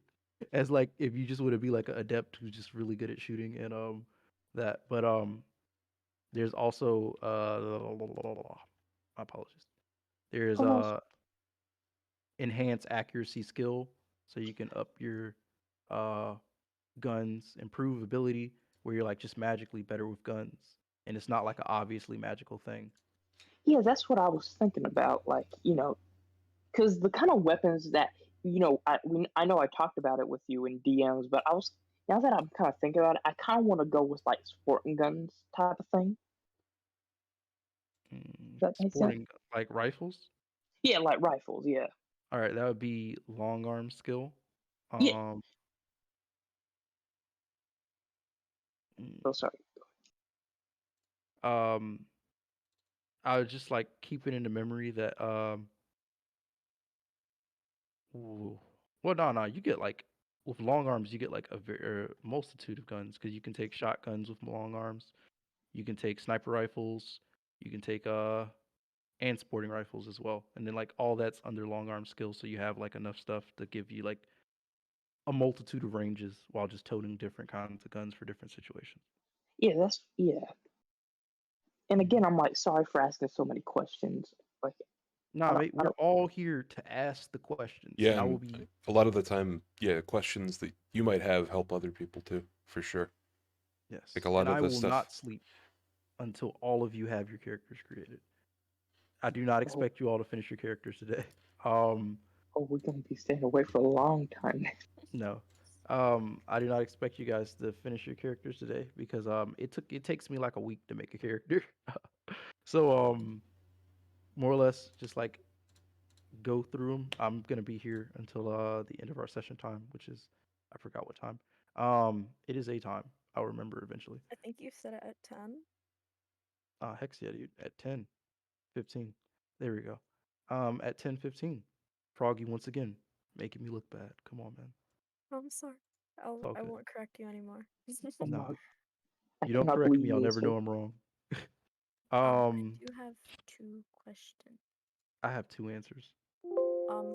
As like if you just want to be like an adept who's just really good at shooting and that. But there's also my apologies. There's Almost. enhance accuracy skill, so you can up your uh guns, improve ability, where you're like just magically better with guns, and it's not like an obviously magical thing. Yeah, that's what I was thinking about. Like, because the kind of weapons that I know I talked about it with you in DMs, but I was now that I'm kind of thinking about it, I kind of want to go with like sporting guns type of thing. Does that make sense? Sporting like rifles. Yeah, like rifles. Yeah. All right, that would be long arm skill. Yeah. Um, mm, Oh, sorry. um, I would just like keep it in the memory that ooh, well, no, you get like with long arms, you get like a multitude of guns because you can take shotguns with long arms. You can take sniper rifles. You can take and sporting rifles as well. And then like all that's under long arm skills, so you have like enough stuff to give you like a multitude of ranges while just toting different kinds of guns for different situations. Yeah, that's yeah. And Mhm. again, I'm like, sorry for asking so many questions. Like, Nah, mate, I we're don't. all here to ask the questions, and Yeah, I will and be a lot of the time, yeah, questions that you might have help other people too, for sure. Like yes, a and lot of I the will stuff. not sleep until all of you have your characters created. I do not Oh, expect you all to finish your characters today. Um, oh, we're gonna be staying away for a long time. no. I do not expect you guys to finish your characters today because it takes me like a week to make a character. So more or less just like go through them. I'm gonna be here until the end of our session time, which is I forgot what time. It is a time. I'll remember eventually. I think you said it at 10. Hex yeah, dude, at 10:15. There we go. At 10:15. Froggy once again, making me look bad. Come on, man. Oh, I'm sorry. It's all I good. won't correct you anymore. Oh Nah, my! I you don't cannot correct believe me, I'll you were never so. know I'm wrong. I um, do have 2 questions. I have two answers.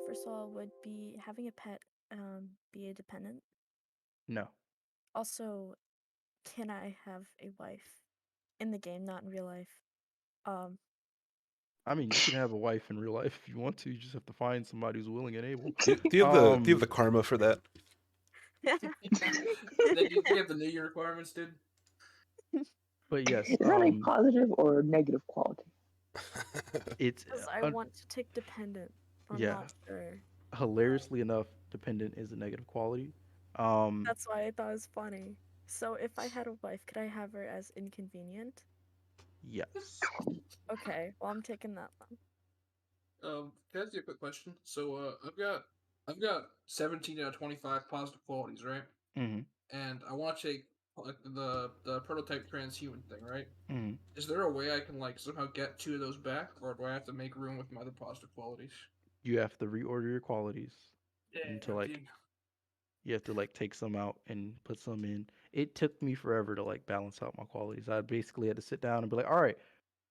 First of all, would be having a pet be a dependent? No. Also, can I have a wife in the game, not in real life? Um, I mean, you can have a wife in real life if you want to. You just have to find somebody who's willing and able. Do you have the Um, karma for that? Then you have the New Year requirements, dude. but yes, Is that a positive or a negative quality? it's because I uh, want to take dependent. I'm yeah, not sure. hilariously enough, dependent is a negative quality. Um, That's why I thought it was funny. So if I had a wife, could I have her as inconvenient? yes. Okay, well I'm taking that one. Can I ask you a quick question? So, I've got 17 out of 25 positive qualities, right? Mm-hmm. And I want to take like the prototype transhuman thing, right? Mm-hmm. Is there a way I can like somehow get 2 of those back, or do I have to make room with my other positive qualities? You have to reorder your qualities into Damn, like dude. you have to like take some out and put some in. It took me forever to like balance out my qualities. I basically had to sit down and be like, all right,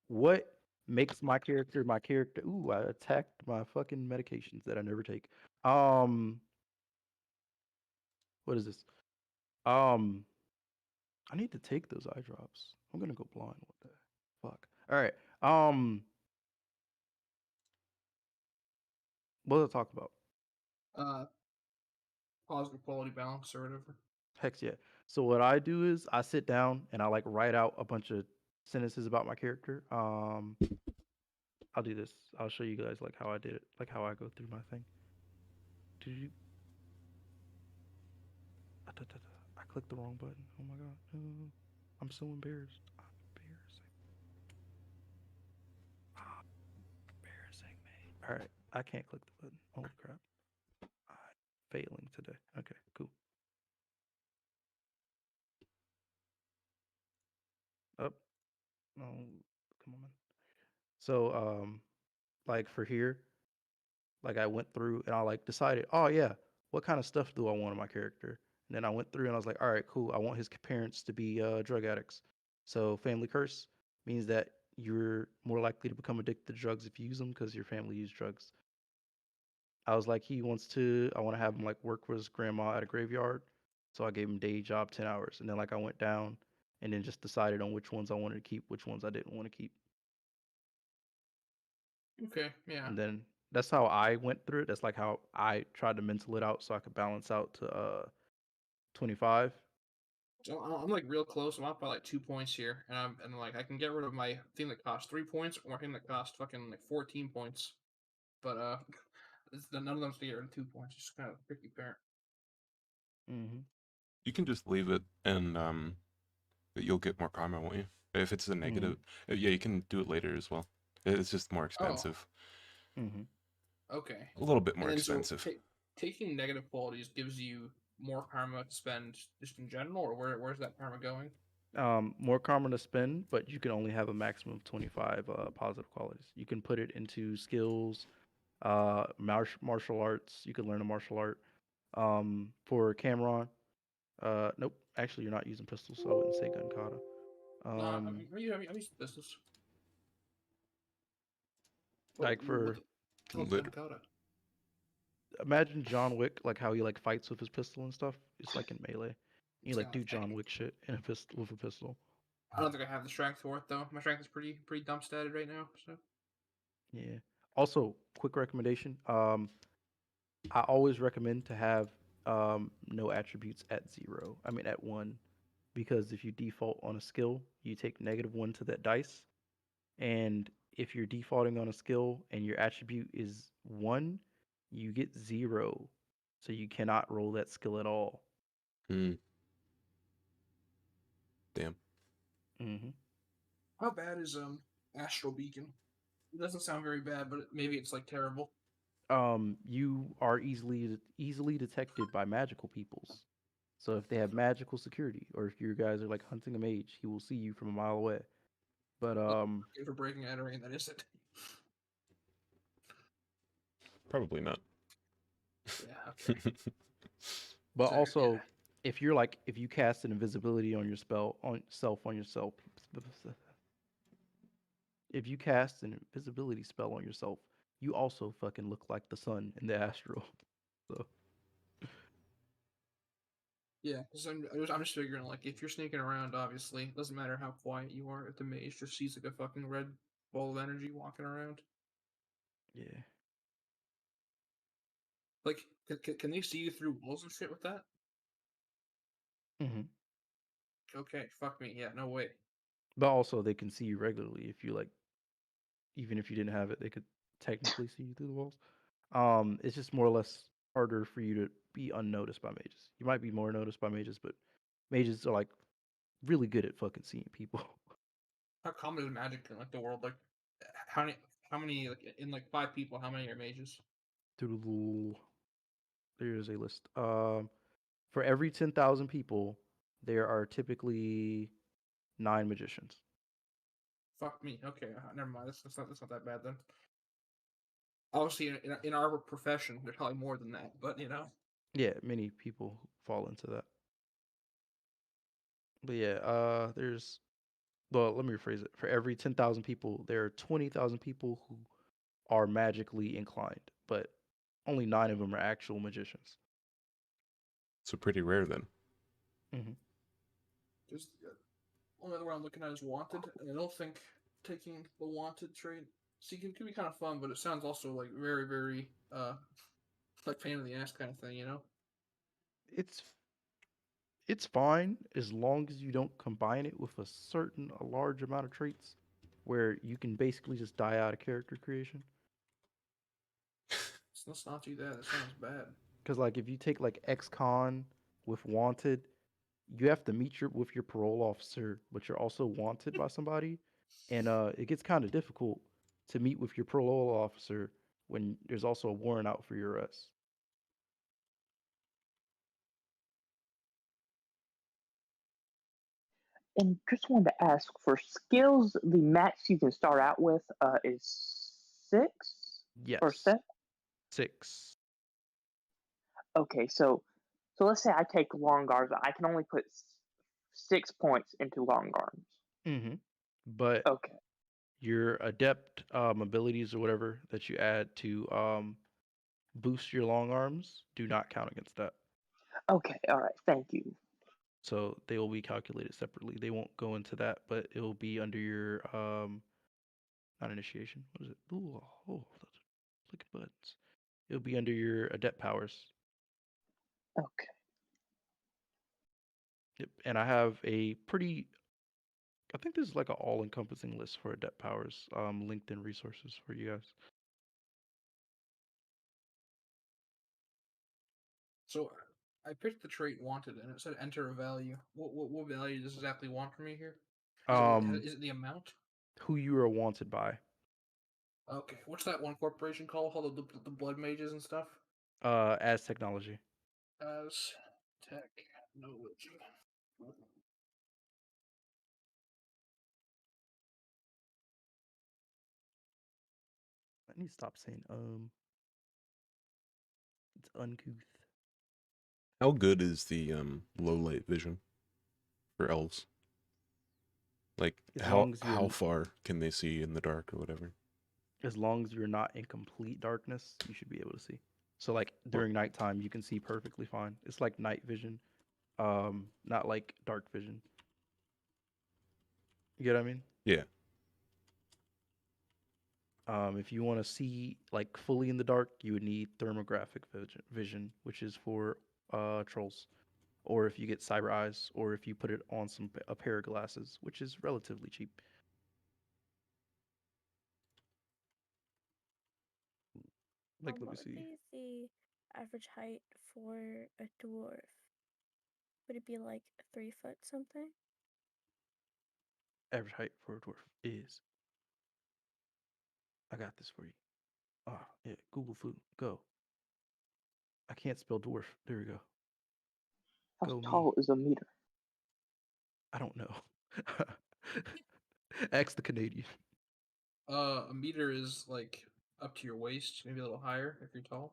what makes my character my character? Ooh, I attacked my fucking medications that I never take. Um, what is this? Um, I need to take those eye drops. I'm gonna go blind one day. Fuck. All right. What did I talk about? Uh, Positive quality balance or whatever. Hex yeah. So what I do is I sit down and I like write out a bunch of sentences about my character. I'll do this. I'll show you guys like how I did it, like how I go through my thing. Doo-doo. I clicked the wrong button. Oh my god. No. I'm so embarrassed. I'm embarrassing. Ah, embarrassing me. All right. I can't click the button. Holy crap. I'm failing today. Okay, cool. Up. Oh, come on, man. So, like for here, like I went through and I like decided, oh yeah, what kind of stuff do I want in my character? And then I went through and I was like, all right, cool. I want his parents to be drug addicts. So family curse means that you're more likely to become addicted to drugs if you use them because your family used drugs. I was like, I want to have him like work with his grandma at a graveyard. So I gave him day job 10 hours. And then like I went down and then just decided on which ones I wanted to keep, which ones I didn't want to keep. Okay, yeah. And then that's how I went through it. That's like how I tried to mental it out so I could balance out to 25. So I'm like real close. I'm up by like 2 points here, and like I can get rid of my thing that costs 3 points or my thing that costs fucking like 14 points. But none of them's to get rid of 2 points. It's just kind of a tricky parent. Mm-hmm. You can just leave it, and but you'll get more karma, won't you? If it's a negative, Mm-hmm. yeah, you can do it later as well. It's just more Oh, expensive. Mm-hmm. okay. A little bit more And then so expensive. taking negative qualities gives you more karma to spend just in general, or where's that karma going? More common to spend, but you can only have a maximum of 25 positive qualities. You can put it into skills, martial arts. You can learn a martial art. For Cameron, nope. Actually, you're not using pistols, so I wouldn't say gun kata. No, Um, I'm used to business. like What for the hell's Lit- Gankata? imagine John Wick, like how he like fights with his pistol and stuff. It's like in melee. You It's like kind of do like John hanging. Wick shit in a pistol with a pistol. I don't think I have the strength for it though. My strength is pretty dump statted right now. So Yeah. Also, quick recommendation. I always recommend to have no attributes at 0. I mean at 1, because if you default on a skill, you take -1 to that dice, and if you're defaulting on a skill and your attribute is 1, you get 0, so you cannot roll that skill at all. Hmm. Damn. Hmm. how bad is Astral Beacon? It doesn't sound very bad, but maybe it's like terrible. You are easily detected by magical peoples. So if they have magical security, or if you guys are like hunting a mage, he will see you from a mile away. But Good for breaking out a rain, that isn't. Probably not. Yeah. Okay. but So yeah. also, if you're like if you cast an invisibility on your spell on yourself, if you cast an invisibility spell on yourself, you also fucking look like the sun in the astral. So Yeah, because I'm just figuring like if you're sneaking around, obviously it doesn't matter how quiet you are. If the mage just sees like a fucking red ball of energy walking around, yeah. like can they see you through walls and shit with that? Hmm. Okay, fuck me. Yeah, no way. But also, they can see you regularly if you like, even if you didn't have it, they could technically see you through the walls. It's just more or less harder for you to be unnoticed by mages. You might be more noticed by mages, but mages are like really good at fucking seeing people. How common is magic in like the world? Like how many how many like in like 5 people? How many are mages? There's a list. For every 10,000 people, there are typically 9 magicians. Fuck me. Okay, never mind. That's not that bad then. Obviously, in our profession, there's probably more than that, but you know. Yeah, many people fall into that. But yeah, there's well, let me rephrase it. For every 10,000 people, there are 20,000 people who are magically inclined, but only 9 of them are actual magicians. So pretty rare then. Hmm. Just only other one I'm looking at is wanted, and I don't think taking the wanted trait. See, it can be kind of fun, but it sounds also like very like pain in the ass kind of thing, you know? It's it's fine as long as you don't combine it with a large amount of traits where you can basically just die out of character creation. Let's not do that. That sounds bad. Because like if you take like ex-con with wanted, you have to meet with your parole officer, but you're also wanted by somebody, and it gets kind of difficult to meet with your parole officer when there's also a warrant out for your arrest. And just wanted to ask for skills, the max you can start out with is 6 or Yes, 7. 6. Okay, so let's say I take long arms. I can only put 6 points into long arms. Mm-hmm. But Okay, your adept abilities or whatever that you add to boost your long arms do not count against that. okay, all right. Thank you. So they will be calculated separately. They won't go into that, but it will be under your not initiation. What is it? Ooh, oh, that's click buttons. It'll be under your adept powers. Okay. Yep. And I have a pretty. I think this is like an all-encompassing list for adept powers. Linked in resources for you guys. So I picked the trait wanted, and it said enter a value. What value does it exactly want from me here? Um, Is it the amount? who you are wanted by. Okay, what's that one corporation called? All the blood mages and stuff. As technology. As technology. I need to stop saying It's uncouth. How good is the low light vision for elves? Like As how long as you're how far can they see in the dark or whatever? as long as you're not in complete darkness, you should be able to see. So like Well, during nighttime, you can see perfectly fine. It's like night vision, not like dark vision. You get what I mean? yeah. If you want to see like fully in the dark, you would need thermographic vision, which is for trolls. Or if you get cyber eyes, or if you put it on a pair of glasses, which is relatively cheap. Like, let me What would see. be the average height for a dwarf? Would it be like 3 foot something? Average height for a dwarf is. I got this for you. Ah, yeah. Google flu. Go. I can't spell dwarf. There we go. How Go me. tall is a meter? I don't know. Ask the Canadian. A meter is like up to your waist, maybe a little higher if you're tall.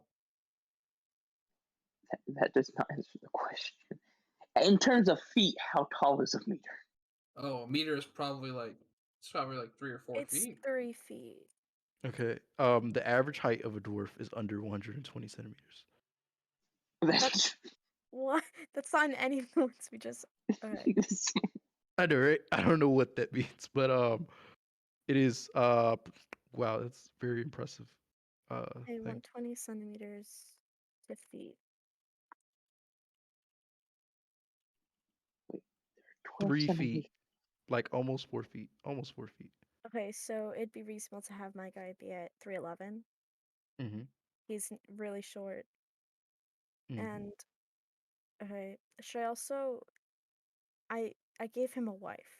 That does not answer the question. In terms of feet, how tall is a meter? Oh, a meter is probably like it's probably like 3 or 4 It's feet. 3 feet. Okay. The average height of a dwarf is under 120 centimeters. That's What? That's not in any of the ones we just. Okay. I know, right? I don't know what that means, but it is wow, that's very impressive. Okay, Thing. 120 centimeters to feet. Wait, 12 3 centimeters. feet, like almost 4 feet, almost 4 feet. Okay, so it'd be reasonable to have my guy be at 3'11". Mm-hmm. He's really short. Mm-hmm. And okay, should I also I gave him a wife,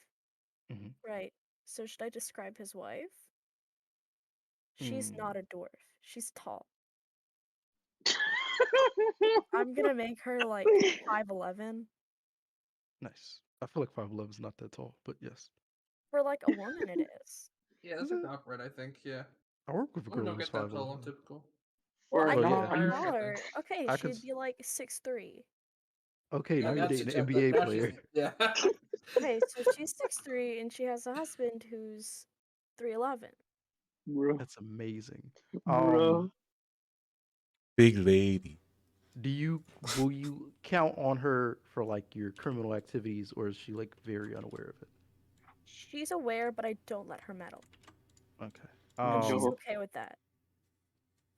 Mm-hmm. right? So should I describe his wife? She's Mm. not a dwarf. She's tall. I'm gonna make her like 5'11". Nice. I feel like 5'11 is not that tall, but yes. For like a woman, it is. Yeah, Is that's it? about right. I think. Yeah, I work with a women girl don't who's get that tall 5'11. on typical. Well, For I a Oh could yeah, be non. Higher, I think. taller. Okay, I could. she'd be like 6'3". Okay, now Yeah, you're that's dating an acceptable. NBA Now she's player. yeah. Okay, so she's 6'3" and she has a husband who's 3'11". Bro, That's amazing. bro. Big lady. Will you count on her for like your criminal activities, or is she like very unaware of it? She's aware, but I don't let her meddle. Okay. And she's No. okay with that.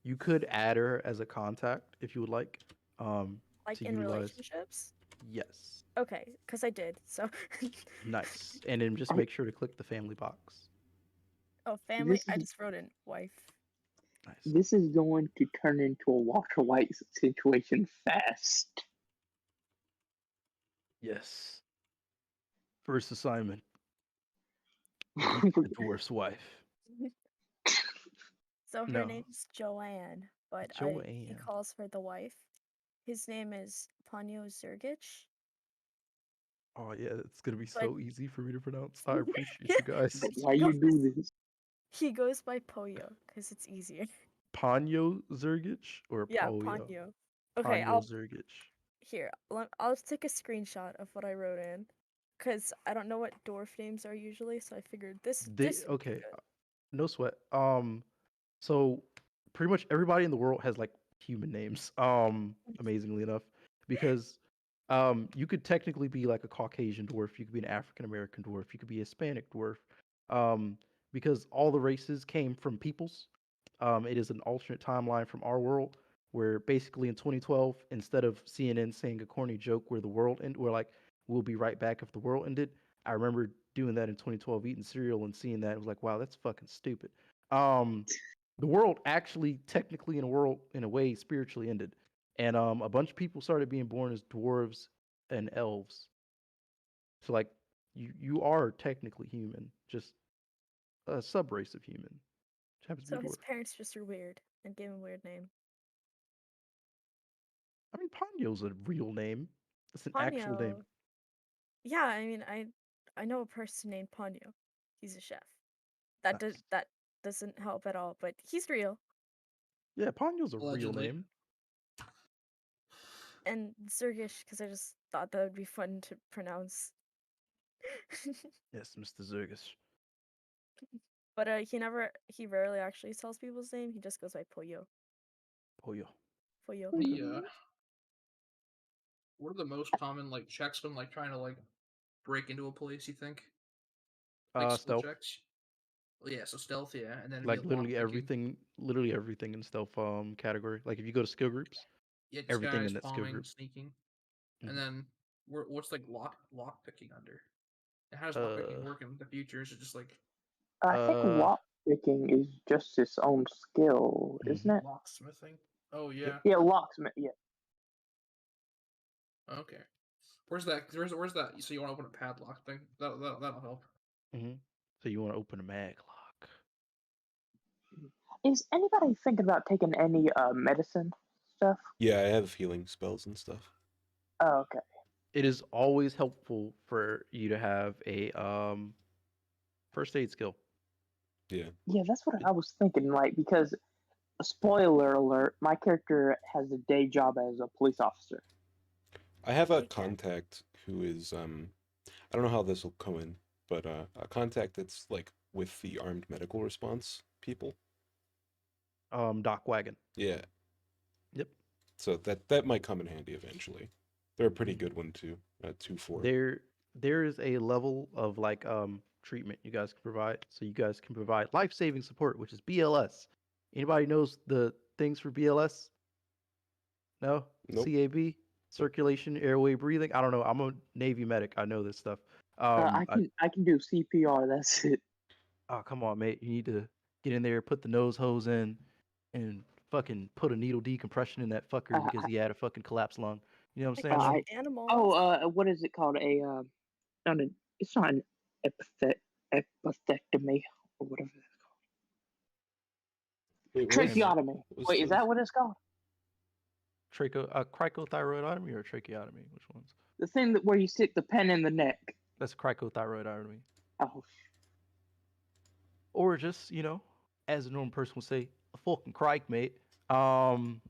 You could add her as a contact if you would like. Like To in utilize. relationships? Yes. Okay, because I did, so. Nice. And then just I, make sure to click the family box. Oh, family? this I is just wrote in wife. Nice. this is going to turn into a Walter White situation fast. Yes. First assignment: meet the dwarf's wife. So her No, name's Joanne, but he Joanne. calls her the wife. His name is Ponyo Zergich. Oh yeah, it's gonna be But so easy for me to pronounce. I appreciate you guys. but Why you do this? he goes by Poyo because it's easier. Ponyo Zergich or Yeah, Poyo? Ponyo. Okay, Ponyo Zergich. I'll just take a screenshot of what I wrote in, cause I don't know what dwarf names are usually, so I figured this would be Okay, good. no sweat. So pretty much everybody in the world has like human names. Amazingly enough, because you could technically be like a Caucasian dwarf, you could be an African American dwarf, you could be a Hispanic dwarf. Um, because all the races came from peoples. It is an alternate timeline from our world where basically in 2012, instead of CNN saying a corny joke where the world ended, we're like, we'll be right back if the world ended. I remember doing that in 2012, eating cereal and seeing that. It was like, wow, that's fucking stupid. Um, the world actually, technically, in a way, spiritually ended, and a bunch of people started being born as dwarves and elves. So like You are technically human, just a subrace of human. Which happens to So be his dwarf. parents just are weird and gave him a weird name. I mean, Ponyo's a real name. It's an actual name. Ponyo. Yeah, I mean, I know a person named Ponyo. He's a chef. Nice. That doesn't help at all, but he's real. Yeah, Ponyo's a real Allegedly. name. And Zergish, because I just thought that would be fun to pronounce. Yes, Mr. Zergus. But he rarely actually tells people's name. He just goes by Poyo. Ponyo. Poyo. The what are the most common like checks when like trying to like break into a place? You think like skill Stealth. checks? Well, yeah, so stealth, yeah, and then it'd be Like like lock picking. literally everything in stealth category. Like if you go to skill groups, Yeah, everything disguise, in that skill palming, group. sneaking, and Mhm. then what's like lock picking under? And how does lock picking Uh, work in the future? Is it just like I think uh, lock picking is just its own skill, isn't mhm. it? locksmithing? Oh Yep. yeah, Yeah, locksmith. Yeah. okay. Where's that? Where's that? So you want to open a padlock thing? That'll help. Mhm. So you want to open a mag lock? Is anybody thinking about taking any medicine stuff? Yeah, I have healing spells and stuff. Oh, okay. It is always helpful for you to have a first aid skill. Yeah. Yeah, that's what I was thinking. Like, because spoiler alert, my character has a day job as a police officer. I have a Take care. contact who is I don't know how this will come in, but a contact that's like with the armed medical response people. Dock wagon. Yeah. Yep. So that might come in handy eventually. They're a pretty Mhm. good one too. 2-4. There is a level of like treatment you guys can provide. So you guys can provide life saving support, which is BLS. Anybody knows the things for BLS? No? Nope. CAB? Circulation, airway, breathing? I don't know. I'm a Navy medic. I know this stuff. I can do CPR. That's it. Oh, come on, mate. You need to get in there, put the nose hose in, and fucking put a needle decompression in that fucker because I, he had a fucking collapsed lung. You know what I'm Like saying, shoot man? I animals. what is it called? Not a, it's not an epithectomy or whatever it's Wait, called. Hey, man. Tracheotomy. what was Wait, is the that what it's called? Cricothyroidotomy or tracheotomy? Which ones? The thing that where you stick the pen in the neck. That's cricothyroidotomy. Oh, Or just, as a normal person would say, a fucking crike, mate. Um,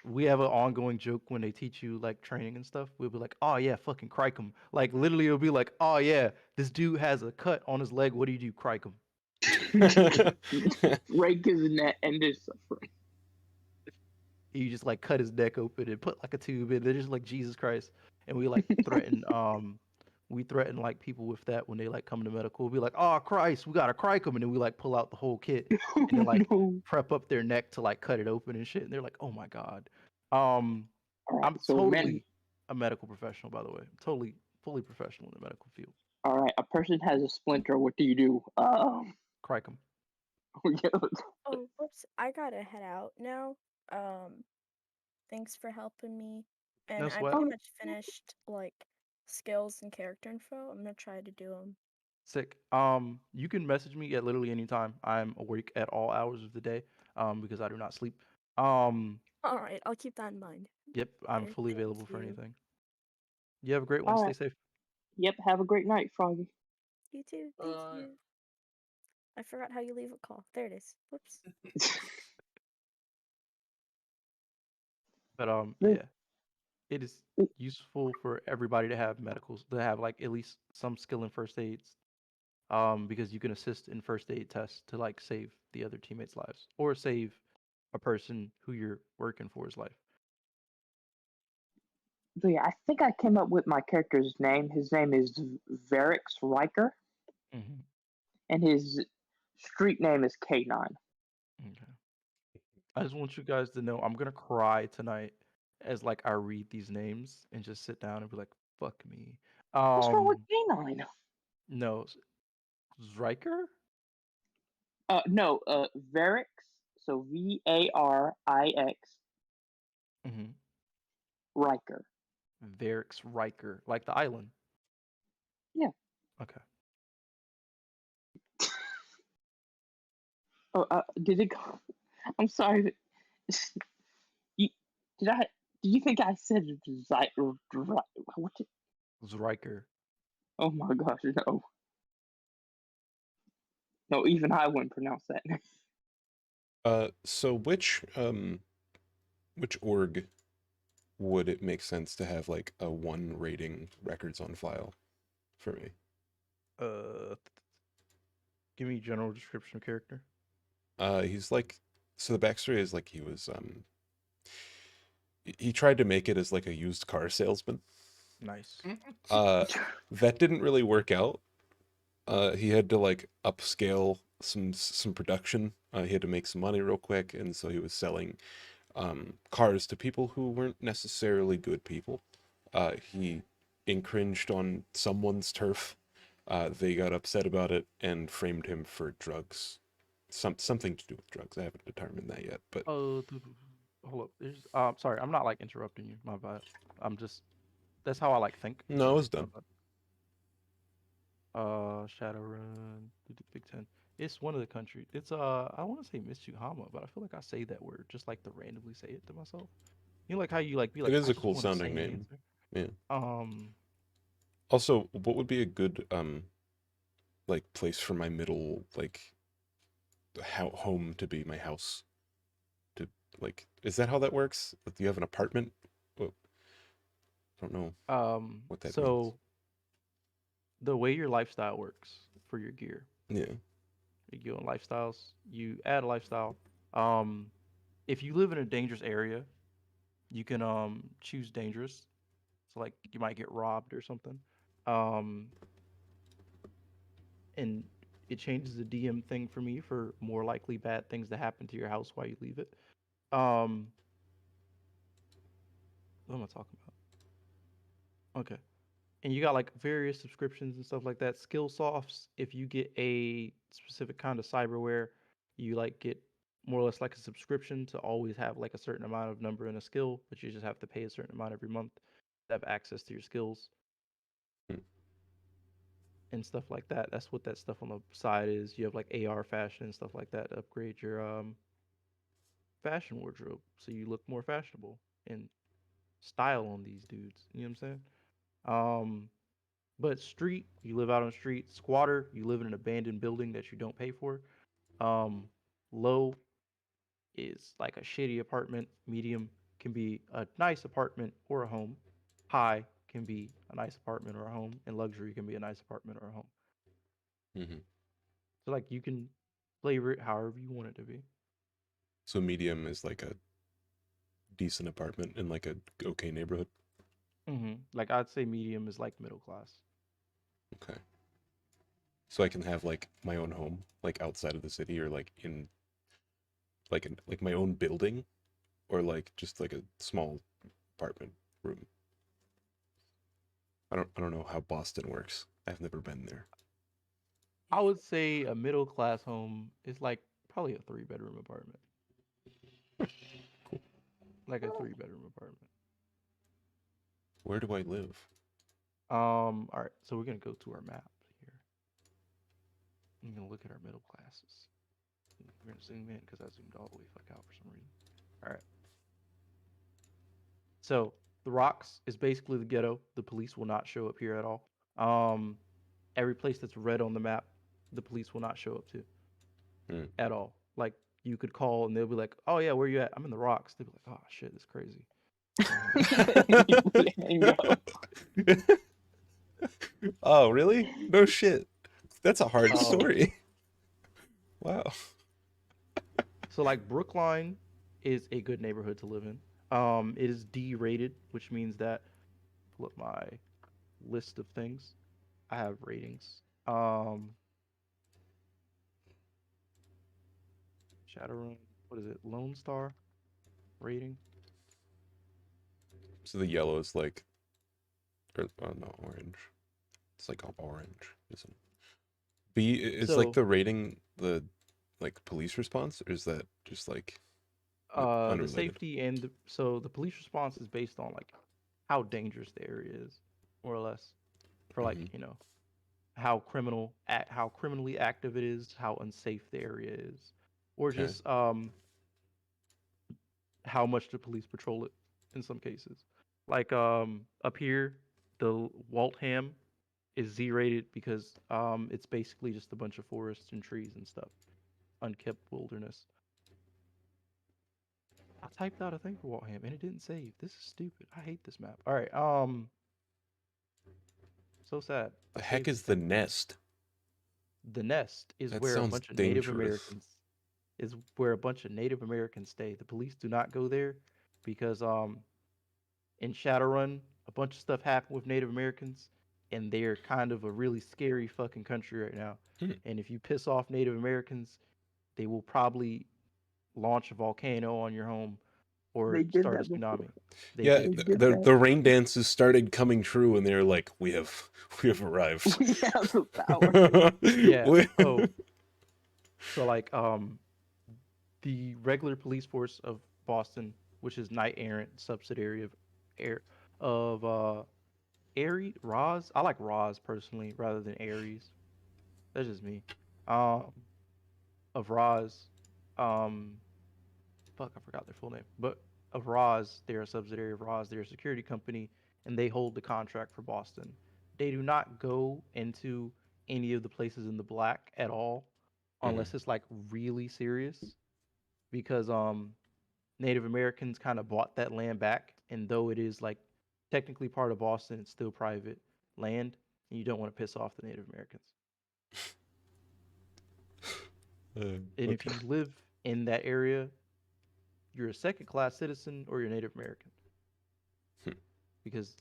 we have an ongoing joke when they teach you like training and stuff. We'll be like, "Oh yeah, fucking crike him." Like literally, it'll be like, "Oh yeah, this dude has a cut on his leg. What do you do? Crike him." break his neck and just suffering. You just like cut his neck open and put like a tube in. They're just like Jesus Christ, and we like threaten. We threaten like people with that when they like come to medical. We'll be like, "Oh Christ, we gotta crike them," and then we like pull out the whole kit and then Oh like no! prep up their neck to like cut it open and shit. And they're like, "Oh my god." Um, All right, I'm so men. totally a medical professional, by the way. I'm totally fully professional in the medical field. All right, a person has a splinter. What do you do? Crike them. Yeah. Oh, whoops! I gotta head out now. Um, Thanks for helping me. No And I sweat. pretty much finished like skills and character info. I'm gonna try to do them. Sick. You can message me at literally any time. I'm awake at all hours of the day. Because I do not sleep. Um, All right, I'll keep that in mind. yep, I'm Okay, fully thank available for you. anything. You have a great one. All Stay right. safe. Yep. Have a great night, Froggy. You too. Thank you. I forgot how you leave a call. There it is. Whoops. But Wait, yeah, it is wait, useful for everybody to have medicals to have like at least some skill in first aids. Because you can assist in first aid tests to like save the other teammates' lives or save a person who you're working for's life. So yeah, I think I came up with my character's name. His name is Varix Riker, Hmm. and his street name is K9. Okay. I just want you guys to know I'm gonna cry tonight as like I read these names and just sit down and be like, "Fuck me." What's wrong with Um, K9? no, Zriker. No, Varix. So Varix Mm-hmm. Riker. Varix Riker, like the island. Yeah. Okay. Oh, did it go? I'm sorry. You, did I? Do you think I said what? Zriker. Oh my gosh, no. No, even I wouldn't pronounce that. So which org would it make sense to have like a 1 rating records on file for me? Uh, Give me general description of character. He's like, so the backstory is like he tried to make it as like a used car salesman. Nice. Uh, that didn't really work out. He had to like upscale some production. He had to make some money real quick, and so he was selling cars to people who weren't necessarily good people. He infringed on someone's turf. They got upset about it and framed him for drugs. Something to do with drugs. I haven't determined that yet, but Hold up. There's sorry, I'm not like interrupting you. My bad. I'm just that's how I like think. no, I Sorry, was my done. bad. Shadowrun, Big Ten. It's one of the countries. It's I want to say Mitsuhama, but I feel like I say that word just like to randomly say it to myself. You know, like how you like be It like, is I a just cool want to say sounding an name. answer. Yeah. Um, Also, what would be a good like place for my middle like home to be my house to like is that how that works? Like, do you have an apartment? Well, I don't know what that means. so the way your lifestyle works for your gear, Yeah. you go in lifestyles, you add a lifestyle. Um, if you live in a dangerous area, you can choose dangerous. So like you might get robbed or something. Um, and it changes the DM thing for me for more likely bad things to happen to your house while you leave it. Um, what am I talking about? Okay. And you got like various subscriptions and stuff like that. Skill softs, if you get a specific kind of cyberware, you like get more or less like a subscription to always have like a certain amount of number in a skill, but you just have to pay a certain amount every month to have access to your skills Hmm. and stuff like that. That's what that stuff on the side is. You have like AR fashion and stuff like that to upgrade your fashion wardrobe so you look more fashionable and style on these dudes. You know what I'm saying? Um, but street, you live out on the street. Squatter, you live in an abandoned building that you don't pay for. Um, low is like a shitty apartment. Medium can be a nice apartment or a home. High can be a nice apartment or a home, and luxury can be a nice apartment or a home. Hmm. So like you can flavor it however you want it to be. So medium is like a decent apartment in like a okay neighborhood. Like I'd say medium is like middle class. Okay. So I can have like my own home, like outside of the city, or like in like my own building, or like just like a small apartment room. I don't know how Boston works. I've never been there. I would say a middle class home is like probably a 3 bedroom apartment. Like a 3 bedroom apartment. Where do I live? All right, so we're gonna go to our map here. I'm gonna look at our middle classes. We're gonna zoom in because I zoomed all the way fuck out for some reason. All right. So the rocks is basically the ghetto. The police will not show up here at all. Um, every place that's red on the map, the police will not show up to Hmm. at all. Like you could call and they'll be like, "Oh yeah, where you at? I'm in the rocks." They'll be like, "Oh shit, that's crazy." You would hang up. Oh, really? No shit. That's a hard Um, story. Wow. so like Brookline is a good neighborhood to live in. It is D rated, which means that pull up my list of things. I have ratings. Shadowrun, what is it? Lone Star rating. So the yellow is like, or, oh no, orange. It's like orange, isn't it? B is like So, the rating the like police response, or is that just like the unrelated? safety and so the police response is based on like how dangerous the area is, more or less, for like Hmm. how criminally active it is, how unsafe the area is, or Okay. just how much the police patrol it in some cases. Like up here, the Waltham is Z rated because it's basically just a bunch of forests and trees and stuff, unkept wilderness. I typed out a thing for Waltham and it didn't save. This is stupid. I hate this map. All right, so sad. I The heck saved is it. the nest? The Nest is That where a sounds bunch of Native dangerous. Americans is where a bunch of Native Americans stay. The police do not go there because in Shadowrun a bunch of stuff happened with Native Americans and they're kind of a really scary fucking country right now. Hmm. And if you piss off Native Americans, they will probably launch a volcano on your home or They did start a that before. tsunami. They Yeah, They do. did the that. the rain dances started coming true, and they're like, "We have arrived." We have the power. Yeah. We- So like the regular police force of Boston, which is Knight Errant subsidiary of Air of Ares Roz. I like Roz personally rather than Ares. That's just me. Um of Roz. Um fuck, I forgot their full name. But of Roz, they're a subsidiary of Roz, they're a security company, and they hold the contract for Boston. They do not go into any of the places in the black at all Mhm. unless it's like really serious because Native Americans kind of bought that land back, and though it is like technically part of Boston, it's still private land, and you don't want to piss off the Native Americans. And if Okay. you live in that area, you're a second class citizen or you're Native American Hmm. because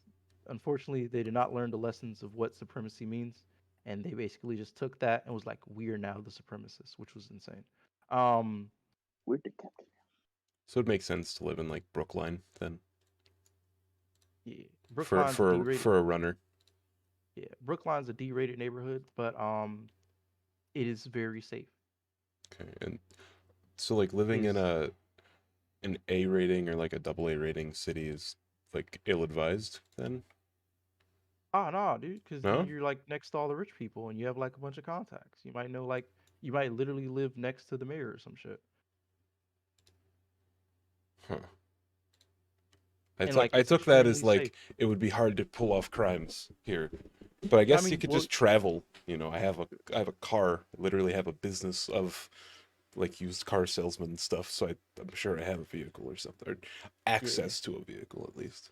unfortunately they did not learn the lessons of what supremacy means, and they basically just took that and was like, we are now the supremacists, which was insane. Um, We're the captain. So it makes sense to live in like Brookline then yeah, for Brookline's a for D-rated. for a runner. Yeah, Brookline's a D-rated neighborhood, but it is very safe. Okay, and so like living in Is an A rating or like a double A rating city is like ill-advised then? oh no, dude, because then No? you're like next to all the rich people and you have like a bunch of contacts. You might know like you might literally live next to the mayor or some shit. Huh. I And took like I it's took that extremely as safe. like it would be hard to pull off crimes here. But I I guess you mean, could well, just travel, I have a car, I literally have a business of like used car salesman and stuff, so I'm sure I have a vehicle or something, or yeah. access to a vehicle at least.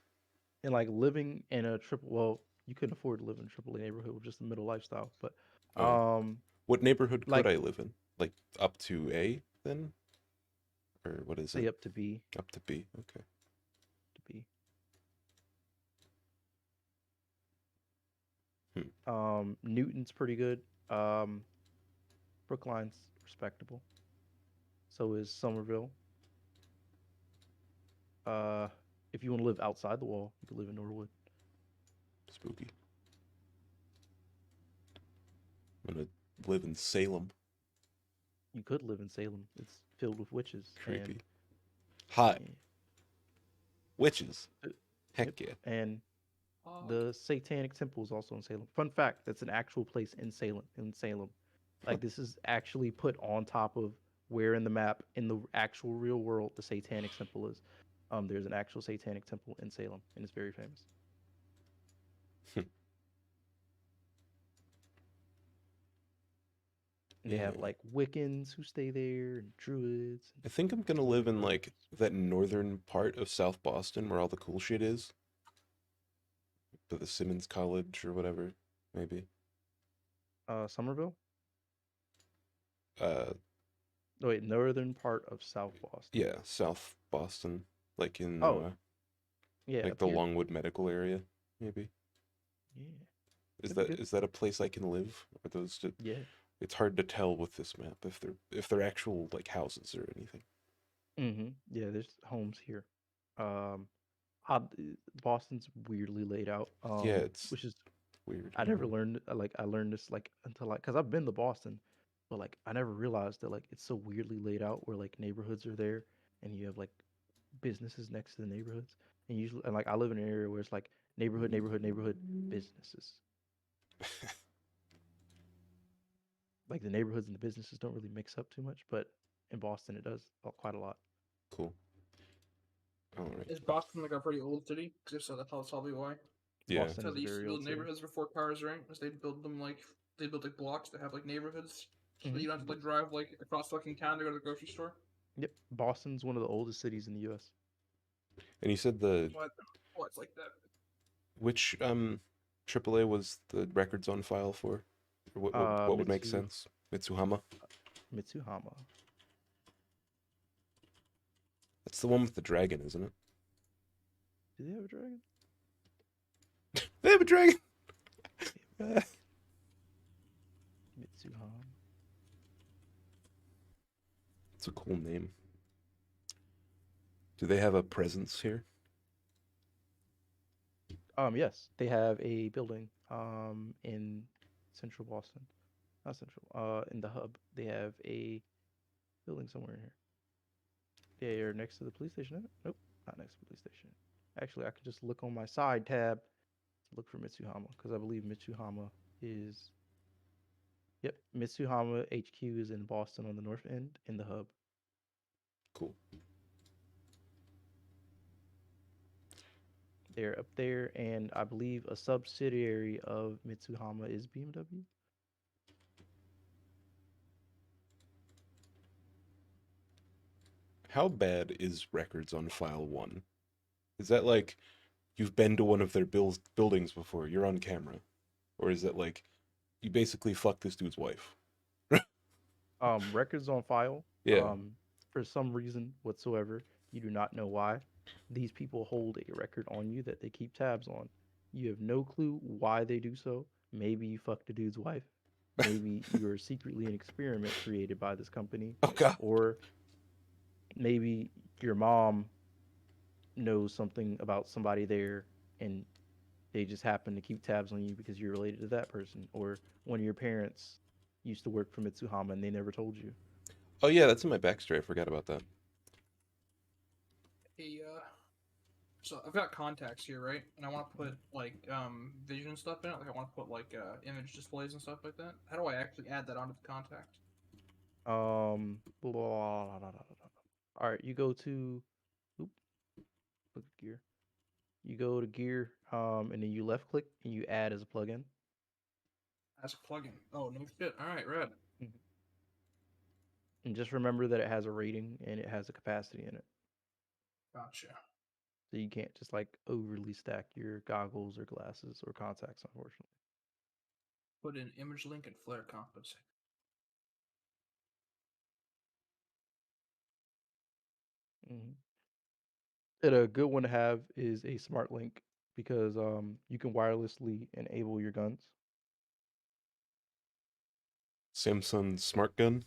And like living in a triple well, you couldn't afford to live in a triple A neighborhood with just a middle lifestyle. But Oh, um what neighborhood could like I live in? Like up to A then? Or what is say it? up to B Up to B. Okay. to B. Hmm. Newton's pretty good. Um Brookline's respectable. So is Somerville. Uh, if you want to live outside the wall, you could live in Norwood. Spooky. I'm gonna live in Salem. You could live in Salem. It's filled with witches and Creepy. Hot. yeah, Witches. uh, yep, Heck yeah. and Uh, the Satanic Temple is also in Salem. Fun fact: that's an actual place in Salem. In Salem, Huh. like this is actually put on top of where in the map in the actual real world the Satanic Temple is. There's an actual Satanic Temple in Salem, and it's very famous. And they Yeah. have like Wiccans who stay there, and Druids, I think I'm gonna and live in like birds. that northern part of South Boston where all the cool shit is. The Simmons College or whatever, maybe. Somerville. Uh, No, wait, northern part of South Boston. yeah, South Boston, like in Oh, yeah, like up the here. Longwood Medical area, maybe. Yeah, Is that'd be that good. is that a place I can live? Or those just, Yeah. it's hard to tell with this map if they're actual like houses or anything. Yeah, there's homes here. Um, odd, Boston's weirdly laid out. Yeah, it's Which is weird. I never learned like I learned this like until like because I've been to Boston, but like I never realized that like it's so weirdly laid out where like neighborhoods are there and you have like businesses next to the neighborhoods and usually and like I live in an area where it's like neighborhood, neighborhood, neighborhood, businesses. Like the neighborhoods and the businesses don't really mix up too much, but in Boston it does quite a lot. Cool. All right. Is Boston like a pretty old city? Because if so, that's probably why. Yeah. Boston So is they a used to very build old city. neighborhoods before cars, right? Because they build like blocks that have like neighborhoods, so Hmm. you don't have to like drive like across fucking town to go to the grocery store. Yep, Boston's one of the oldest cities in the U.S. And you said What? Oh, it's like that. which AAA was the records on file for? Or what would make Mitsu sense? Mitsuhama. Mitsuhama. That's the one with the dragon, isn't it? Do they have a dragon? They have a dragon. Mitsuhama. It's a cool name. Do they have a presence here? Yes, they have a building in central Boston. Not central. In the hub, they have a building somewhere in here. They're next to the police station, isn't it? Nope, not next to the police station. Actually, I could just look on my side tab to look for Mitsuhama because I believe Mitsuhama is. Yep, Mitsuhama HQ is in Boston on the north end in the hub. Cool. They're up there, and I believe a subsidiary of Mitsuhama is BMW. How bad is records on file 1? Is that like you've been to one of their buildings before, you're on camera? Or is it like you basically fucked this dude's wife? Records on file. Yeah. For some reason whatsoever, you do not know why. These people hold a record on you that they keep tabs on. You have no clue why they do so. Maybe you fucked a dude's wife. Maybe you're secretly an experiment created by this company, Oh god. or maybe your mom knows something about somebody there and they just happen to keep tabs on you because you're related to that person, or one of your parents used to work for Mitsuhama and they never told you. Oh yeah, that's in my backstory. I forgot about that. Hey, so I've got contacts here, right? And I want to put like vision stuff in it. Like I want to put like image displays and stuff like that. How do I actually add that onto the contact? Blah, blah, blah, blah, blah, blah. All right, you go to, oop, look at gear. You go to gear, and then you left click and you add as a plugin. As a plugin. Oh no shit. All right, red. Mhm. And just remember that it has a rating and it has a capacity in it. Gotcha. So you can't just like overly stack your goggles or glasses or contacts, unfortunately. Put in image link and flare compensate. Hmm. And a good one to have is a smart link because you can wirelessly enable your guns. Samsung smart gun.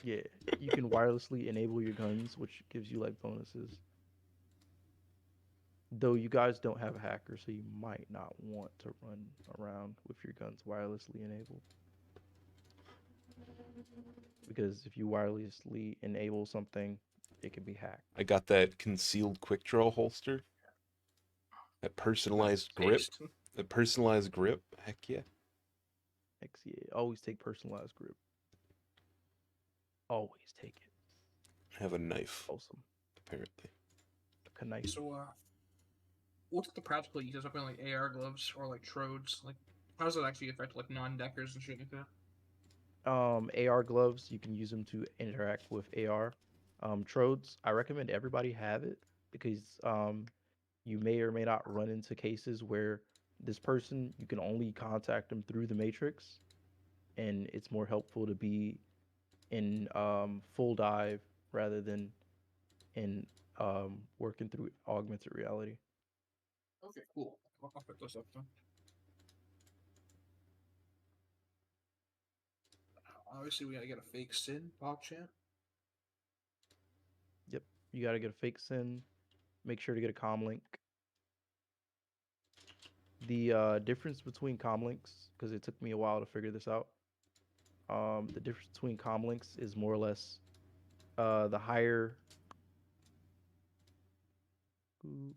Yeah, you can wirelessly enable your guns, which gives you like bonuses. Though you guys don't have a hacker, so you might not want to run around with your guns wirelessly enabled. Because if you wirelessly enable something, it can be hacked. I got that concealed quick draw holster. That personalized grip. Taste. That personalized grip. Heck yeah. Hex, yeah, always take personalized grip. Always take it. I have a knife, Awesome. apparently. A knife. So what's the practical use of something like AR gloves or like trodes? Like, how does that actually affect like non-deckers and shit like that? AR gloves, you can use them to interact with AR. Trodes, I recommend everybody have it because you may or may not run into cases where this person you can only contact them through the matrix, and it's more helpful to be in full dive rather than in working through augmented reality. Okay, cool. I'll pick this up then. Obviously, we gotta get a fake Sin pop champ. Yep, you got to get a fake SIN. Make sure to get a com link. The difference between com links, because it took me a while to figure this out. The difference between com links is more or less the higher. Ooh,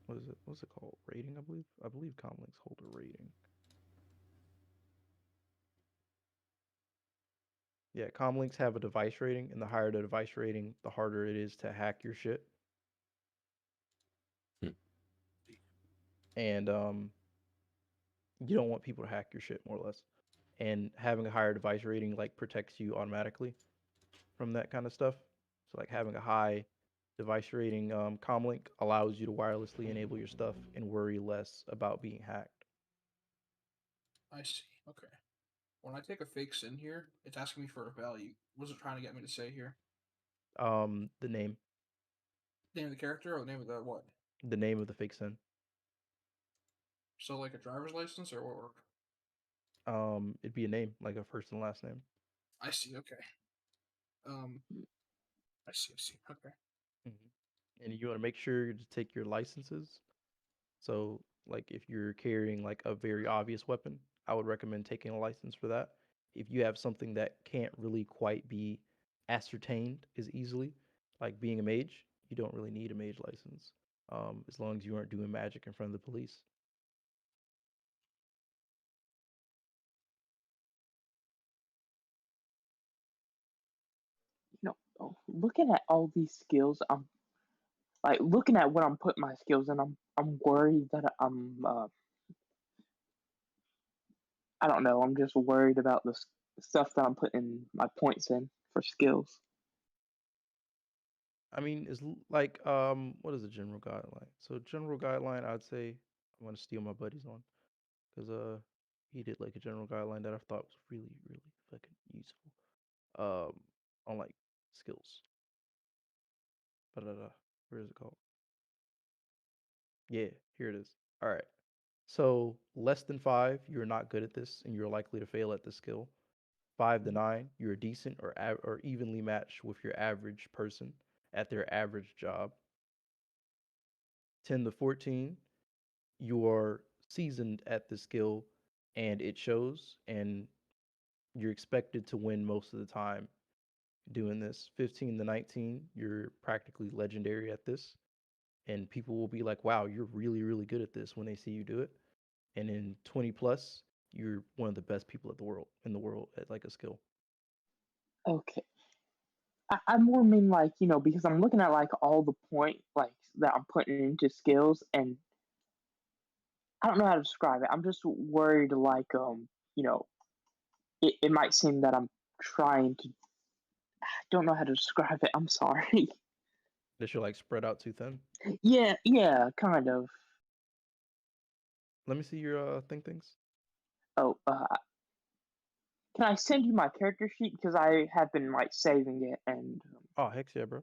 what is it? What's it called? Rating, I believe. I believe com links hold a rating. Yeah, comlinks have a device rating, and the higher the device rating, the harder it is to hack your shit. Hmm. And you don't want people to hack your shit, more or less. And having a higher device rating like protects you automatically from that kind of stuff. So like having a high device rating comlink allows you to wirelessly enable your stuff and worry less about being hacked. I see. Okay. When I take a fake sin here, it's asking me for a value. What's it trying to get me to say here? The name, Name of the character or the name of the what? the name of the fake sin. So like a driver's license or what? It'd be a name, like a first and last name. I see. Okay. Um, I see. I see. Okay. And you want to make sure to take your licenses. So, like, if you're carrying like a very obvious weapon, I would recommend taking a license for that. If you have something that can't really quite be ascertained as easily, like being a mage, you don't really need a mage license, as long as you aren't doing magic in front of the police. Looking at all these skills, I'm like looking at what I'm putting my skills in. I'm worried that I don't know. I'm just worried about the stuff that I'm putting my points in for skills. I mean, it's like what is a general guideline? So general guideline, I'd say I'm gonna steal my buddy's one because he did like a general guideline that I thought was really really fucking useful. On like skills. But where is it called? Yeah, here it is. All right. So less than 5, you're not good at this, and you're likely to fail at this skill. 5 to 9, you're decent or evenly matched with your average person at their average job. 10 to 14, you are seasoned at the skill, and it shows, and you're expected to win most of the time doing this. 15 to 19, you're practically legendary at this, and people will be like, "Wow, you're really, really good at this" when they see you do it. And in 20 plus, you're one of the best people in the world at like a skill. Okay. I more mean like, because I'm looking at like all the point like that I'm putting into skills, and I don't know how to describe it. I'm just worried like you know, it might seem that I'm trying to I don't know how to describe it. I'm sorry. That you're like spread out too thin. Yeah, kind of. Let me see your things. Oh, can I send you my character sheet because I have been like saving it and Oh heck yeah, bro.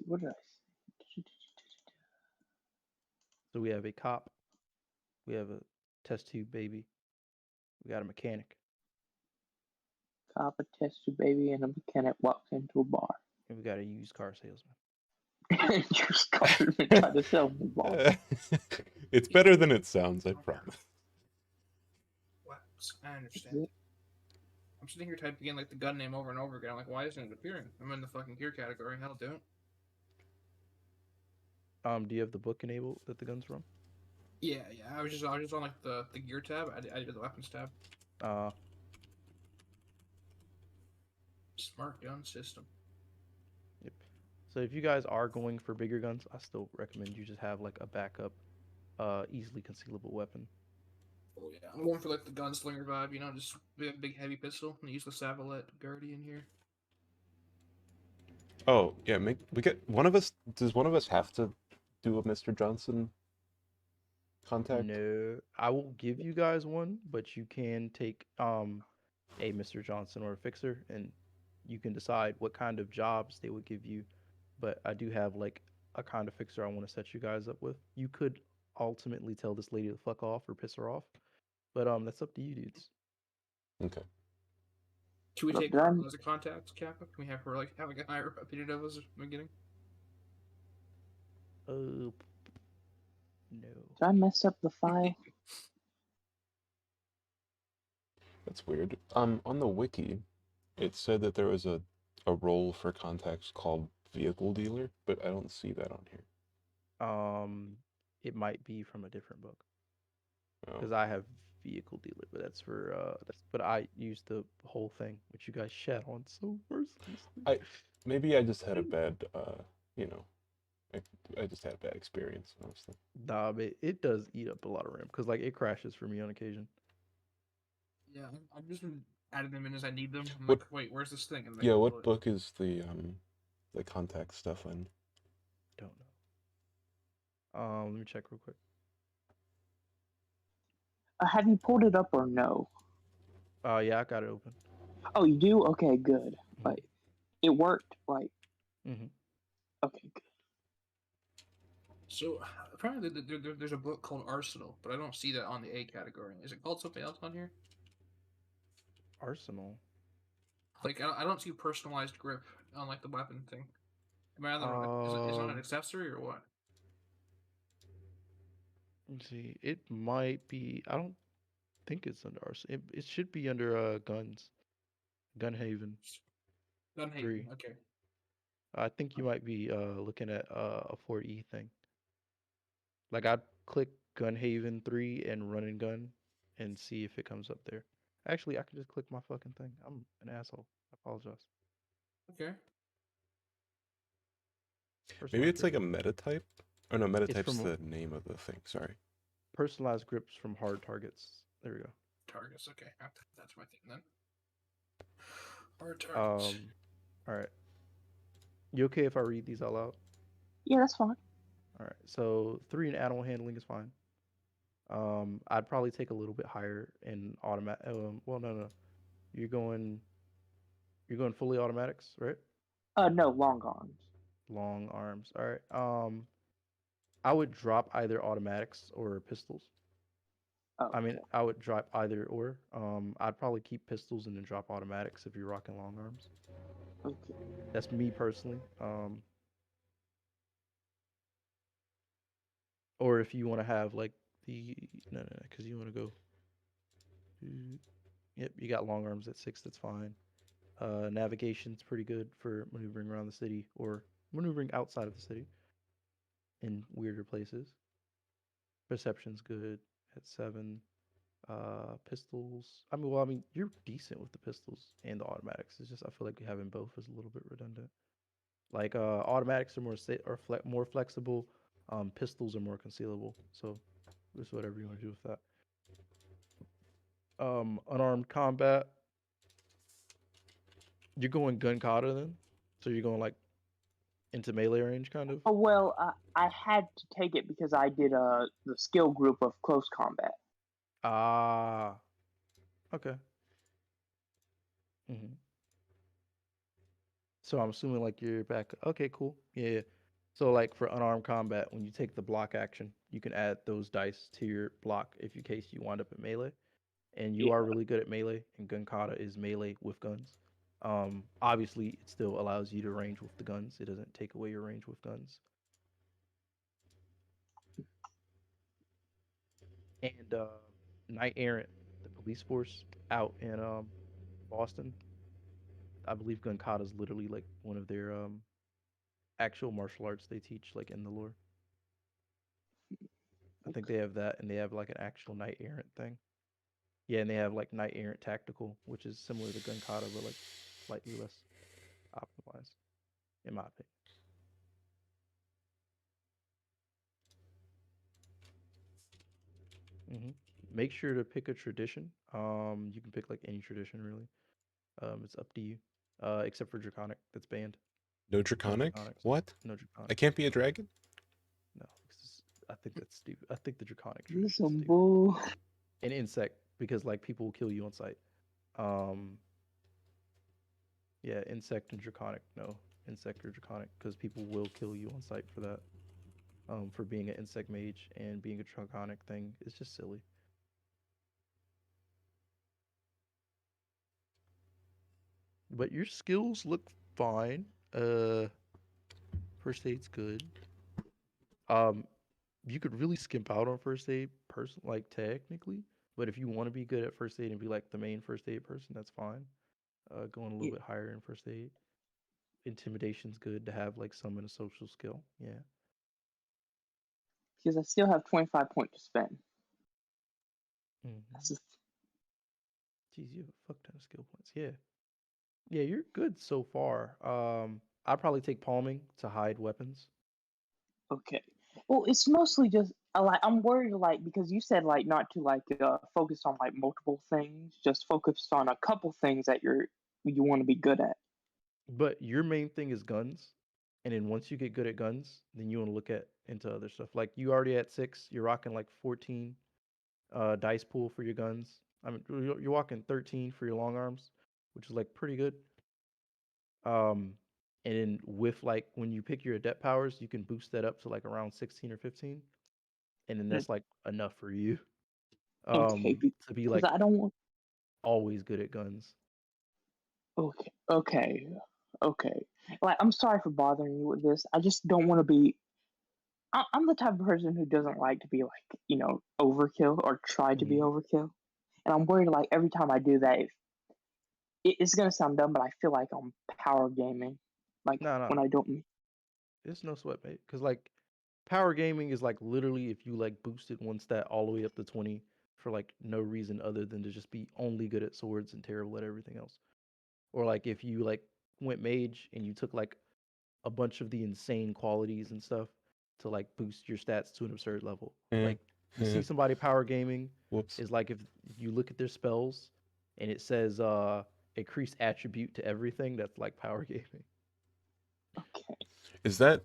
see what did I say? So we have a cop, we have a test tube baby, we got a mechanic, Cop, a test tube baby, and a mechanic walks into a bar. and we got a used car salesman. Just called and tried to sell me balls. It's better than it sounds, I promise. What? I understand. I'm sitting here typing in like the gun name over and over again. I'm like, why isn't it appearing? I'm in the fucking gear category. Hell, do it. Do you have the book enabled that the gun's from? Yeah. I was just on like the gear tab. I did the weapons tab. Uh, Smart gun system. yep. So if you guys are going for bigger guns, I still recommend you just have like a backup, easily concealable weapon. Oh yeah, I'm going for like the gunslinger vibe. Just big heavy pistol. And use the Savalette Guardian here. Oh, yeah, we get one of us. Does one of us have to do a Mr. Johnson contact? No, I will give you guys one, but you can take a Mr. Johnson or a fixer, and you can decide what kind of jobs they would give you. But I do have like a kind of fixer I want to set you guys up with. You could ultimately tell this lady to fuck off or piss her off, but that's up to you, dudes. Okay. Can we Look, take did her I- as a contact, Kappa? Can we have her like have a higher opinion of us at the beginning? No. Did I mess up the file? That's weird. On the wiki, it said that there was a a role for context called vehicle dealer, but I don't see that on here. It might be from a different book Oh, because I have vehicle dealer, but but I used the whole thing, which you guys shat on so mercilessly. maybe I just had a bad, you know, I, I just had a bad experience, honestly. Nah, but it does eat up a lot of RAM because like it crashes for me on occasion. Yeah, I've just been adding them in as I need them. I'm What? like, wait, where's this thing? And I Yeah, can do what it. book is the contact stuff in? Don't know. Let me check real quick. Have you pulled it up or no? Yeah, I got it open. Oh, you do? Okay, good. Hmm. Like, it worked. Like, Hmm. okay, good. So apparently there's a book called Arsenal, but I don't see that on the A category. Is it called something else on here? Arsenal. Like I don't see personalized grip on like the weapon thing. Am I on the wrong? Is it on an Um, accessory or what? let's see. It might be. I don't think it's under Arsenal. It should be under guns. Gunhaven Dunhaven. 3. Okay. I think you might be looking at a 4E thing. Like I'd click Gunhaven 3 and Run and Gun and see if it comes up there. Actually, I can just click my fucking thing. I'm an asshole. I apologize. Okay. Maybe Personalized it's like grips. a meta type. Oh no, meta It's type's from the name of the thing. Sorry. personalized grips from hard targets. There we go. Targets. Okay. That's my thing then. Hard targets. Um, all right. You okay if I read these out loud? Yeah, that's fine. All right. So 3 in animal handling is fine. I'd probably take a little bit higher in automatic. Well, no. You're going. You're going fully automatics, right? No, long arms. Long arms. All right. I would drop either automatics or pistols. Oh, I mean, okay. I would drop either or. I'd probably keep pistols and then drop automatics if you're rocking long arms. Okay. That's me personally. Or if you want to have like the no, because you want to go. Yep, you got long arms at 6. That's fine. Navigation's pretty good for maneuvering around the city or maneuvering outside of the city in weirder places. Perception's good at 7. Pistols. I mean, you're decent with the pistols and the automatics. It's just I feel like having both is a little bit redundant. Like automatics are more flexible. Pistols are more concealable. So just whatever you want to do with that. Unarmed combat. You're going gun kata then, so you're going like into melee range kind of. Oh well, I had to take it because I did the skill group of close combat. Ah, okay. Hmm. So I'm assuming like you're back. Okay, cool. Yeah, yeah. So like for unarmed combat, when you take the block action, you can add those dice to your block if in case you wind up at melee. And you Yeah. are really good at melee, and gun kata is melee with guns. Obviously, it still allows you to range with the guns. It doesn't take away your range with guns. And Knight Errant, the police force out in Boston, I believe gun kata is literally like one of their actual martial arts they teach like in the lore. I think they have that, and they have like an actual knight errant thing. Yeah, and they have like knight errant tactical, which is similar to gun kata, but like slightly less optimized, in my opinion. Hmm. Make sure to pick a tradition. You can pick like any tradition really. It's up to you. Except for draconic, that's banned. No No draconic? draconics. What? No I draconic. can't be a dragon? No, I think that's stupid. I think the draconic This is tradition is some stupid. bull. An insect because like people will kill you on sight. Um, yeah, insect and draconic. No, insect or draconic because people will kill you on sight for that. For being an insect mage and being a draconic thing is just silly. But your skills look fine. First aid's good. Um, you could really skimp out on first aid, like technically. But if you want to be good at first aid and be like the main first aid person, that's fine. Going a little Yeah. bit higher in first aid. intimidation's good to have like some in a social skill. Yeah. Because I still have 25 points to spend. Mm-hmm. That's just, Jeez, you have a fuck ton of skill points. Yeah. Yeah, you're good so far. I'd probably take palming to hide weapons. okay. Well, it's mostly just like I'm worried, like because you said like not to like focus on like multiple things, just focus on a couple things that you want to be good at. But your main thing is guns. And then once you get good at guns, then you want to look at into other stuff. Like you already at 6, you're rocking like 14 dice pool for your guns. I mean, you're walking 13 for your long arms, which is like pretty good. Um, and then with like when you pick your adept powers, you can boost that up to like around 16 or 15, and then Hmm. that's like enough for you Okay, to be because like I don't want. always good at guns. Okay, okay, okay. Like I'm sorry for bothering you with this. I just don't want to be. I'm the type of person who doesn't like to be like overkill or try to be Hmm. overkill, and I'm worried like every time I do that, it's gonna sound dumb, but I feel like I'm power gaming, like No, no, when I don't. it's no sweat, mate. Because like power gaming is like literally if you like boosted one stat all the way up to 20 for like no reason other than to just be only good at swords and terrible at everything else. Or like if you like went mage and you took like a bunch of the insane qualities and stuff to like boost your stats to an absurd level. Eh, Like you see eh, somebody power gaming whoops. is like if you look at their spells and it says increased attribute to everything, that's like power gaming. Okay. Is that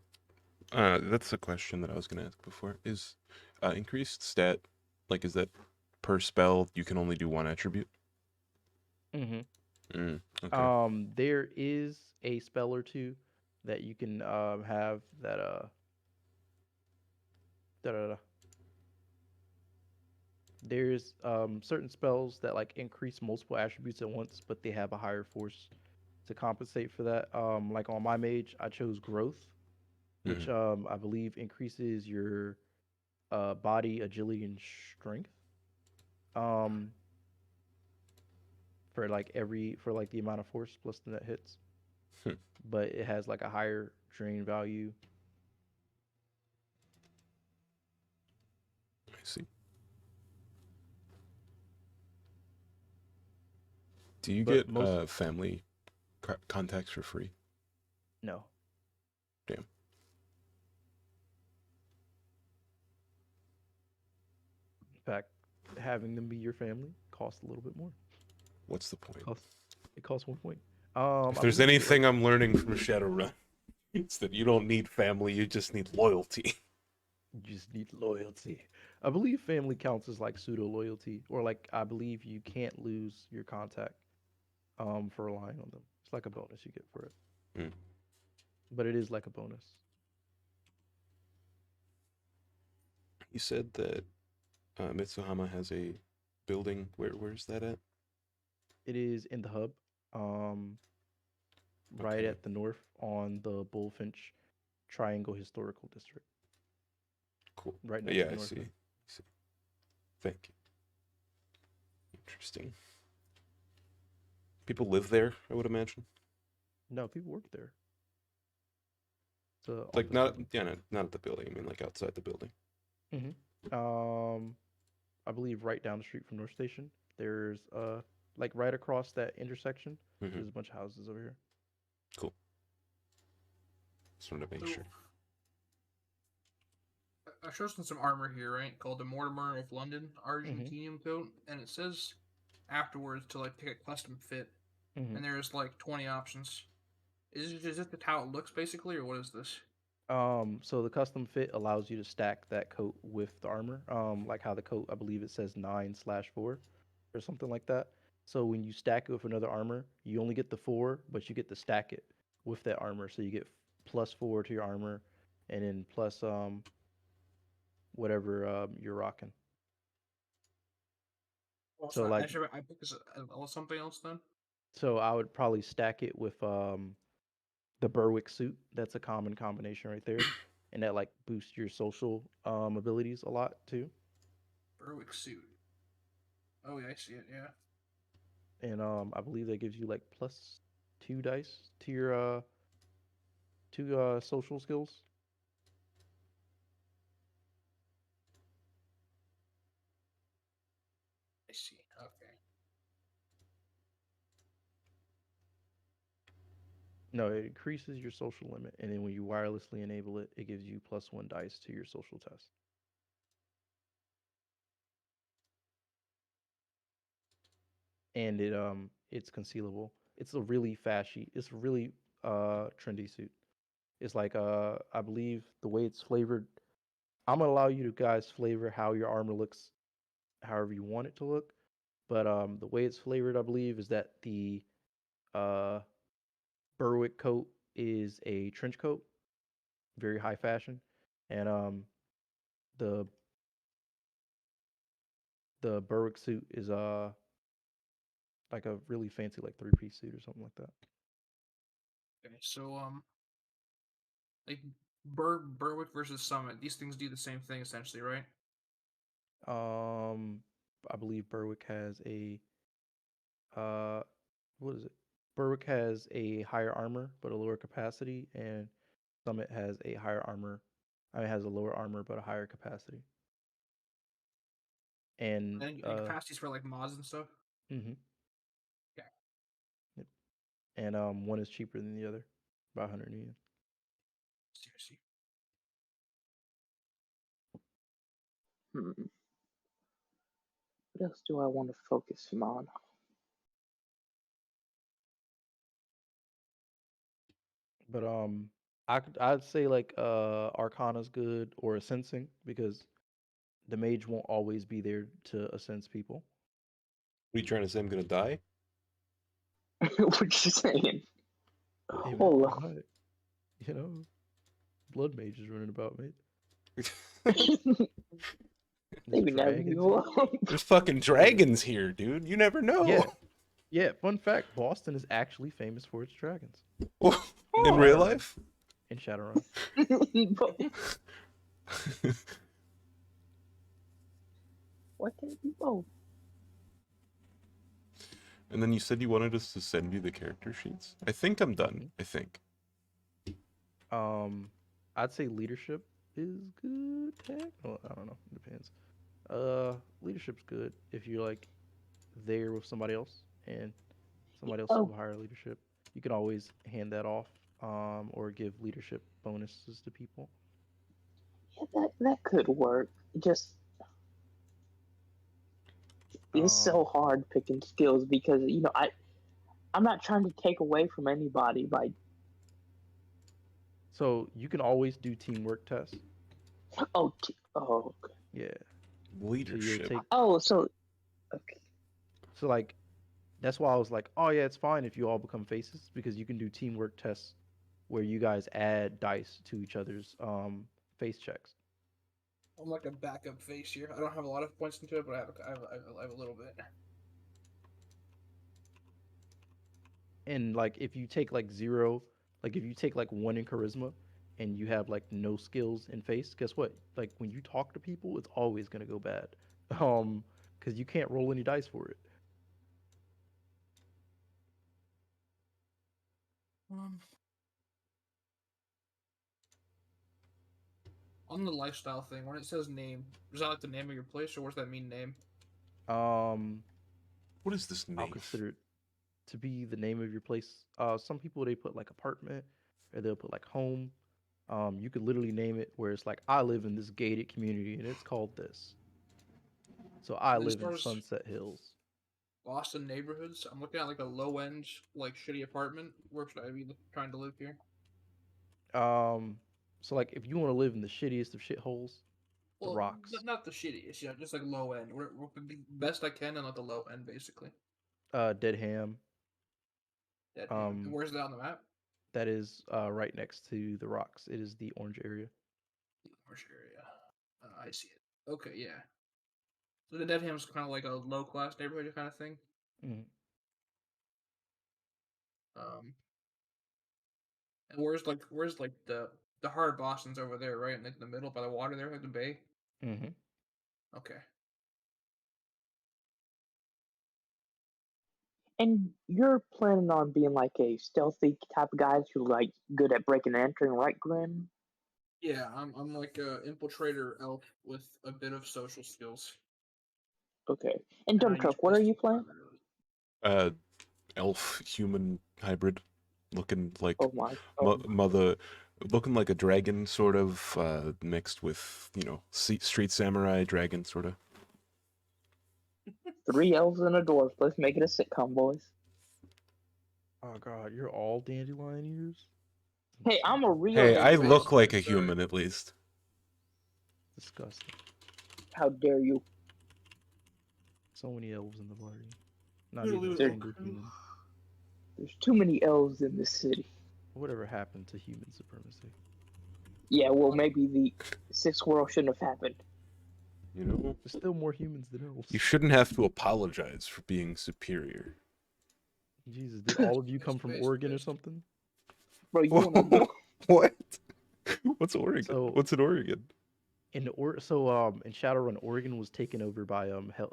that's a question that I was gonna ask before. Is increased stat like is that per spell you can only do one attribute? Mm-hmm. Okay. There is a spell or two that you can have that da, da, da. There's certain spells that like increase multiple attributes at once, but they have a higher force to compensate for that. Like on my mage, I chose growth, which Hmm. I believe increases your body agility and strength. Um, for like the amount of force plus the net hits, but it has like a higher drain value. I see. Do you But get most family contacts for free? no, Damn. in fact, having them be your family costs a little bit more. What's the point? Cost it costs 1 point. If I there's believe you get like anything I'm learning from Shadowrun, it's that you don't need family, you just need loyalty. you just need loyalty. I believe family counts as like pseudo loyalty, or like I believe you can't lose your contact for relying on them. It's like a bonus you get for it, Mm. but it is like a bonus. You said that Mitsuhama has a building. Where's that at? It is in the hub, um, right Okay, at the north on the Bullfinch Triangle Historical District, cool. right next Yeah, to I North see. End. I see. Thank you. Interesting. People live there, I would imagine. No, people work there. It's a Like office not building. yeah, not at the building. I mean like outside the building. Um, I believe right down the street from North Station. There's like right across that intersection. Hmm. There's a bunch of houses over here. Cool. Just wanted to make So sure. I showed some armor here, right? Called the Mortimer of London Mm-hmm. Argentinium coat, and it says afterwards to like pick a custom fit, Mm-hmm. and there's like 20 options. Is this how it looks basically, or what is this? So the custom fit allows you to stack that coat with the armor. Like how the coat, I believe it says 9/4 or something like that. So when you stack it with another armor, you only get the 4, but you get to stack it with that armor. So you get +4 to your armor, and then plus whatever you're rocking. Well, So so like, I pick this something else then. so I would probably stack it with the Berwick suit. That's a common combination right there, and that like boosts your social abilities a lot too. Berwick suit. Oh yeah, I see it. Yeah. And I believe that gives you like +2 dice to your two social skills. I see. Okay. No, it increases your social limit, and then when you wirelessly enable it, it gives you +1 dice to your social test. And it's concealable. It's a really fashy. It's a really trendy suit. It's like I believe the way it's flavored. I'm gonna allow you to guys flavor how your armor looks, however you want it to look. But the way it's flavored, I believe, is that the uh Berwick coat is a trench coat, very high fashion, and the the Berwick suit is like a really fancy like 3-piece suit or something like that. Okay. So like Berwick versus Summit. These things do the same thing essentially, right? Um, I believe Berwick has a uh, what is it? Berwick has a higher armor but a lower capacity, and Summit has a higher armor. I mean, has a lower armor but a higher capacity. And And capacities for like mods and stuff. mm-hmm. Yeah. Yep. And one is cheaper than the other by 100 yen. Seriously. What else do I want to focus him on? But I'd say like Arcana's good or Sensing because the mage won't always be there to assense people. What are you trying to say? I'm gonna die? What you saying? Hey man, Hold you on. might, you know, blood mage is running about, mate. There's Maybe never dragons. go on. There's fucking dragons here, dude. You never know. Yeah, yeah. Fun fact: Boston is actually famous for its dragons In real life? in Shadowrun. What can it be both? And then you said you wanted us to send you the character sheets? I think I'm done. I think. I'd say leadership is good. Tech? Well, I don't know. It depends. Leadership's good if you're like there with somebody else and somebody else Oh, with higher leadership. You can always hand that off, or give leadership bonuses to people. yeah, that could work. Just it's so Um, hard picking skills because I'm not trying to take away from anybody by so you can always do teamwork tests. okay. Yeah. So you'll Leadership. take So okay. so like that's why I was like, oh yeah, it's fine if you all become faces because you can do teamwork tests where you guys add dice to each other's face checks. I'm like a backup face here. I don't have a lot of points into it, but I have a little bit. And like if you take like zero, like if you take like one in charisma and you have like no skills in face, guess what? Like when you talk to people, it's always gonna go bad. Because you can't roll any dice for it. Um, on the lifestyle thing, when it says name, is that like the name of your place, or what does that mean, name? Um, What is this I'll name? consider it to be the name of your place. Some people they put like apartment, or they'll put like home. You could literally name it where it's like I live in this gated community and it's called this. So I And then as live far in as Sunset Hills. Boston neighborhoods, I'm looking at like a low end, like shitty apartment. Where should I be trying to live here? Um, so like if you want to live in the shittiest of shitholes, the Well, rocks, not the shittiest, yeah, just like low end. Where the best I can and like the low end, basically. Dead ham. That ham. And Um, where's that on the map? that is right next to the rocks. It is the orange area. The Marsh area. I see it. Okay, yeah. So the Dead Ham's kind of like a low class neighborhood kind of thing. Mm. Um, and where's like the heart of Boston's over there, right? Like in the middle by the water there, like the bay. Mm-hmm. Okay. And you're planning on being like a stealthy type of guy who like good at breaking and entering, right, Glenn? Yeah, I'm like a infiltrator elf with a bit of social skills, Okay. And and I use Dunkirk, what are you pistols playing? primarily. Uh, elf human hybrid, looking like Oh my. mother, looking like a dragon sort of, mixed with street samurai dragon sort of. 3 elves and a dwarf. Let's make it a sitcom, boys. Oh god, you're all dandelion ears? Hey, I'm a real Hey, I Face, dandelion. look like a sorry. human at least. Disgusting. How dare you? So many elves in the party. Not even a Literally, There, single human. there's too many elves in this city. Whatever happened to human supremacy? Yeah, well, maybe the sixth world shouldn't have happened. You know, There's still more humans than elves. you shouldn't have to apologize for being superior. Jesus, did all of you come Face, from face, Oregon or face. something? Bro, you wanna know? What? What's Oregon? So What's in Oregon? in in Shadowrun, Oregon was taken over by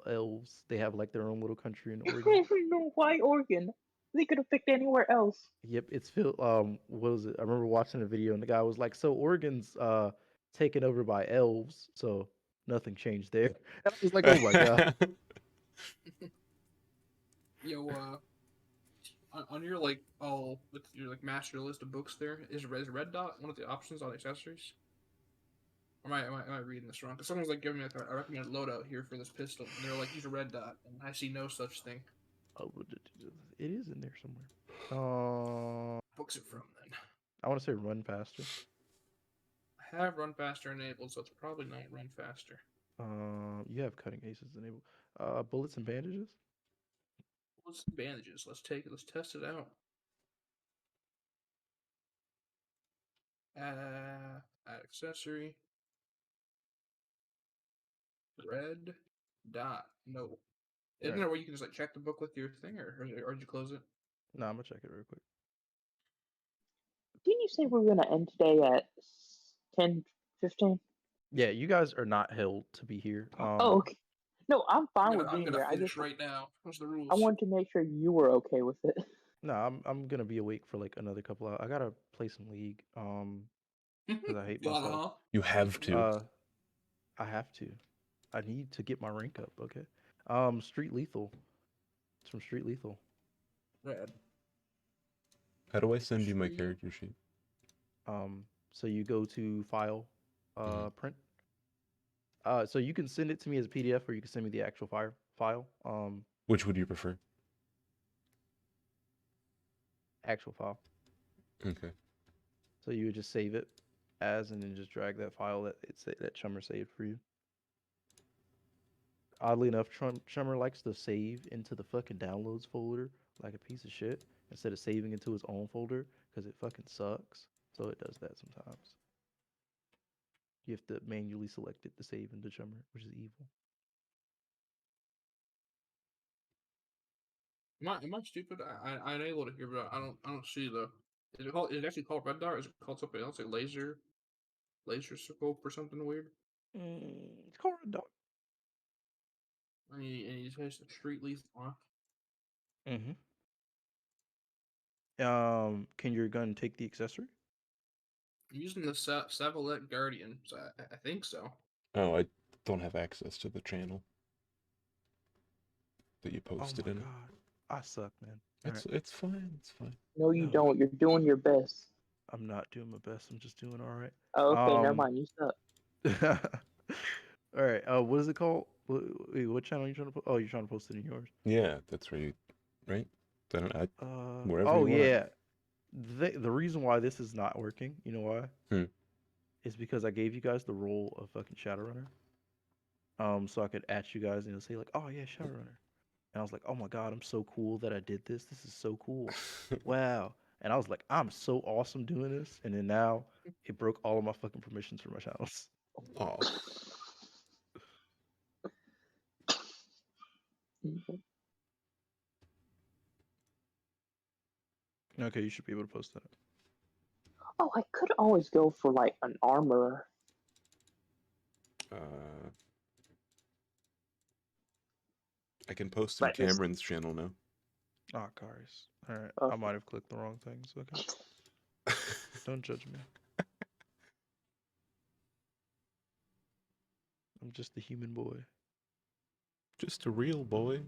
elves. They have like their own little country in I Oregon. don't know why Oregon. They could have picked anywhere else. Yep, it's filled. What was it? I remember watching a video and the guy was like, "So Oregon's taken over by elves, so nothing changed there." And I was like, "Oh my god." Yo, on your like all with your like master list of books, there is red dot one of the options on accessories. Or am I reading this wrong? Because someone's like giving me like a recommended loadout here for this pistol, and they're like, use a red dot, and I see no such thing. Oh, it is in there somewhere. Books it from then. I want to say run faster. I have run faster enabled, so it's probably not run faster. You have cutting aces enabled. Bullets and bandages. Let's bandages. Let's test it out. Add accessory. Red dot. No. Isn't Right. there where you can just like check the book with your thing, or did you close it? No, I'm gonna check it real quick. Didn't you say we were gonna end today at 10:15? Yeah, you guys are not held to be here. Oh, okay. No, I'm fine with I'm being gonna here. finish right now. What's the I rules? wanted to make sure you were okay with it. No, I'm gonna be awake for like another couple hours. I gotta play some League. Because I hate Gotta, myself. huh? You have to. I have to. I need to get my rank up. Okay. Street Lethal. It's from Street Lethal. Red. How do I send you my Street. character sheet? So you go to File, Print. So you can send it to me as a PDF, or you can send me the actual file. Which would you prefer? Actual file. Okay. So you would just save it as, and then just drag that file that Chummer saved for you. Oddly enough, Chummer likes to save into the fucking downloads folder like a piece of shit instead of saving into his own folder because it fucking sucks. So it does that sometimes. You have to manually select it to save into Chummer, which is evil. Am I stupid? I'm able to hear, but I don't see the. Is it actually called red dot? Or is it called something else like laser scope or something weird? It's called Red Dog. And he says street lethal. Huh? Mm-hmm. Can your gun take the accessory? I'm using the Savalette Guardian, so I think so. Oh, I don't have access to the channel that you Oh posted my in. god, I suck, man. All right. It's fine. It's fine. No, you No. don't. You're doing your best. I'm not doing my best. I'm just doing all right. Oh, okay, never mind. You suck. All right. What is it called? What channel are you trying to post? Oh, you're trying to post it in yours. Yeah, that's right. Right? Wherever Oh you want. yeah. The reason why this is not working, you know why? Hmm. Is because I gave you guys the role of fucking Shadowrunner. So I could at you guys and say like, oh yeah, Shadowrunner. And I was like, oh my god, I'm so cool that I did this. This is so cool. Wow. And I was like, I'm so awesome doing this. And then now it broke all of my fucking permissions for my channels. Oh, Okay, you should be able to post that. Oh, I could always go for like an armor. I can post in But this, Cameron's channel now. Ah, cars. All right. I Okay. might have clicked the wrong things. Okay. Don't judge me. I'm just a human boy. Just a real boy.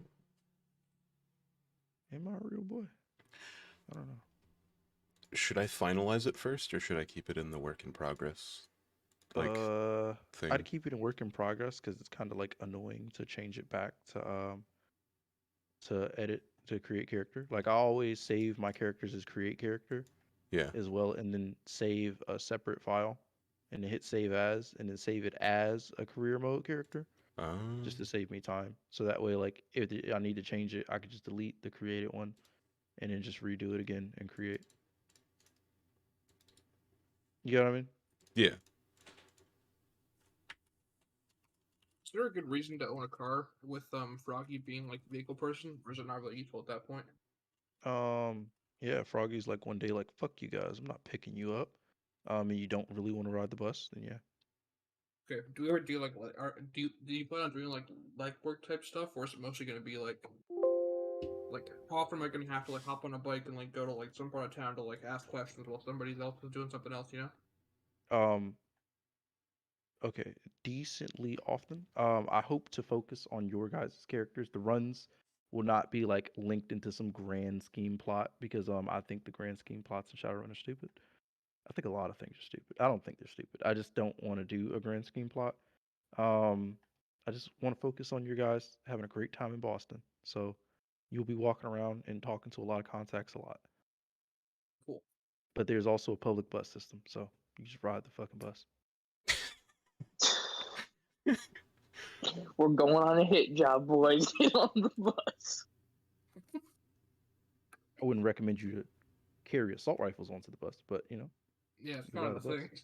Am I a real boy? I don't know. Should I finalize it first, or should I keep it in the work in progress like I'd thing? keep it in work in progress because it's kind of like annoying to change it back to edit to create character. Like I always save my characters as create character Yeah. as well, and then save a separate file, and then hit save as, and then save it as a career mode character, just to save me time. So that way, like if I need to change it, I could just delete the created one, and then just redo it again and create. You know what I mean? Yeah. Is there a good reason to own a car with Froggy being like the vehicle person, or is it not really useful at that point? Yeah, Froggy's like one day like, fuck you guys, I'm not picking you up. And you don't really want to ride the bus, then yeah. Okay. Do we ever do like do you plan on doing like work type stuff, or is it mostly going to be like how often am I going to have to like hop on a bike and like go to like some part of town to like ask questions while somebody else is doing something else? You know. Um, okay, decently often. I hope to focus on your guys' characters. The runs will not be like linked into some grand scheme plot because I think the grand scheme plots in Shadowrun are stupid. I think a lot of things are stupid. I don't think they're stupid. I just don't want to do a grand scheme plot. Um, I just want to focus on your guys having a great time in Boston. So you'll be walking around and talking to a lot of contacts a lot. Cool. But there's also a public bus system, so you just ride the fucking bus. We're going on a hit job, boys. Get on the bus. I wouldn't recommend you to carry assault rifles onto the bus, but you know, Yeah, it's you kind ride of the the bus. thing.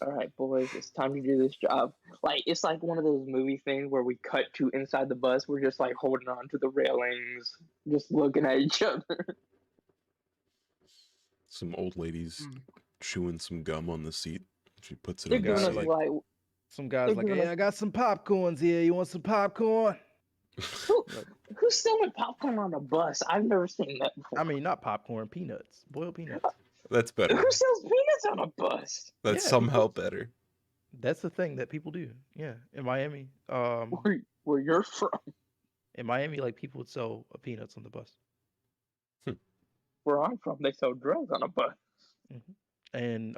All right, boys, it's time to do this job. Like it's like one of those movie things where we cut to inside the bus. We're just like holding on to the railings, just looking at each other. Some old ladies Mm. chewing some gum on the seat. She puts it They're on the giving us seat. like Some guys they're like, giving hey, us I got some popcorns here. You want some popcorn? who Like, who's selling popcorn on a bus? I've never seen that before. I mean, not popcorn, peanuts, boiled peanuts. That's Who better. sells peanuts on a bus? That's Yeah, somehow people. better. That's the thing that people do. Yeah, in Miami, Where you're from? like people would sell peanuts on the bus. Where I'm from, they sell drugs on a bus. Hmm. And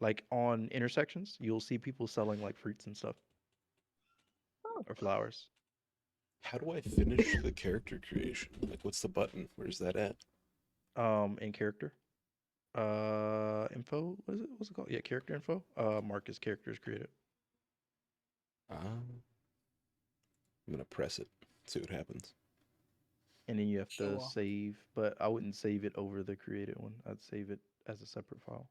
like on intersections, you'll see people selling like fruits and stuff Oh, or flowers. How do I finish the character creation? Like, what's the button? Where's that at? In character. Info. What is it? What's it called? Yeah, character info. Marcus characters created. I'm gonna press it. See what happens. And then you have to So save, but I wouldn't save it over the created one. I'd save it as a separate file.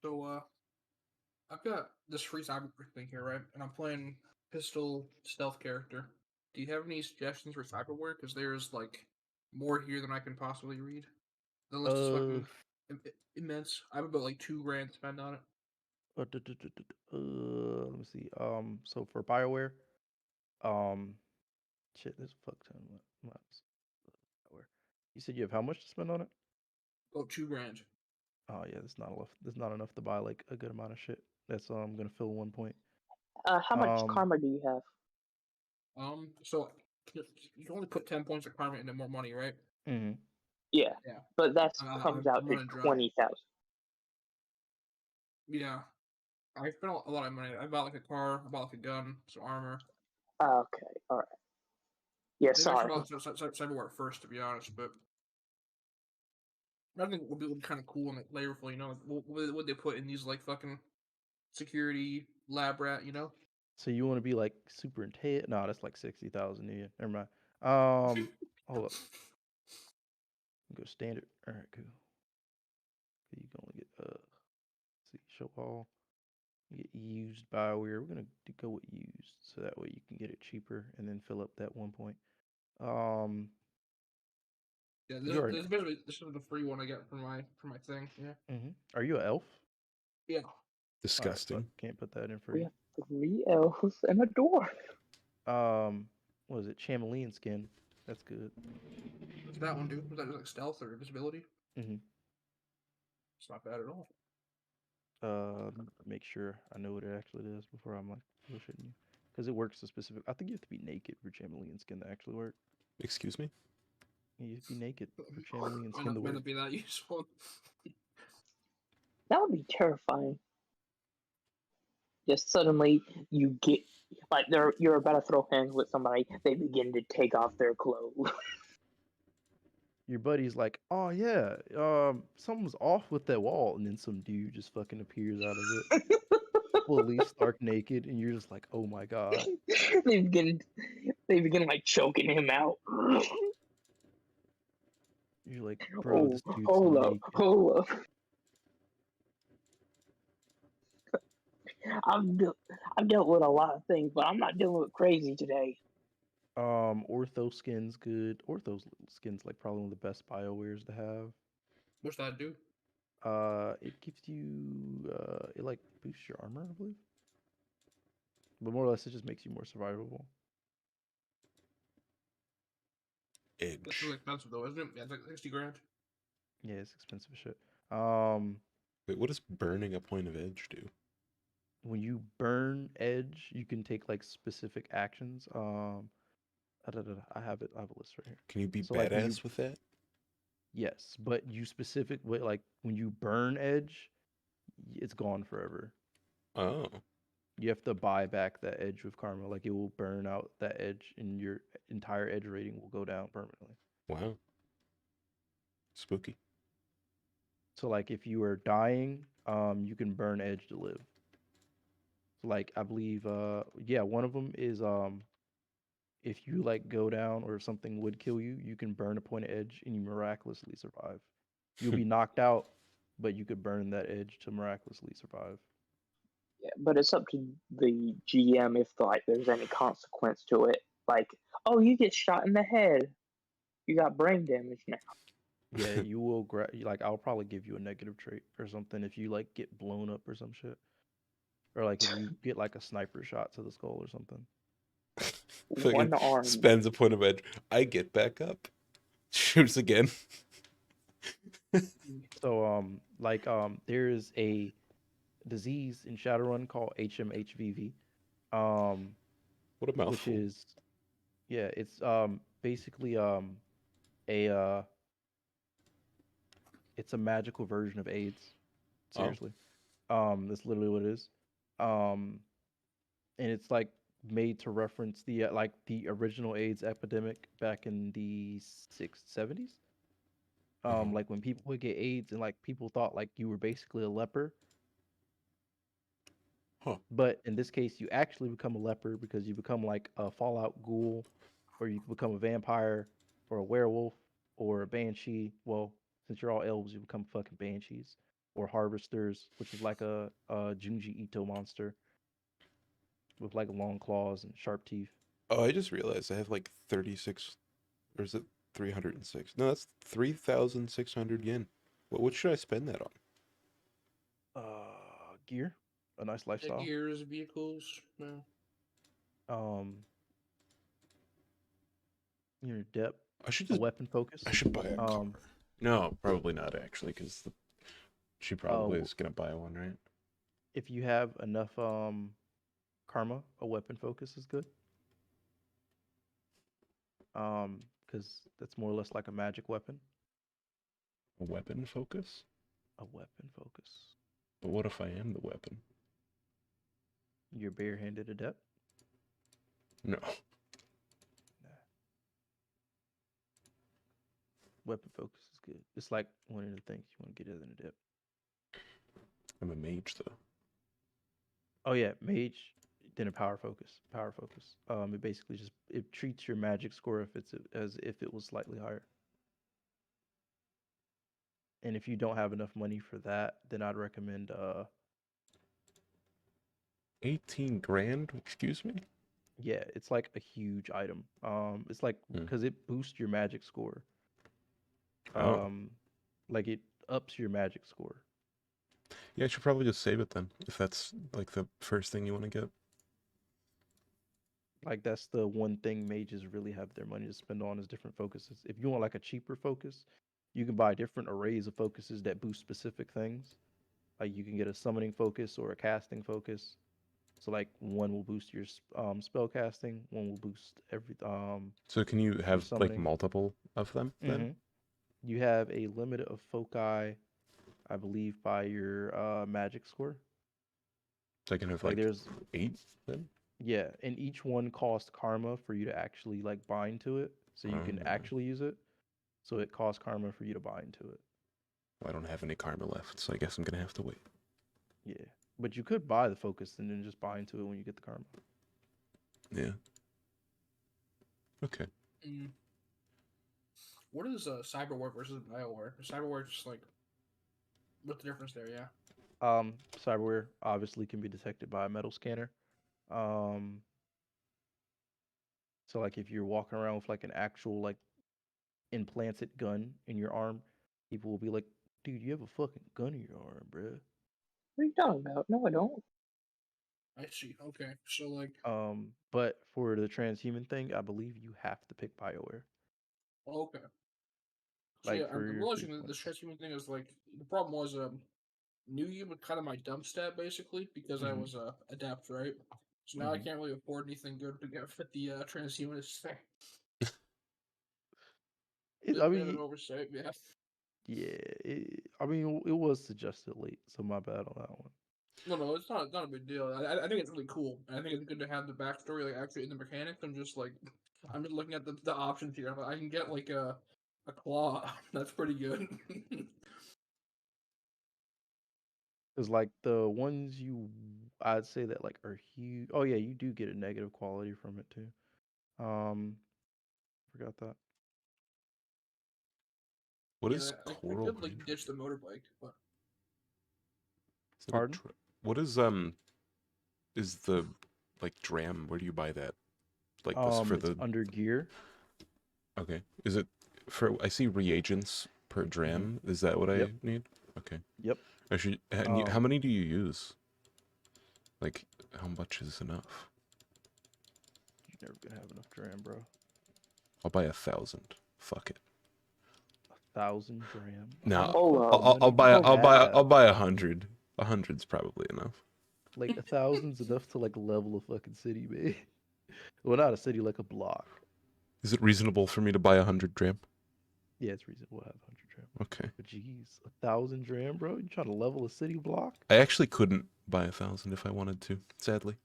so I've got this free cyber thing here, right? And I'm playing pistol stealth character. Do you have any suggestions for cyberware? Because there's like more here than I can possibly read. The list is Uh, fucking immense. I have about like $2,000 to spend on it. let me see. So for Bioware, um, shit, there's a fuck ton of maps. Bioware. You said you have how much to spend on it? About $2,000. Oh yeah, that's not enough. That's not enough to buy like a good amount of shit. That's gonna fill 1 point. how much Um, karma do you have? So you can only put 10 points of karma into more money, right? mhm. Yeah, Yeah. but that comes I'm out to running dry. 20,000. Yeah. I spent a lot of money. I bought like a car, I bought like a gun, some armor. Okay, all right. Yeah, Maybe I should sorry. buy cyberware first, to be honest, but I think would be kind of cool and like flavorful, you know? Like, what would they put in these like fucking security lab rat, you know? So you want to be like super intense? No, that's like 60,000. Yeah, never mind. Hold up. Go standard. All right, cool. You can only get see, show all. You get used Bioware. We're gonna go with used, so that way you can get it cheaper and then fill up that 1 point. Um, Yeah, you already. this is the free one I got for my thing. Yeah. Are you an elf? Yeah. All right, fuck. Disgusting. Can't put that in We free. have 3 elves and a dwarf. What is it? Chameleon skin. That's good. What's that one do? Was that like stealth or invisibility? Hmm. It's not bad at all. Make sure I know what it actually is before I'm like bullshitting you, because it works a specific. I think you have to be naked for chameleon skin to actually work. Excuse me? You have to be naked for chameleon Might skin to not, might work. not be that useful. That would be terrifying. Just suddenly you get like you're about to throw hands with somebody, they begin to take off their clothes. Your buddy's like, "Oh yeah, something's off with that wall," and then some dude just fucking appears out of it, fully stark naked, and you're just like, "Oh my god." they begin they begin like choking him out. You're like, "Bro, Oh, this dude's hold up, naked." hold up. I've dealt with a lot of things, but I'm not dealing with crazy today. Ortho skin's good. Ortho's skin's like probably one of the best biowares to have. What's that do? It gives you it like boosts your armor, I believe. But more or less, it just makes you more survivable. That's really Edge. expensive though, isn't it? Yeah, it's like 60 grand. Yeah, it's expensive as shit. Um, Wait, what does burning a point of edge do? when you burn edge, you can take like specific actions. I have it. I have a list right here. Can you be So like when you badass with that? yes, but you specific like when you burn edge, it's gone forever. Oh, You have to buy back that edge with karma. Like it will burn out that edge, and your entire edge rating will go down permanently. wow. Spooky. So like if you are dying, you can burn edge to live. So like I believe, yeah, one of them is if you like go down or something would kill you, you can burn a point of edge and you miraculously survive. You'll be knocked out, but you could burn that edge to miraculously survive. Yeah, but it's up to the GM if like there's any consequence to it. Like, oh, you get shot in the head, you got brain damage now. Yeah, you will like I'll probably give you a negative trait or something if you like get blown up or some shit. Or like if you get like a sniper shot to the skull or something. Fucking One arm. spends a point of edge. I get back up. Shoots again. So like there is a disease in Shadowrun called HMHVV. Um What a which mouthful. is yeah, it's basically a it's a magical version of AIDS. Oh. Seriously. That's literally what it is. Um and it's like made to reference the like the original AIDS epidemic back in the 70s. Uh-huh. Like when people would get AIDS and like people thought like you were basically a leper, Huh. but in this case you actually become a leper because you become like a Fallout ghoul, or you can become a vampire, or a werewolf, or a banshee. Well, since you're all elves, you become fucking banshees or harvesters, which is like a Junji Ito monster with like long claws and sharp teeth. Oh, I just realized I have like 36, or is it 306? No, that's 3,600 yen. What should I spend that on? Gear, a nice Yeah, lifestyle. gears, vehicles. No. Um, your depth, I should a just, weapon I focus. should buy a car. Um, No, probably not actually, because she probably uh, is gonna buy one, right? if you have enough karma, a weapon focus is good. Because that's more or less like a magic weapon. A weapon focus? A weapon focus. But what if I am the weapon? You're barehanded adept. No. Nah. Weapon focus is good. It's like one of the things you want to get as an adept. I'm a mage though. Oh yeah, mage. Then a power focus. Power focus. It basically just it treats your magic score if it's as if it was slightly higher. And if you don't have enough money for that, then I'd recommend 18 grand? Excuse me? yeah, it's like a huge item. It's like Hmm. because it boosts your magic score. Oh. Um, like it ups your magic score. Yeah, I should probably just save it then, if that's like the first thing you want to get. Like that's the one thing mages really have their money to spend on is different focuses. If you want like a cheaper focus, you can buy different arrays of focuses that boost specific things. Like you can get a summoning focus or a casting focus. So like one will boost your spell casting, one will boost every So can you your have like summoning. multiple of them then? Hmm. You have a limit of foci, I believe, by your magic score. So I can have Like like there's 8 then? yeah, and each one costs karma for you to actually like bind to it, so you can Oh, actually use it. So it costs karma for you to bind to it. well, I don't have any karma left, so I guess I'm gonna have to wait. Yeah, but you could buy the focus and then just bind to it when you get the karma. Yeah. Okay. Mm. What is Cyberware versus Bioware? Cyberware just like what's the difference there? Yeah. Cyberware obviously can be detected by a metal scanner. Um, so like if you're walking around with like an actual like implanted gun in your arm, people will be like, "Dude, you have a fucking gun in your arm, bruh." What are you talking about? No, I don't. I see. Okay. So like But for the transhuman thing, I believe you have to pick BioWare, okay. So yeah, like I'm for your realizing that the points. transhuman thing is like the problem was New Year was kind of my dump stat basically because I Hmm. was adept, right? So now I Hmm. can't really afford anything good to get fit the transhumanist thing. I Bit of an mean, oversight, yeah. yeah. I mean, it was suggested late, so my bad on that one. No, no, it's not a big deal. I think it's really cool. And I think it's good to have the backstory like actually in the mechanics. I'm just looking at the options here. I can get like a claw. That's pretty good. Cause like the ones I'd say that like are huge. Oh yeah, you do get a negative quality from it too. Um, forgot that. What Yeah, is I chloral could like binder? ditch the motorbike, but Is that a Pardon? what is the like dram? Where do you buy that? Like this for It's the under gear. okay. Is it for I see reagents per Hmm. dram. Is that what I Yep. need? Okay. Yep. Actually, how Um, many do you use? Like how much is enough? you're never gonna have enough dram, bro. I'll buy 1,000. Fuck it. 1,000 dram. How No, much Hold fucking up. money do you I'll have? buy 100. 100's probably enough. Like 1,000's enough to like level a fucking city, man. Well, not a city, like a block. Is it reasonable for me to buy 100 dram? Yeah, it's reasonable to have 100 dram. Okay. But jeez, 1,000 dram, bro. You trying to level a city block? I actually couldn't buy 1,000 if I wanted to, sadly.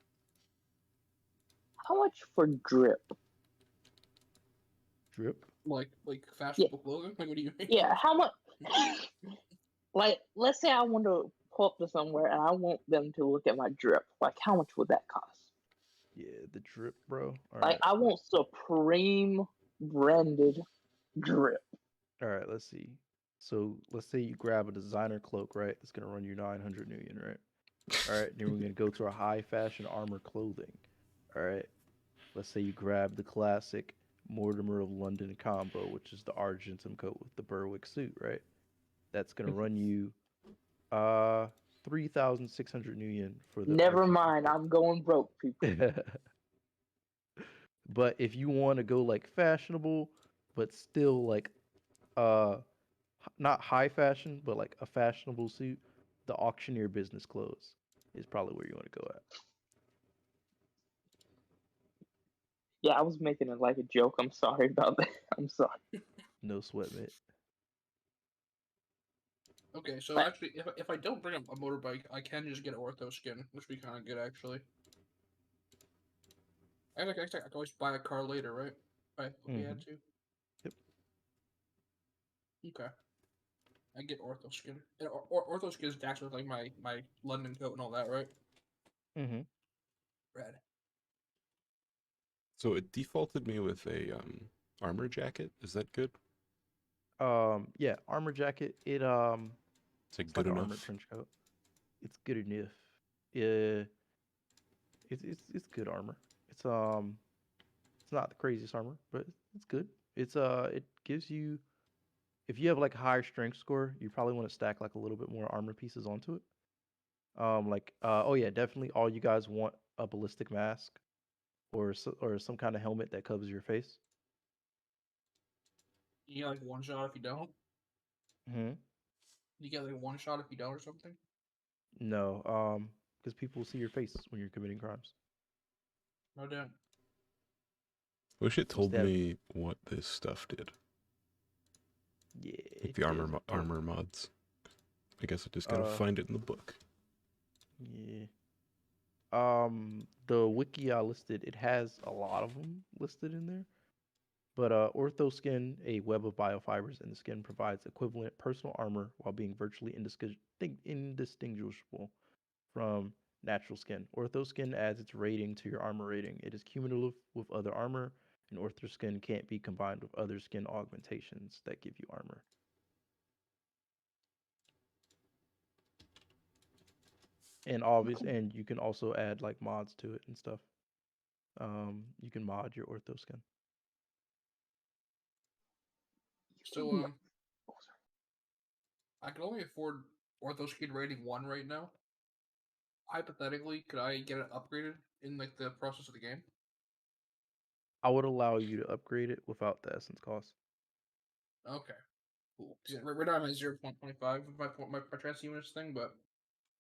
How much for drip? Drip. like Yeah, fashionable clothing. Like, what do you mean? yeah. How much? Like, let's say I want to pull up to somewhere and I want them to look at my drip. Like, how much would that cost? Yeah, the drip, bro. All Like, right. I want Supreme branded drip. All right, let's see. So let's say you grab a designer cloak, right? That's gonna run you 900 million, right? All right, then we're gonna go to a high fashion armor clothing. All right, let's say you grab the classic Mortimer of London combo, which is the Argentum coat with the Berwick suit, right? That's gonna run you uh 3,600 million for the Never Argentum mind, I'm going broke, people. coat. But if you want to go like fashionable, but still like uh not high fashion, but like a fashionable suit, the auctioneer business clothes is probably where you want to go at. Yeah, I was making it like a joke. I'm sorry about that. I'm sorry. No sweat, mate. Okay, so But actually, if I don't bring up a motorbike, I can just get ortho skin, which would be kind of good actually. I can always buy a car later, right? Right, if we had Hmm. to. Yep. Okay, I get ortho skin. And ortho skin is attached with like my London coat and all that, right? Hmm. Red. So it defaulted me with a armor jacket. Is that good? Yeah, armor jacket. Is that It's like good an armored enough? trench coat. It's good enough. Yeah, it's good armor. It's it's not the craziest armor, but it's good. It gives you if you have like a higher strength score, you probably want to stack like a little bit more armor pieces onto it. Oh yeah, definitely all you guys want a ballistic mask or some kind of helmet that covers your face. You get like one shot if you don't. Hmm. You get like one shot if you don't or something. No, because people see your face when you're committing crimes. No doubt. Wish it told Instead, me what this stuff did. yeah, Like it the does. armor mods. I guess I just gotta Uh, find it in the book. yeah. The wiki I listed, it has a lot of them listed in there. But orthoskin, a web of biofibers in the skin, provides equivalent personal armor while being virtually indistinguishable from natural skin. Orthoskin adds its rating to your armor rating. It is cumulative with other armor, and orthoskin can't be combined with other skin augmentations that give you armor. And you can also add like mods to it and stuff. You can mod your orthoskin. So I can only afford Orthoskin rating 1 right now. Hypothetically, could I get it upgraded in like the process of the game? I would allow you to upgrade it without the essence cost. Okay, cool. Right now I'm at 0.25 with my transhumanists thing, but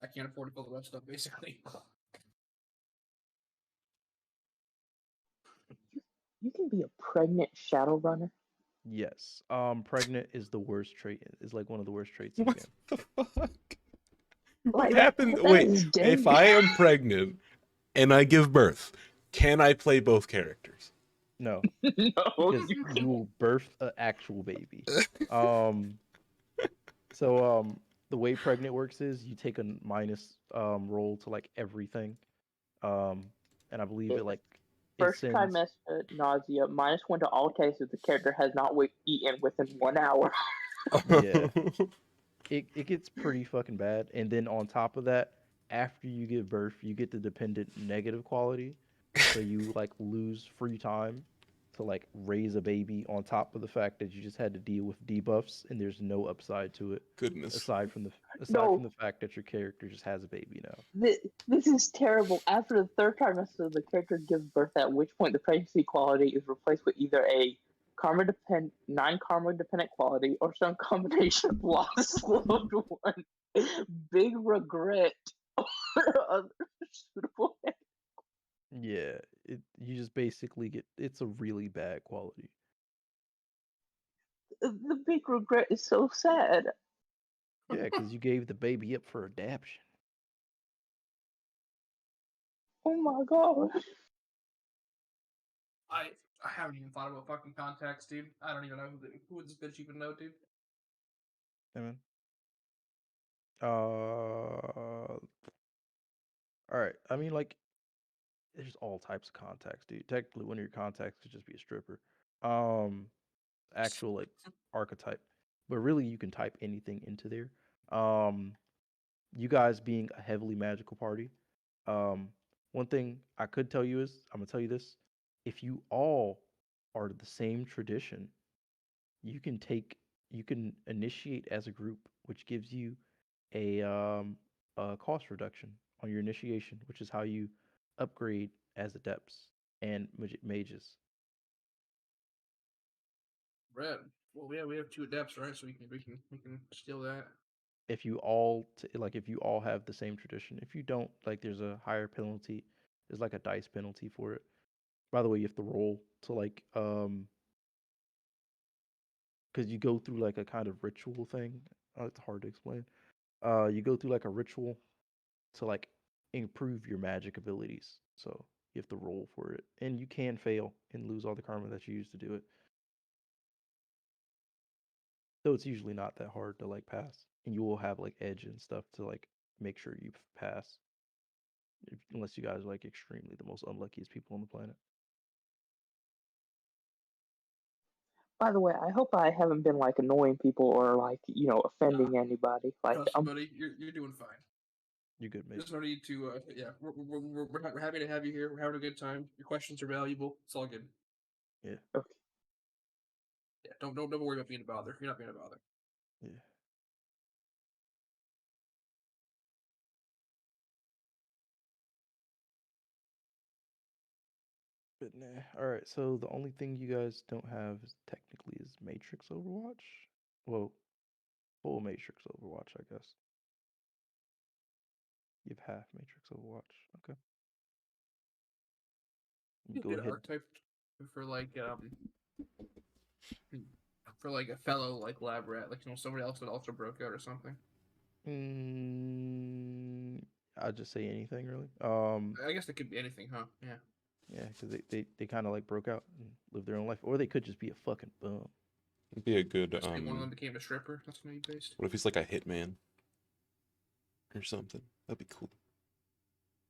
I can't afford to build the rest stuff basically. You can be a pregnant shadow runner. Yes. Pregnant is the worst trait. Is like one of the worst traits in the What game. the fuck? What Like happened? that Wait, is if dangerous. I am pregnant and I give birth, can I play both characters? No, No, because you you will birth an actual baby. Um. So the way pregnant works is you take a minus roll to like everything. Um, and I believe can't. it like it First sends. trimester nausea, -1 to all cases the character has not eaten within 1 hour. Yeah. It gets pretty fucking bad. And then on top of that, after you give birth, you get the dependent negative quality. So you like lose free time to like raise a baby on top of the fact that you just had to deal with debuffs and there's no upside to it Goodness. aside from No, the fact that your character just has a baby now. this is terrible. After the third trimester, the character gives birth, at which point the pregnancy quality is replaced with either a non-karma dependent quality or some combination of lost loved one. Big regret or other suitable. Yeah, you just basically get it's a really bad quality. The big regret is so sad. Yeah, because you gave the baby up for adoption. Oh my god. I I haven't even thought about fucking contacts, dude. I don't even know who this bitch even know, dude. Amen. All right. I mean, like, there's all types of contacts, dude. Technically, one of your contacts could just be a stripper. Um, actual like archetype, but really you can type anything into there. Um, you guys being a heavily magical party, um, one thing I could tell you is I'm gonna tell you this: if you all are the same tradition, you can take you can initiate as a group, which gives you a a cost reduction on your initiation, which is how you upgrade as adepts and mages. Red. Well, yeah, we have 2 adepts, right? So we can steal that. If you all if you all have the same tradition. If you don't, like there's a higher penalty. There's like a dice penalty for it. By the way, you have to roll to like because you go through like a kind of ritual thing. It's hard to explain. You go through like a ritual to like improve your magic abilities. So you have to roll for it, and you can fail and lose all the karma that you used to do it. So it's usually not that hard to like pass, and you will have like edge and stuff to like make sure you pass. Unless you guys are like extremely the most unluckiest people on the planet. By the way, I hope I haven't been like annoying people or like, Nah, offending anybody. Like trust me, buddy. You're doing fine. You're good, mate. There's no need to. Yeah, we're happy to have you here. We're having a good time. Your questions are valuable. It's all good. Yeah, okay. Yeah, don't worry about being a bother. You're not being a bother. yeah. But nah. All right. So the only thing you guys don't have is technically is Matrix Overwatch. Well, full Matrix Overwatch, I guess. You have half Matrix Overwatch. Okay. You go Good ahead. archetype for for like a fellow like lab rat, like somebody else that also broke out or something. I'll just say anything really. I guess it could be anything, huh? Yeah. Yeah, because they kind of like broke out and lived their own life, or they could just be a fucking bum It'd be a good Just one of them became a stripper. That's maybe based. what if he's like a hitman or something? That'd be cool.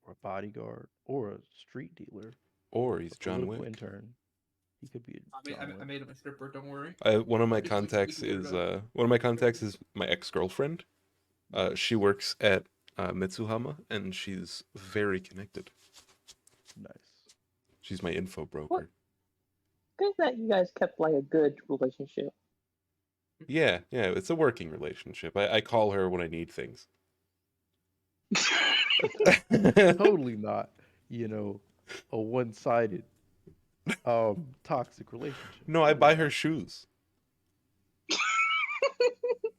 or a bodyguard or a street dealer, Or a he's John political Wick. intern. He could be a I John Wick. made him a stripper. Don't worry. One of my Just like- contacts is my ex-girlfriend. She works at Mitsuhama, and she's very connected. Nice. She's my info broker. Good that you guys kept like a good relationship. Yeah, it's a working relationship. I call her when I need things. Totally not, a one-sided toxic relationship. No, I buy her shoes.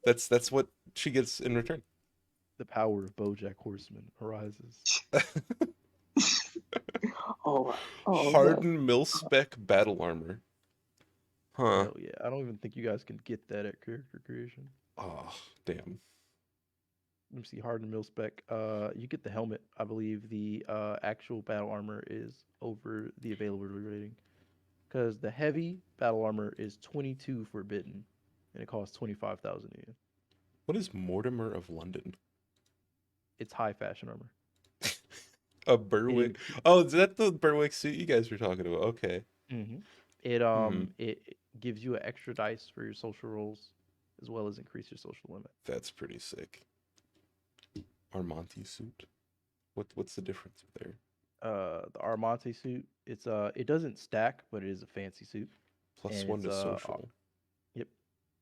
That's what she gets in return. The power of BoJack Horseman arises. Oh, Hardened mil-spec battle armor. Huh. Hell yeah. I don't even think you guys can get that at character creation. Oh, damn. Let me see, Hardened Mil Spec. You get the helmet. I believe the actual battle armor is over the availability rating. Because the heavy battle armor is 22 forbidden, and it costs 25,000 yen. What is Mortimer of London? It's high fashion armor. A Berwick. Oh, is that the Berwick suit you guys were talking about? Okay. Mm-hmm. It gives you an extra dice for your social rolls, as well as increase your social limit. That's pretty sick. Armonti suit. What's the difference there? The Armante suit. It doesn't stack, but it is a fancy suit. Plus And one to it's, social. Yep.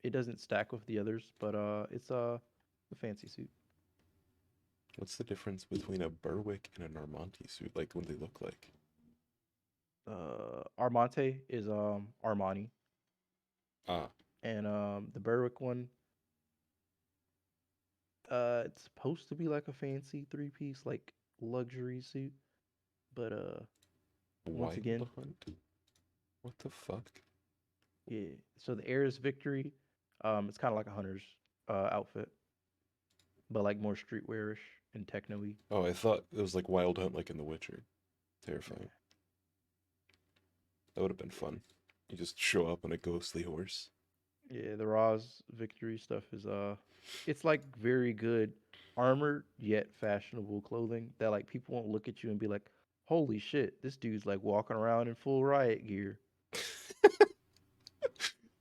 It doesn't stack with the others, but it's a fancy suit. What's the difference between a Berwick and an Armonti suit? Like what they look like? Armante is Armani, Ah, and the Berwick one, it's supposed to be like a fancy three-piece like luxury suit, but once Wild again, Hunt. What the fuck? yeah. So the Heir's Victory, it's kind of like a hunter's outfit, but like more streetwearish and techno-y. Oh, I thought it was like Wild Hunt, like in The Witcher. Terrifying. That would have been fun. You just show up on a ghostly horse. Yeah, the Roz Victory stuff is it's like very good armored yet fashionable clothing that like people won't look at you and be like, "Holy shit, this dude's like walking around in full riot gear."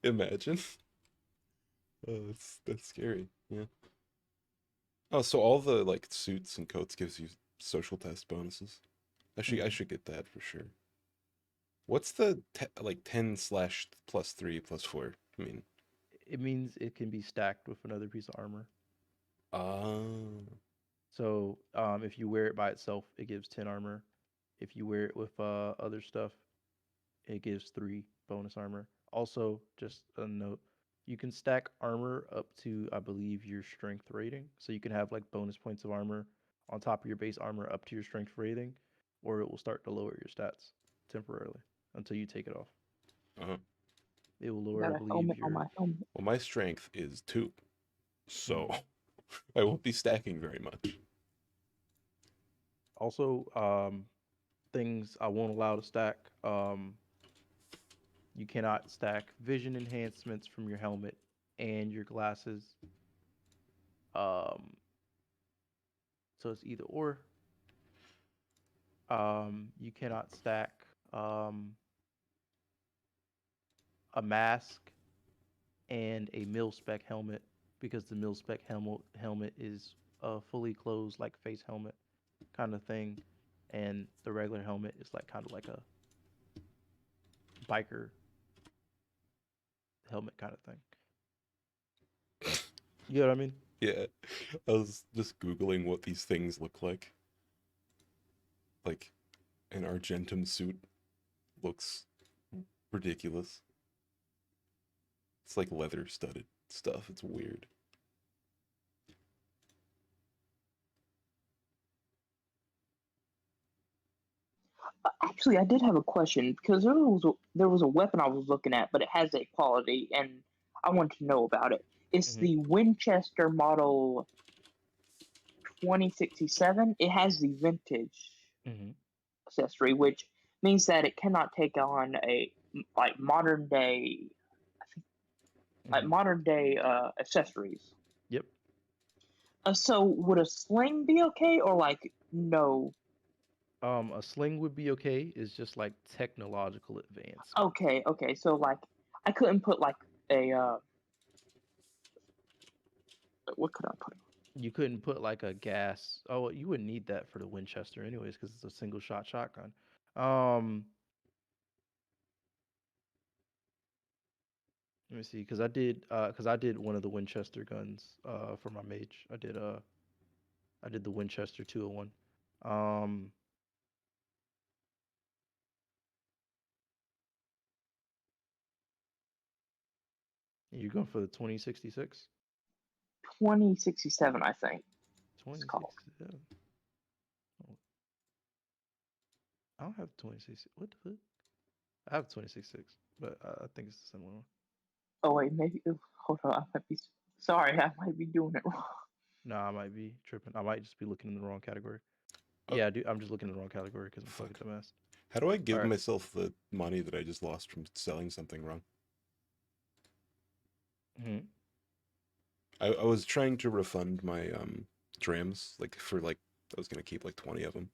Imagine. Oh, that's scary. Yeah. Oh, so all the like suits and coats gives you social test bonuses. I should get that for sure. What's the like 10/+3/4? I mean, It means it can be stacked with another piece of armor. oh, So, if you wear it by itself, it gives 10 armor. If you wear it with other stuff, it gives 3 bonus armor. Also, just a note, you can stack armor up to, I believe, your strength rating. So you can have like bonus points of armor on top of your base armor up to your strength rating, or it will start to lower your stats temporarily until you take it off. uh-huh. It will got lower, I a believe, helmet on your. my helmet. Well, my strength is 2, so I won't be stacking very much. Also, things I won't allow to stack. You cannot stack vision enhancements from your helmet and your glasses. Um, so it's either or. You cannot stack a mask and a mil spec helmet because the mil spec helmet is a fully closed like face helmet kind of thing, and the regular helmet is like kind of like a biker helmet kind of thing. You know what I mean? Yeah, I was just Googling what these things look like. Like an Argentum suit, looks ridiculous. It's like leather studded stuff. It's weird. Actually, I did have a question because there was a weapon I was looking at, but it has a quality, and I wanted to know about it. It's Hmm. the Winchester model 2067. It has the vintage Hmm. accessory, which means that it cannot take on a like modern day, like Hmm. modern day accessories. Yep. So would a sling be okay, or like no? A sling would be okay. It's just like technological advancement. Okay, okay. So like I couldn't put like a what could I put? You couldn't put like a gas. Oh, well, you wouldn't need that for the Winchester anyways, because it's a single shot shotgun. Um, Let me see, because I did one of the Winchester guns for my mage. I did the Winchester 201. Um, you're going for the 2066? 2067, I think it's called. 2067. Oh, I don't have 2066. What the fuck? I have 2066, but I think it's the similar one. Oh wait, maybe. Hold on, I might be. Sorry, I might be doing it wrong. No, I might be tripping. I might just be looking in the wrong category. Oh, Yeah, I do. I'm just looking in the wrong category because I'm fucking fuck. dumbass. How do I All give right. myself the money that I just lost from selling something wrong? Hmm. I was trying to refund my drams, like for like I was gonna keep like 20 of them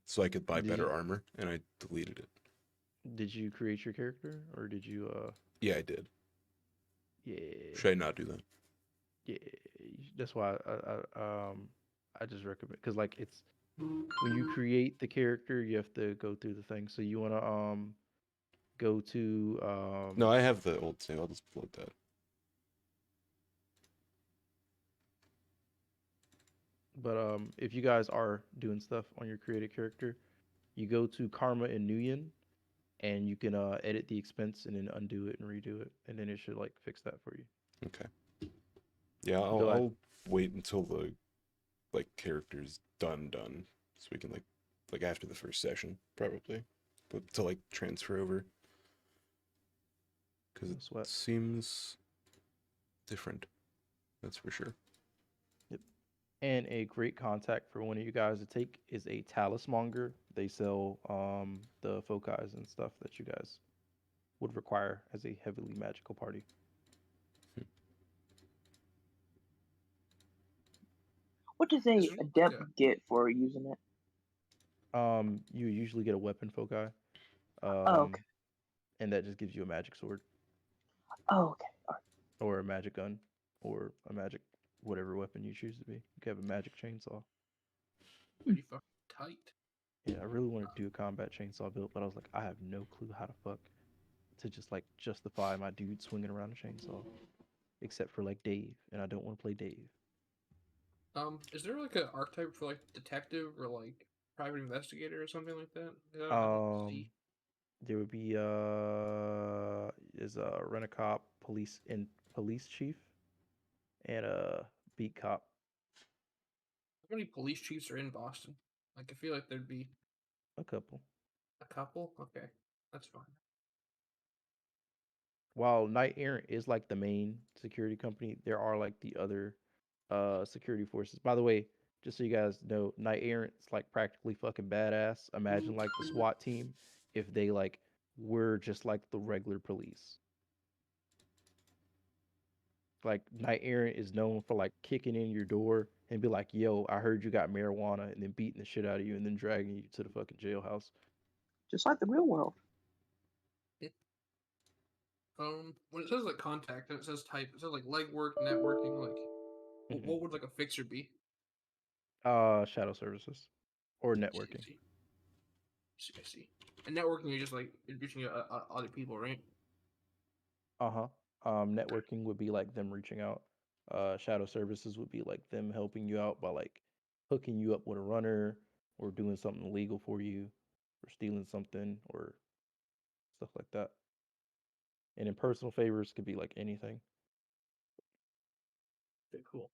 so I could buy Did you better armor, and I deleted it. did you create your character or did you Yeah, I did. yeah. Should I not do that? Yeah, that's why I just recommend because like it's when you create the character, you have to go through the thing. So you wanna go to No, I have the old save. I'll just float that. but if you guys are doing stuff on your created character, you go to Karma and Nuyen and you can edit the expense and then undo it and redo it and then it should like fix that for you. Okay. Yeah, Though I I'll wait until the like character's done, so we can like after the first session probably, but to like transfer over because no it sweat. seems different. That's for sure. Yep. And a great contact for one of you guys to take is a talismonger. They sell the focus and stuff that you guys would require as a heavily magical party. What does Is a there like adept get for using it? You usually get a weapon foci, Oh, okay. um, and that just gives you a magic sword Oh, okay. All right. or a magic gun or a magic whatever weapon you choose to be. You can have a magic chainsaw. pretty fucking tight? Yeah, I really wanted to do a combat chainsaw build, but I was like, I have no clue how to fuck to just like justify my dude swinging around a chainsaw, except for like Dave, and I don't want to play Dave. Is there like an archetype for like detective or like private investigator or something like that? I don't Um, see. there would be is a rent a cop, police chief, and a beat cop. How many police chiefs are in Boston? Like, I feel like there'd be A couple. a couple. Okay, that's fine. While Knight Errant is like the main security company, there are like the other security forces. By the way, just so you guys know, Knight Errant's like practically fucking badass. Imagine like the SWAT team if they like were just like the regular police. Like Knight Errant is known for like kicking in your door and be like, "Yo, I heard you got marijuana," and then beating the shit out of you and then dragging you to the fucking jailhouse. Just like the real world. It, when it says like contact and it says type, it says like legwork, networking. Like, Hmm. what would like a fixer be? Shadow services or See, networking. see, see, I see. And networking, you're just like introducing other people, right? Uh-huh. Networking would be like them reaching out. Shadow services would be like them helping you out by like hooking you up with a runner or doing something illegal for you or stealing something or stuff like that. And in personal favors could be like anything. Okay, cool.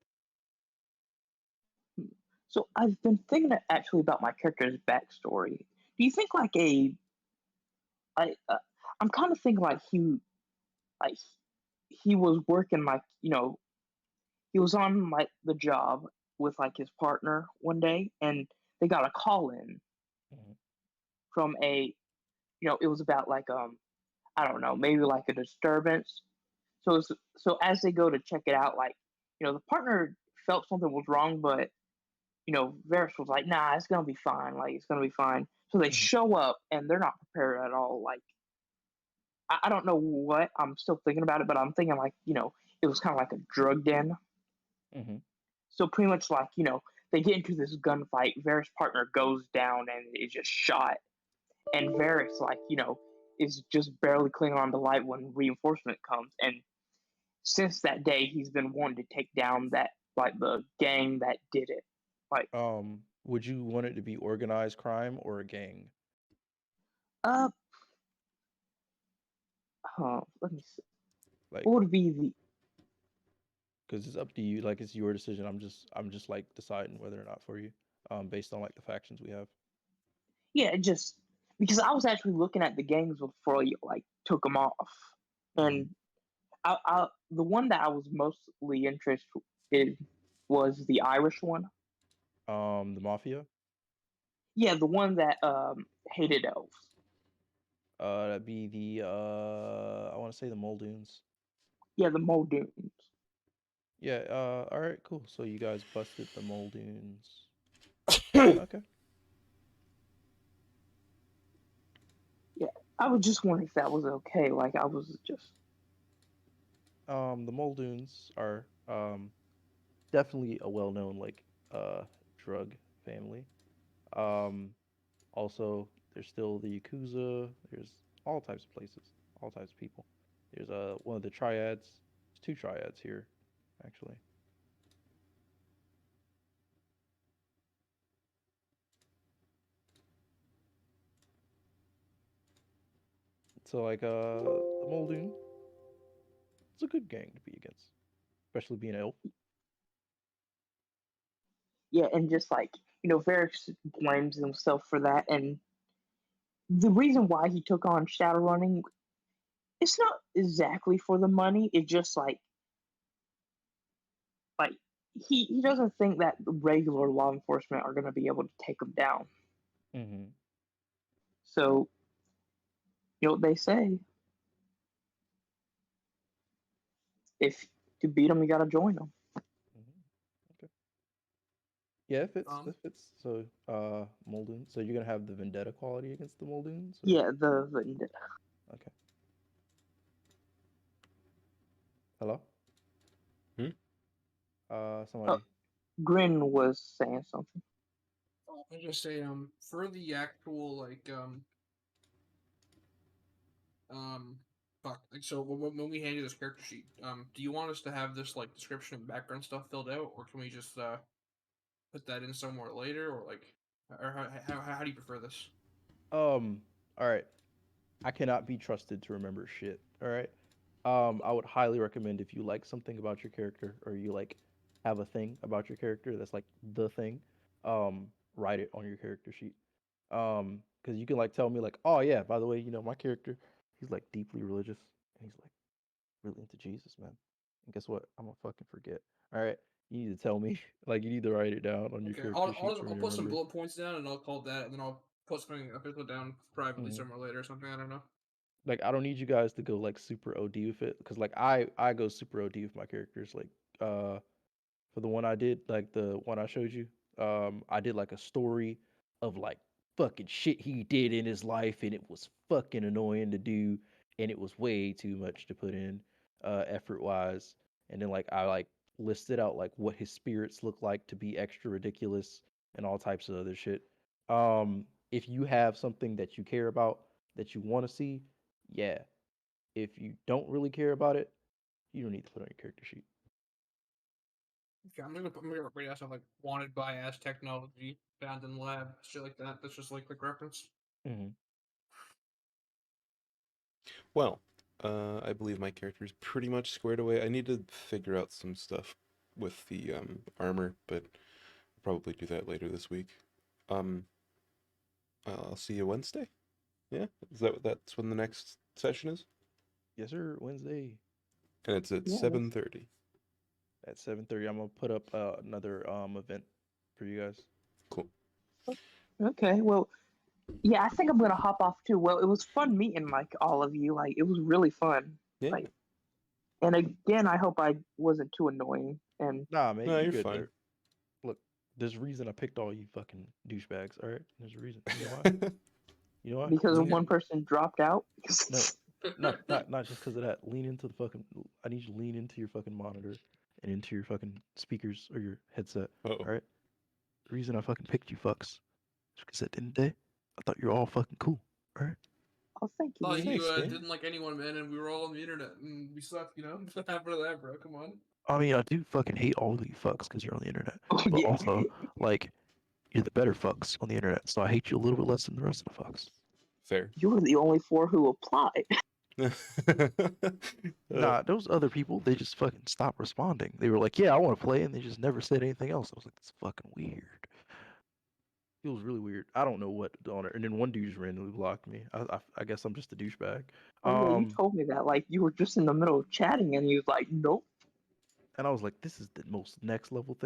So I've been thinking actually about my character's backstory. Do you think like I'm kind of thinking like he was working like he was on like the job with like his partner one day, and they got a call in Mhm. from it was about like I don't know, maybe like a disturbance. So as they go to check it out, like the partner felt something was wrong, but Varys was like, nah, it's gonna be fine. Like it's gonna be fine. So they Mhm. show up and they're not prepared at all. Like I don't know what I'm still thinking about it, but I'm thinking like it was kind of like a drug den. Mhm. So pretty much like they get into this gunfight. Varys' partner goes down and is just shot, and Varys like is just barely clinging on to life when reinforcement comes. And since that day, he's been wanting to take down that like the gang that did it. Like Would you want it to be organized crime or a gang? uh, let me see. Like, What would be the because it's up to you. Like, it's your decision. I'm just like deciding whether or not for you, based on like the factions we have. yeah, just because I was actually looking at the gangs before you like took them off, Mhm. and the one that I was mostly interested in was the Irish one. The mafia. Yeah, the one that hated elves. That'd be the I want to say the Muldoons. Yeah, the Muldoons. Yeah. All right. Cool. So you guys busted the Muldoons. Okay. Yeah, I was just wondering if that was okay. Like I was just The Muldoons are definitely a well-known like drug family. Um, Also, there's still the Yakuza. There's all types of places, all types of people. There's one of the triads. There's two triads here, actually. So like the Muldoon, it's a good gang to be against, especially being an elf. yeah, and just like Varys blames himself for that, and the reason why he took on Shadowrunning, it's not exactly for the money. It's just like he doesn't think that regular law enforcement are going to be able to take him down. Mm-hmm. So what they say: if to beat them, you got to join them. Mm-hmm. Okay. Yeah, it fits. Um, It fits. So Muldoon. So you're gonna have the vendetta quality against the Muldoons, or Yeah, the okay. Hello. Hmm? uh, Somebody. Grin was saying something. I just say for the actual um fuck like so when we hand you this character sheet, do you want us to have this like description and background stuff filled out, or can we just put that in somewhere later, or like, or how do you prefer this? All right. I cannot be trusted to remember shit. All right. I would highly recommend if you like something about your character or you like have a thing about your character that's like the thing, write it on your character sheet. Because you can like tell me like, oh yeah, by the way, my character, he's like deeply religious and he's like really into Jesus, man. And guess what? I'm gonna fucking forget. All right. You need to tell me, like, you need to write it down on your Okay, character sheet for me I'll to put some remember. bullet points down, and I'll call it that, and then I'll put it down privately Mhm. somewhere later or something. I don't know. Like I don't need you guys to go like super OD with it because like I go super OD with my characters. Like for the one I did, like the one I showed you, I did like a story of like fucking shit he did in his life and it was fucking annoying to do and it was way too much to put in effort wise. And then like I like listed out like what his spirits look like to be extra ridiculous and all types of other shit. If you have something that you care about that you want to see, yeah. If you don't really care about it, you don't need to put on your character sheet. Okay, I'm gonna write out stuff like wanted by as technology found in lab, shit like that. That's just like quick reference. Hmm Well, I believe my character is pretty much squared away. I need to figure out some stuff with the armor, but I'll probably do that later this week. Um, I'll see you Wednesday. Yeah, that's when the next session is? Yes, sir. Wednesday And it's at Yeah, 7:30. at 7:30. I'm gonna put up another event for you guys. Cool. Okay, well, yeah, I think I'm gonna hop off too. Well, it was fun meeting like all of you. Like, it was really fun. Yeah. Like, and again, I hope I wasn't too annoying. And Nah, man, No, you you're good fine. there. Look, there's a reason I picked all you fucking douchebags. All right, there's a reason. You know why? You know why? because Lean in. one person dropped out. No, not just because of that. Lean into the fucking. I need you to lean into your fucking monitor and into your fucking speakers or your headset. Uh-oh. All right. The reason I fucking picked you fucks is because at the end of the day, I thought you were all fucking cool. All right. Oh, thank you. Thought man. you Thanks, man. didn't like anyone, man, and we were all on the internet and we sucked, you know? What happened to that, bro? Come on. I mean, I do fucking hate all of you fucks because you're on the internet, Oh, but yeah. also like you're the better fucks on the internet, so I hate you a little bit less than the rest of the fucks. Fair. You were the only 4 who applied. Nah, those other people, they just fucking stopped responding. They were like, "Yeah, I want to play," and they just never said anything else. I was like, "That's fucking weird." It was really weird. I don't know what on it. And then one dude just randomly blocked me. I guess I'm just a douchebag. Oh, yeah, you told me that. Like, you were just in the middle of chatting and you was like, nope. And I was like, "This is the most next level thing